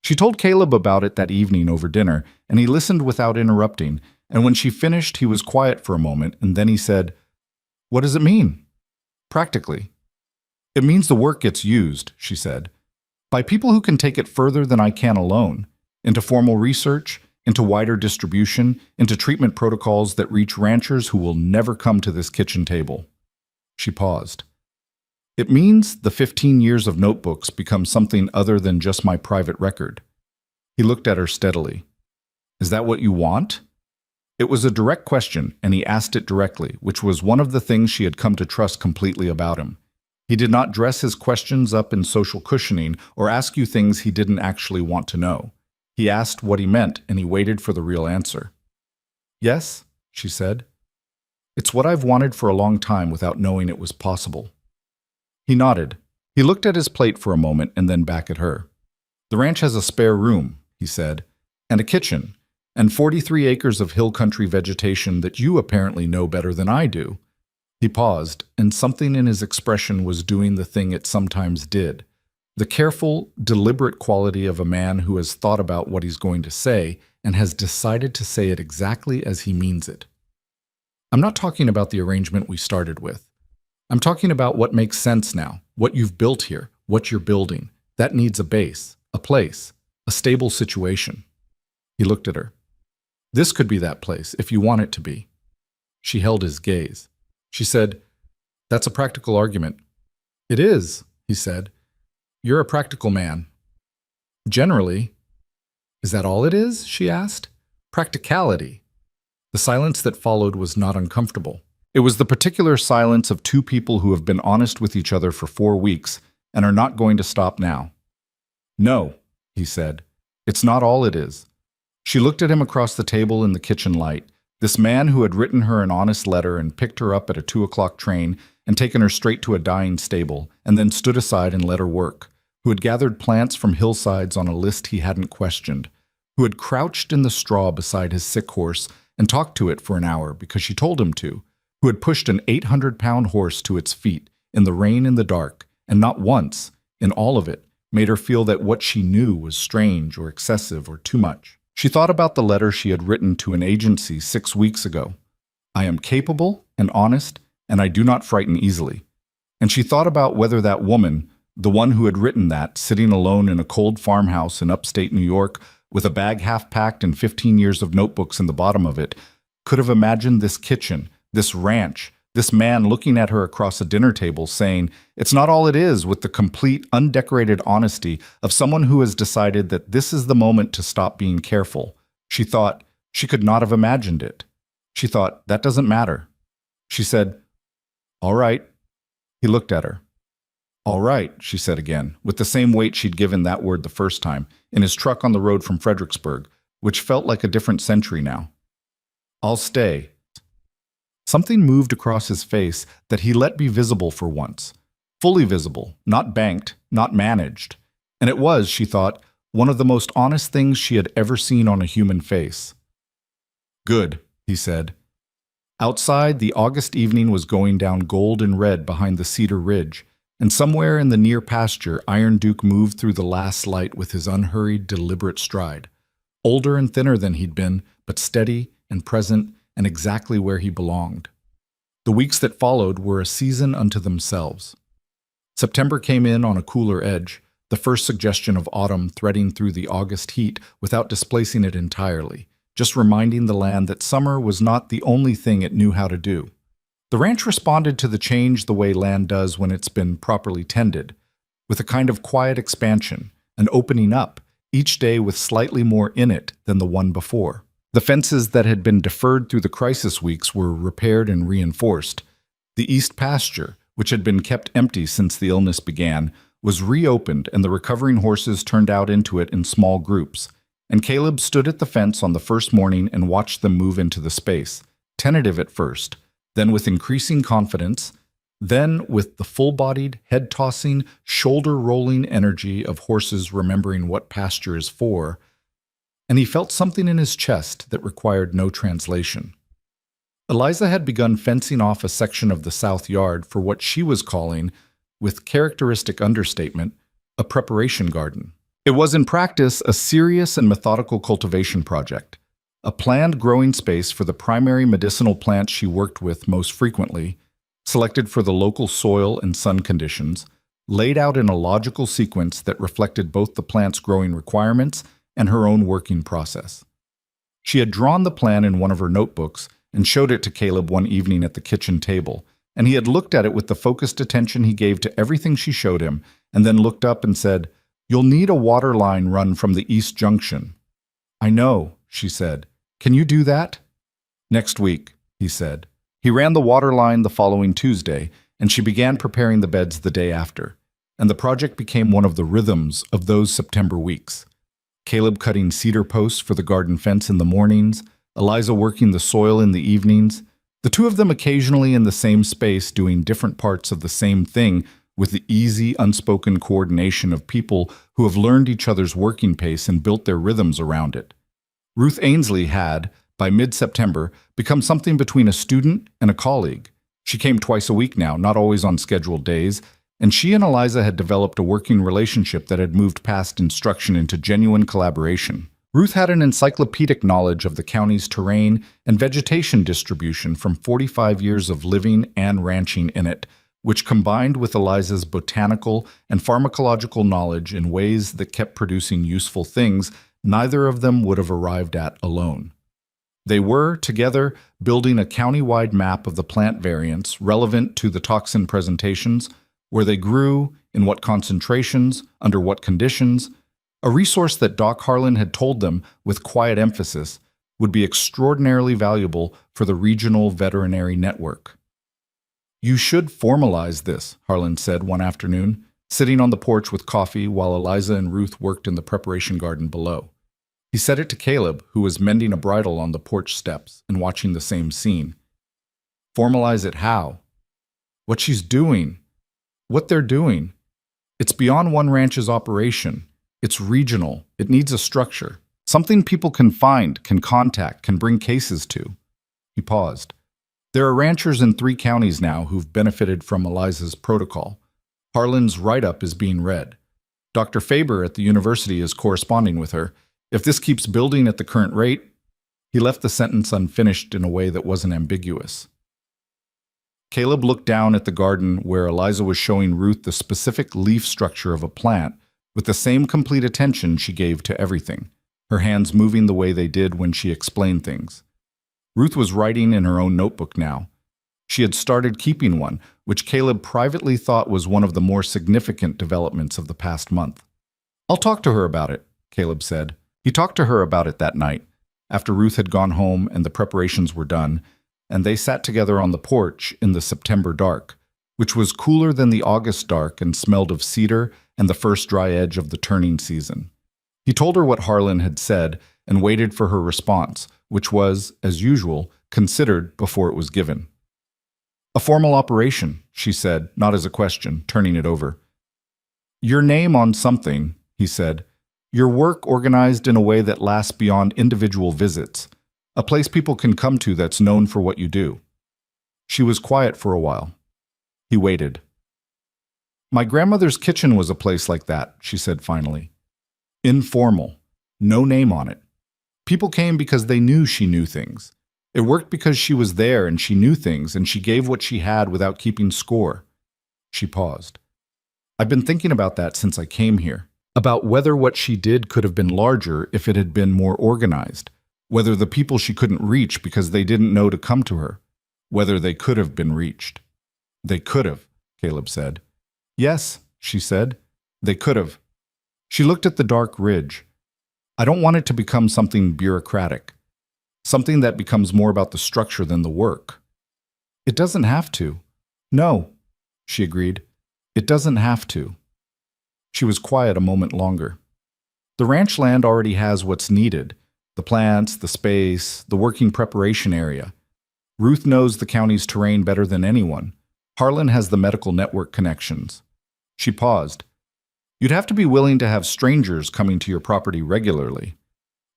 S1: She told Caleb about it that evening over dinner, and he listened without interrupting, and when she finished, he was quiet for a moment, and then he said, "What does it mean? Practically?" "It means the work gets used," she said, "by people who can take it further than I can alone, into formal research, into wider distribution, into treatment protocols that reach ranchers who will never come to this kitchen table." She paused. "It means the 15 years of notebooks become something other than just my private record." He looked at her steadily. "Is that what you want?" It was a direct question, and he asked it directly, which was one of the things she had come to trust completely about him. He did not dress his questions up in social cushioning or ask you things he didn't actually want to know. He asked what he meant, and he waited for the real answer. "Yes," she said. "It's what I've wanted for a long time without knowing it was possible." He nodded. He looked at his plate for a moment and then back at her. "The ranch has a spare room," he said, "and a kitchen, and 43 acres of hill country vegetation that you apparently know better than I do." He paused, and something in his expression was doing the thing it sometimes did. The careful, deliberate quality of a man who has thought about what he's going to say and has decided to say it exactly as he means it. "I'm not talking about the arrangement we started with. I'm talking about what makes sense now, what you've built here, what you're building. That needs a base, a place, a stable situation." He looked at her. "This could be that place, if you want it to be." She held his gaze. She said, "That's a practical argument." "It is," he said. "You're a practical man." "Generally." "Is that all it is?" she asked. "Practicality." The silence that followed was not uncomfortable. It was the particular silence of two people who have been honest with each other for 4 weeks and are not going to stop now. "No," he said. "It's not all it is." She looked at him across the table in the kitchen light, this man who had written her an honest letter and picked her up at a 2 o'clock train and taken her straight to a dying stable, and then stood aside and let her work, who had gathered plants from hillsides on a list he hadn't questioned, who had crouched in the straw beside his sick horse and talked to it for an hour because she told him to, who had pushed an 800-pound horse to its feet in the rain and the dark, and not once, in all of it, made her feel that what she knew was strange or excessive or too much. She thought about the letter she had written to an agency 6 weeks ago. I am capable and honest, and I do not frighten easily. And she thought about whether that woman, the one who had written that, sitting alone in a cold farmhouse in upstate New York with a bag half packed and 15 years of notebooks in the bottom of it, could have imagined this kitchen, this ranch, this man looking at her across a dinner table saying, "It's not all it is," with the complete, undecorated honesty of someone who has decided that this is the moment to stop being careful. She thought she could not have imagined it. She thought, that doesn't matter. She said, "All right." He looked at her. "All right," she said again, with the same weight she'd given that word the first time, in his truck on the road from Fredericksburg, which felt like a different century now. "I'll stay." Something moved across his face that he let be visible for once. Fully visible, not banked, not managed. And it was, she thought, one of the most honest things she had ever seen on a human face. "Good," he said. Outside, the August evening was going down gold and red behind the cedar ridge, and somewhere in the near pasture, Iron Duke moved through the last light with his unhurried, deliberate stride. Older and thinner than he'd been, but steady and present and exactly where he belonged. The weeks that followed were a season unto themselves. September came in on a cooler edge, the first suggestion of autumn threading through the August heat without displacing it entirely, just reminding the land that summer was not the only thing it knew how to do. The ranch responded to the change the way land does when it's been properly tended, with a kind of quiet expansion, an opening up, each day with slightly more in it than the one before. The fences that had been deferred through the crisis weeks were repaired and reinforced. The east pasture, which had been kept empty since the illness began, was reopened and the recovering horses turned out into it in small groups. And Caleb stood at the fence on the first morning and watched them move into the space, tentative at first, then with increasing confidence, then with the full-bodied, head-tossing, shoulder-rolling energy of horses remembering what pasture is for, and he felt something in his chest that required no translation. Eliza had begun fencing off a section of the south yard for what she was calling, with characteristic understatement, a preparation garden. It was in practice a serious and methodical cultivation project, a planned growing space for the primary medicinal plants she worked with most frequently, selected for the local soil and sun conditions, laid out in a logical sequence that reflected both the plant's growing requirements and her own working process. She had drawn the plan in one of her notebooks and showed it to Caleb one evening at the kitchen table, and he had looked at it with the focused attention he gave to everything she showed him, and then looked up and said, "You'll need a water line run from the east junction." "I know," she said. "Can you do that?" "Next week," he said. He ran the water line the following Tuesday, and she began preparing the beds the day after, and the project became one of the rhythms of those September weeks. Caleb cutting cedar posts for the garden fence in the mornings, Eliza working the soil in the evenings, the two of them occasionally in the same space doing different parts of the same thing with the easy, unspoken coordination of people who have learned each other's working pace and built their rhythms around it. Ruth Ainsley had, by mid-September, become something between a student and a colleague. She came twice a week now, not always on scheduled days, and she and Eliza had developed a working relationship that had moved past instruction into genuine collaboration. Ruth had an encyclopedic knowledge of the county's terrain and vegetation distribution from 45 years of living and ranching in it, which combined with Eliza's botanical and pharmacological knowledge in ways that kept producing useful things neither of them would have arrived at alone. They were, together, building a county-wide map of the plant variants relevant to the toxin presentations, where they grew, in what concentrations, under what conditions, a resource that Doc Harlan had told them, with quiet emphasis, would be extraordinarily valuable for the regional veterinary network. "You should formalize this," Harlan said one afternoon, sitting on the porch with coffee while Eliza and Ruth worked in the preparation garden below. He said it to Caleb, who was mending a bridle on the porch steps and watching the same scene. "Formalize it how?" "What she's doing. What they're doing. It's beyond one ranch's operation. It's regional. It needs a structure. Something people can find, can contact, can bring cases to." He paused. "There are ranchers in 3 counties now who've benefited from Eliza's protocol. Harlan's write-up is being read. Dr. Faber at the university is corresponding with her. If this keeps building at the current rate, he left the sentence unfinished in a way that wasn't ambiguous. Caleb looked down at the garden where Eliza was showing Ruth the specific leaf structure of a plant with the same complete attention she gave to everything, her hands moving the way they did when she explained things. Ruth was writing in her own notebook now. She had started keeping one, which Caleb privately thought was one of the more significant developments of the past month. "I'll talk to her about it," Caleb said. He talked to her about it that night, after Ruth had gone home and the preparations were done, and they sat together on the porch in the September dark, which was cooler than the August dark and smelled of cedar and the first dry edge of the turning season. He told her what Harlan had said and waited for her response, which was, as usual, considered before it was given. "A formal operation," she said, not as a question, turning it over. "Your name on something," he said. "Your work organized in a way that lasts beyond individual visits. A place people can come to that's known for what you do." She was quiet for a while. He waited. "My grandmother's kitchen was a place like that," she said finally. "Informal. No name on it. People came because they knew she knew things. It worked because she was there and she knew things and she gave what she had without keeping score." She paused. "I've been thinking about that since I came here. About whether what she did could have been larger if it had been more organized. Whether the people she couldn't reach because they didn't know to come to her. Whether they could have been reached." "They could have," Caleb said. "Yes," she said. "They could have." She looked at the dark ridge. "I don't want it to become something bureaucratic. Something that becomes more about the structure than the work." "It doesn't have to." "No," she agreed. "It doesn't have to." She was quiet a moment longer. "The ranch land already has what's needed. The plants, the space, the working preparation area. Ruth knows the county's terrain better than anyone. Harlan has the medical network connections." She paused. "You'd have to be willing to have strangers coming to your property regularly."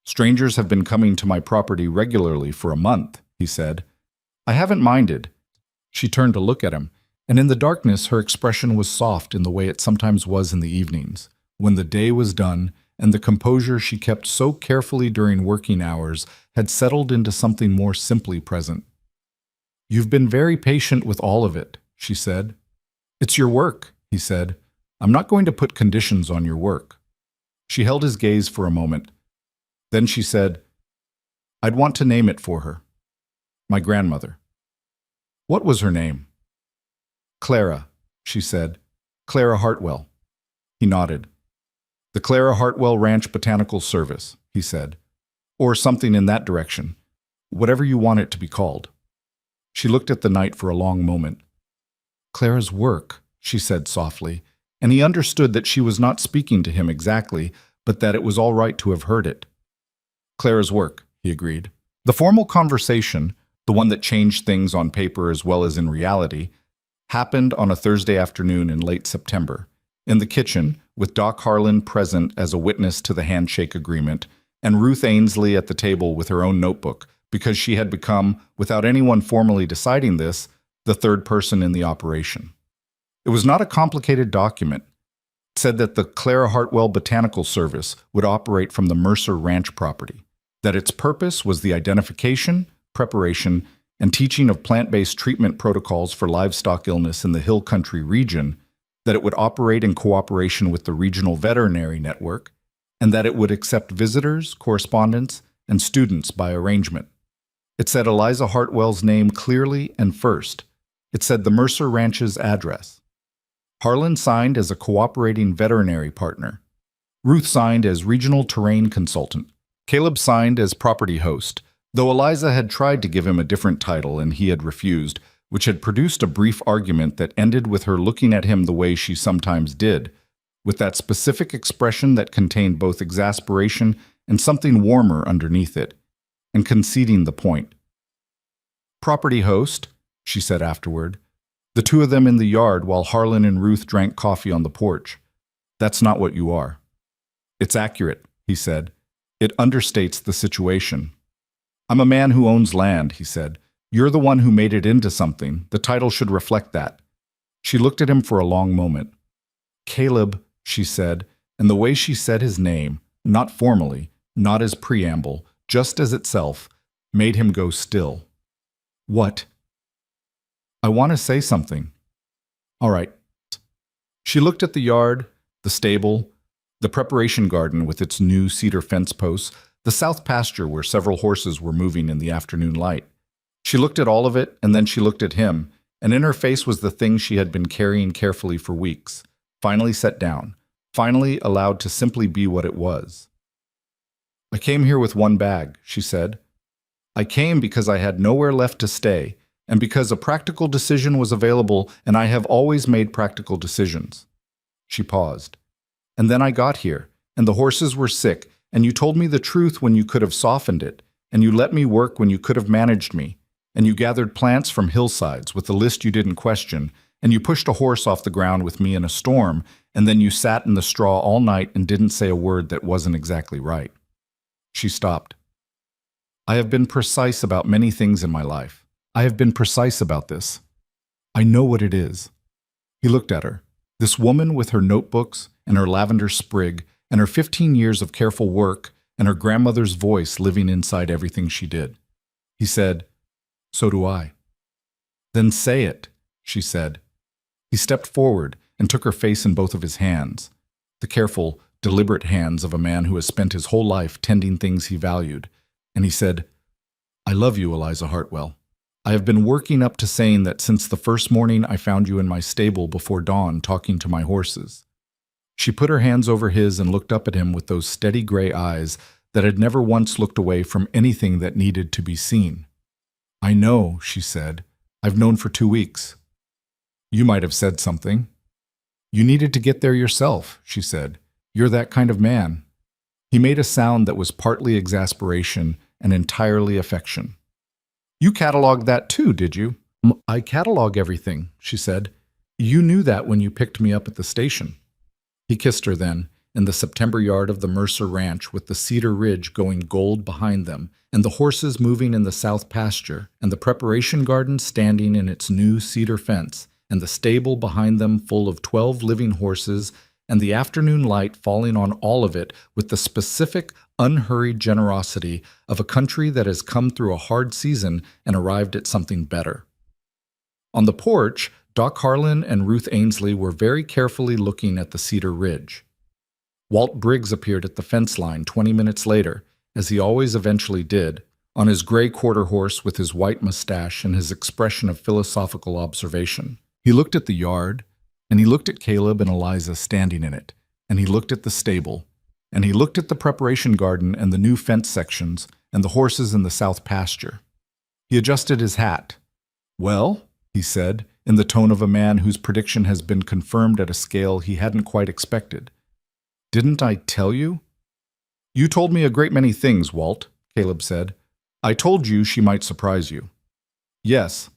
S1: "Strangers have been coming to my property regularly for a month," he said. "I haven't minded." She turned to look at him, and in the darkness her expression was soft in the way it sometimes was in the evenings, when the day was done and the composure she kept so carefully during working hours had settled into something more simply present. "You've been very patient with all of it," she said. "It's your work," he said. "I'm not going to put conditions on your work." She held his gaze for a moment. Then she said, "I'd want to name it for her. My grandmother." "What was her name?" "Clara," she said. "Clara Hartwell." He nodded. "The Clara Hartwell Ranch Botanical Service," he said. "Or something in that direction. Whatever you want it to be called." She looked at the night for a long moment. "Clara's work," she said softly, and he understood that she was not speaking to him exactly, but that it was all right to have heard it. "Clara's work," he agreed. The formal conversation, the one that changed things on paper as well as in reality, happened on a Thursday afternoon in late September, in the kitchen, with Doc Harlan present as a witness to the handshake agreement, and Ruth Ainsley at the table with her own notebook, because she had become, without anyone formally deciding this, the third person in the operation. It was not a complicated document. It said that the Clara Hartwell Botanical Service would operate from the Mercer Ranch property, that its purpose was the identification, preparation, and teaching of plant-based treatment protocols for livestock illness in the Hill Country region, that it would operate in cooperation with the regional veterinary network, and that it would accept visitors, correspondents, and students by arrangement. It said Eliza Hartwell's name clearly and first. It said the Mercer Ranch's address. Harlan signed as a cooperating veterinary partner. Ruth signed as regional terrain consultant. Caleb signed as property host, though Eliza had tried to give him a different title and he had refused, which had produced a brief argument that ended with her looking at him the way she sometimes did, with that specific expression that contained both exasperation and something warmer underneath it, and conceding the point. "Property host," she said afterward, the two of them in the yard while Harlan and Ruth drank coffee on the porch. "That's not what you are." "It's accurate," he said. "It understates the situation." "I'm a man who owns land," he said. "You're the one who made it into something. The title should reflect that." She looked at him for a long moment. "Caleb," she said, and the way she said his name, not formally, not as preamble, just as itself, made him go still. What? I want to say something. All right. She looked at the yard, the stable, the preparation garden with its new cedar fence posts, the south pasture where several horses were moving in the afternoon light. She looked at all of it, and then she looked at him, and in her face was the thing she had been carrying carefully for weeks, finally set down, finally allowed to simply be what it was. I came here with one bag, she said. I came because I had nowhere left to stay, and because a practical decision was available, and I have always made practical decisions. She paused. And then I got here, and the horses were sick, and you told me the truth when you could have softened it, and you let me work when you could have managed me, and you gathered plants from hillsides with a list you didn't question, and you pushed a horse off the ground with me in a storm, and then you sat in the straw all night and didn't say a word that wasn't exactly right. She stopped. I have been precise about many things in my life. I have been precise about this. I know what it is. He looked at her, this woman with her notebooks and her lavender sprig and her 15 years of careful work and her grandmother's voice living inside everything she did. He said, "So do I." "Then say it," she said. He stepped forward and took her face in both of his hands, the careful, deliberate hands of a man who has spent his whole life tending things he valued, and he said, "I love you, Eliza Hartwell. I have been working up to saying that since the first morning I found you in my stable before dawn talking to my horses." She put her hands over his and looked up at him with those steady gray eyes that had never once looked away from anything that needed to be seen. "I know," she said. "I've known for 2 weeks." "You might have said something." "You needed to get there yourself," she said. "You're that kind of man." He made a sound that was partly exasperation and entirely affection. "You cataloged that too, did you?" "I catalog everything," she said. "You knew that when you picked me up at the station." He kissed her then, in the September yard of the Mercer Ranch with the cedar ridge going gold behind them, and the horses moving in the south pasture, and the preparation garden standing in its new cedar fence, and the stable behind them full of 12 living horses, and the afternoon light falling on all of it with the specific, unhurried generosity of a country that has come through a hard season and arrived at something better. On the porch, Doc Harlan and Ruth Ainsley were very carefully looking at the cedar ridge. Walt Briggs appeared at the fence line 20 minutes later, as he always eventually did, on his gray quarter horse with his white mustache and his expression of philosophical observation. He looked at the yard, and he looked at Caleb and Eliza standing in it, and he looked at the stable, and he looked at the preparation garden and the new fence sections and the horses in the south pasture. He adjusted his hat. "Well," he said, in the tone of a man whose prediction has been confirmed at a scale he hadn't quite expected. "Didn't I tell you?" "You told me a great many things, Walt," Caleb said. "I told you she might surprise you." "Yes."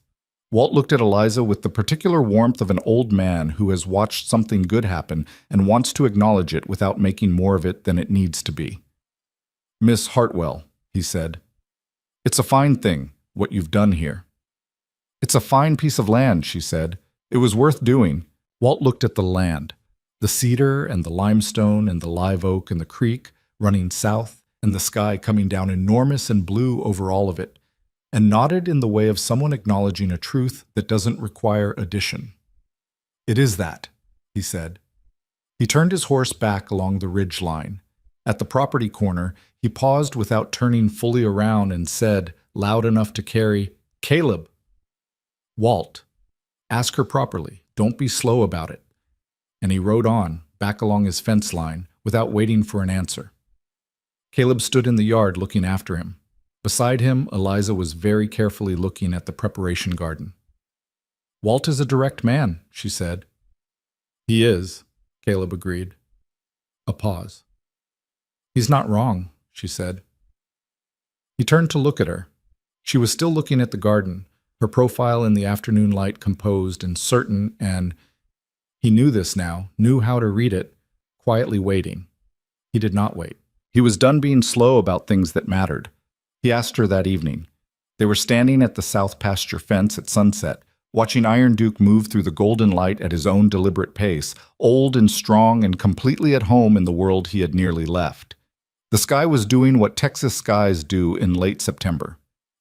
S1: Walt looked at Eliza with the particular warmth of an old man who has watched something good happen and wants to acknowledge it without making more of it than it needs to be. "Miss Hartwell," he said, "it's a fine thing, what you've done here." "It's a fine piece of land," she said. "It was worth doing." Walt looked at the land, the cedar and the limestone and the live oak and the creek running south and the sky coming down enormous and blue over all of it, and nodded in the way of someone acknowledging a truth that doesn't require addition. "It is that," he said. He turned his horse back along the ridge line. At the property corner, he paused without turning fully around and said, loud enough to carry, "Caleb." "Walt, ask her properly. Don't be slow about it." And he rode on, back along his fence line, without waiting for an answer. Caleb stood in the yard looking after him. Beside him, Eliza was very carefully looking at the preparation garden. "Walt is a direct man," she said. "He is," Caleb agreed. A pause. "He's not wrong," she said. He turned to look at her. She was still looking at the garden, her profile in the afternoon light composed and certain and, he knew this now, knew how to read it, quietly waiting. He did not wait. He was done being slow about things that mattered. He asked her that evening. They were standing at the south pasture fence at sunset, watching Iron Duke move through the golden light at his own deliberate pace, old and strong and completely at home in the world he had nearly left. The sky was doing what Texas skies do in late September,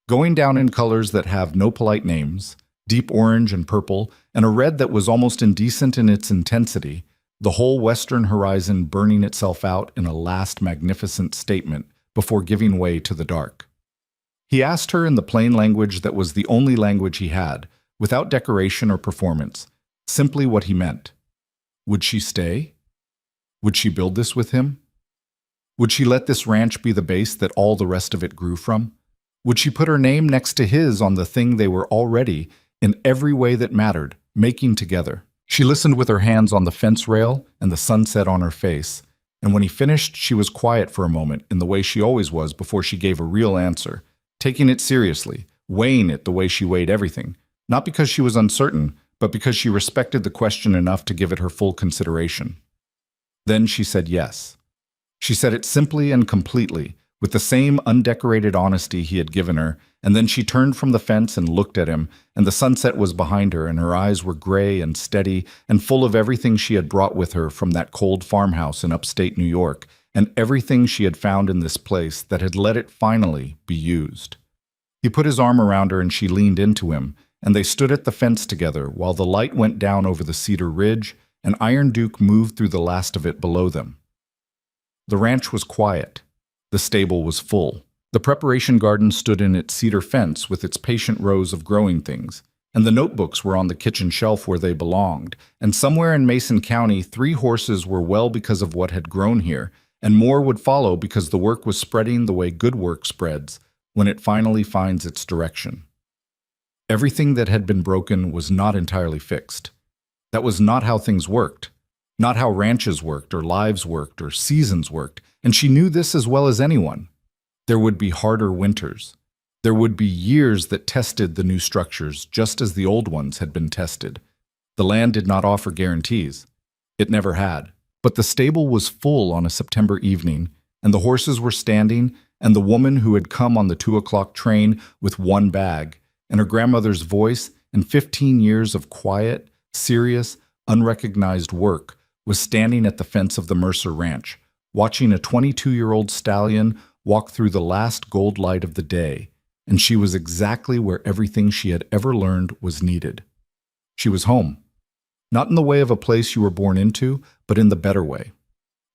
S1: going down in colors that have no polite names, deep orange and purple, and a red that was almost indecent in its intensity, the whole western horizon burning itself out in a last magnificent statement before giving way to the dark. He asked her in the plain language that was the only language he had, without decoration or performance, simply what he meant. Would she stay? Would she build this with him? Would she let this ranch be the base that all the rest of it grew from? Would she put her name next to his on the thing they were already, in every way that mattered, making together? She listened with her hands on the fence rail and the sunset on her face, and when he finished, she was quiet for a moment in the way she always was before she gave a real answer, taking it seriously, weighing it the way she weighed everything, not because she was uncertain, but because she respected the question enough to give it her full consideration. Then she said yes. She said it simply and completely, with the same undecorated honesty he had given her, and then she turned from the fence and looked at him, and the sunset was behind her, and her eyes were gray and steady and full of everything she had brought with her from that cold farmhouse in upstate New York, and everything she had found in this place that had let it finally be used. He put his arm around her and she leaned into him, and they stood at the fence together while the light went down over the cedar ridge, and Iron Duke moved through the last of it below them. The ranch was quiet. The stable was full. The preparation garden stood in its cedar fence with its patient rows of growing things, and the notebooks were on the kitchen shelf where they belonged, and somewhere in Mason County 3 horses were well because of what had grown here, and more would follow because the work was spreading the way good work spreads when it finally finds its direction. Everything that had been broken was not entirely fixed. That was not how things worked, not how ranches worked or lives worked or seasons worked, and she knew this as well as anyone. There would be harder winters. There would be years that tested the new structures just as the old ones had been tested. The land did not offer guarantees. It never had. But the stable was full on a September evening, and the horses were standing, and the woman who had come on the 2 o'clock train with 1 bag, and her grandmother's voice, and 15 years of quiet, serious, unrecognized work, was standing at the fence of the Mercer Ranch, watching a 22-year-old stallion walk through the last gold light of the day, and she was exactly where everything she had ever learned was needed. She was home. Not in the way of a place you were born into, but in the better way.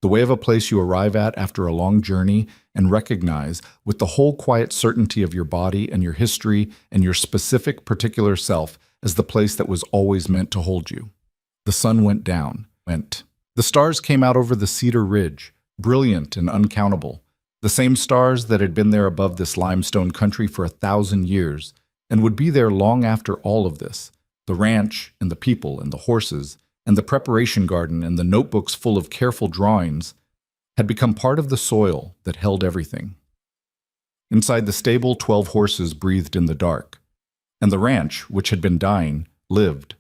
S1: The way of a place you arrive at after a long journey and recognize, with the whole quiet certainty of your body and your history and your specific particular self, as the place that was always meant to hold you. The sun went down, went. The stars came out over the cedar ridge, brilliant and uncountable, the same stars that had been there above this limestone country for 1,000 years, and would be there long after all of this, the ranch and the people and the horses, and the preparation garden and the notebooks full of careful drawings, had become part of the soil that held everything. Inside the stable, 12 horses breathed in the dark, and the ranch, which had been dying, lived.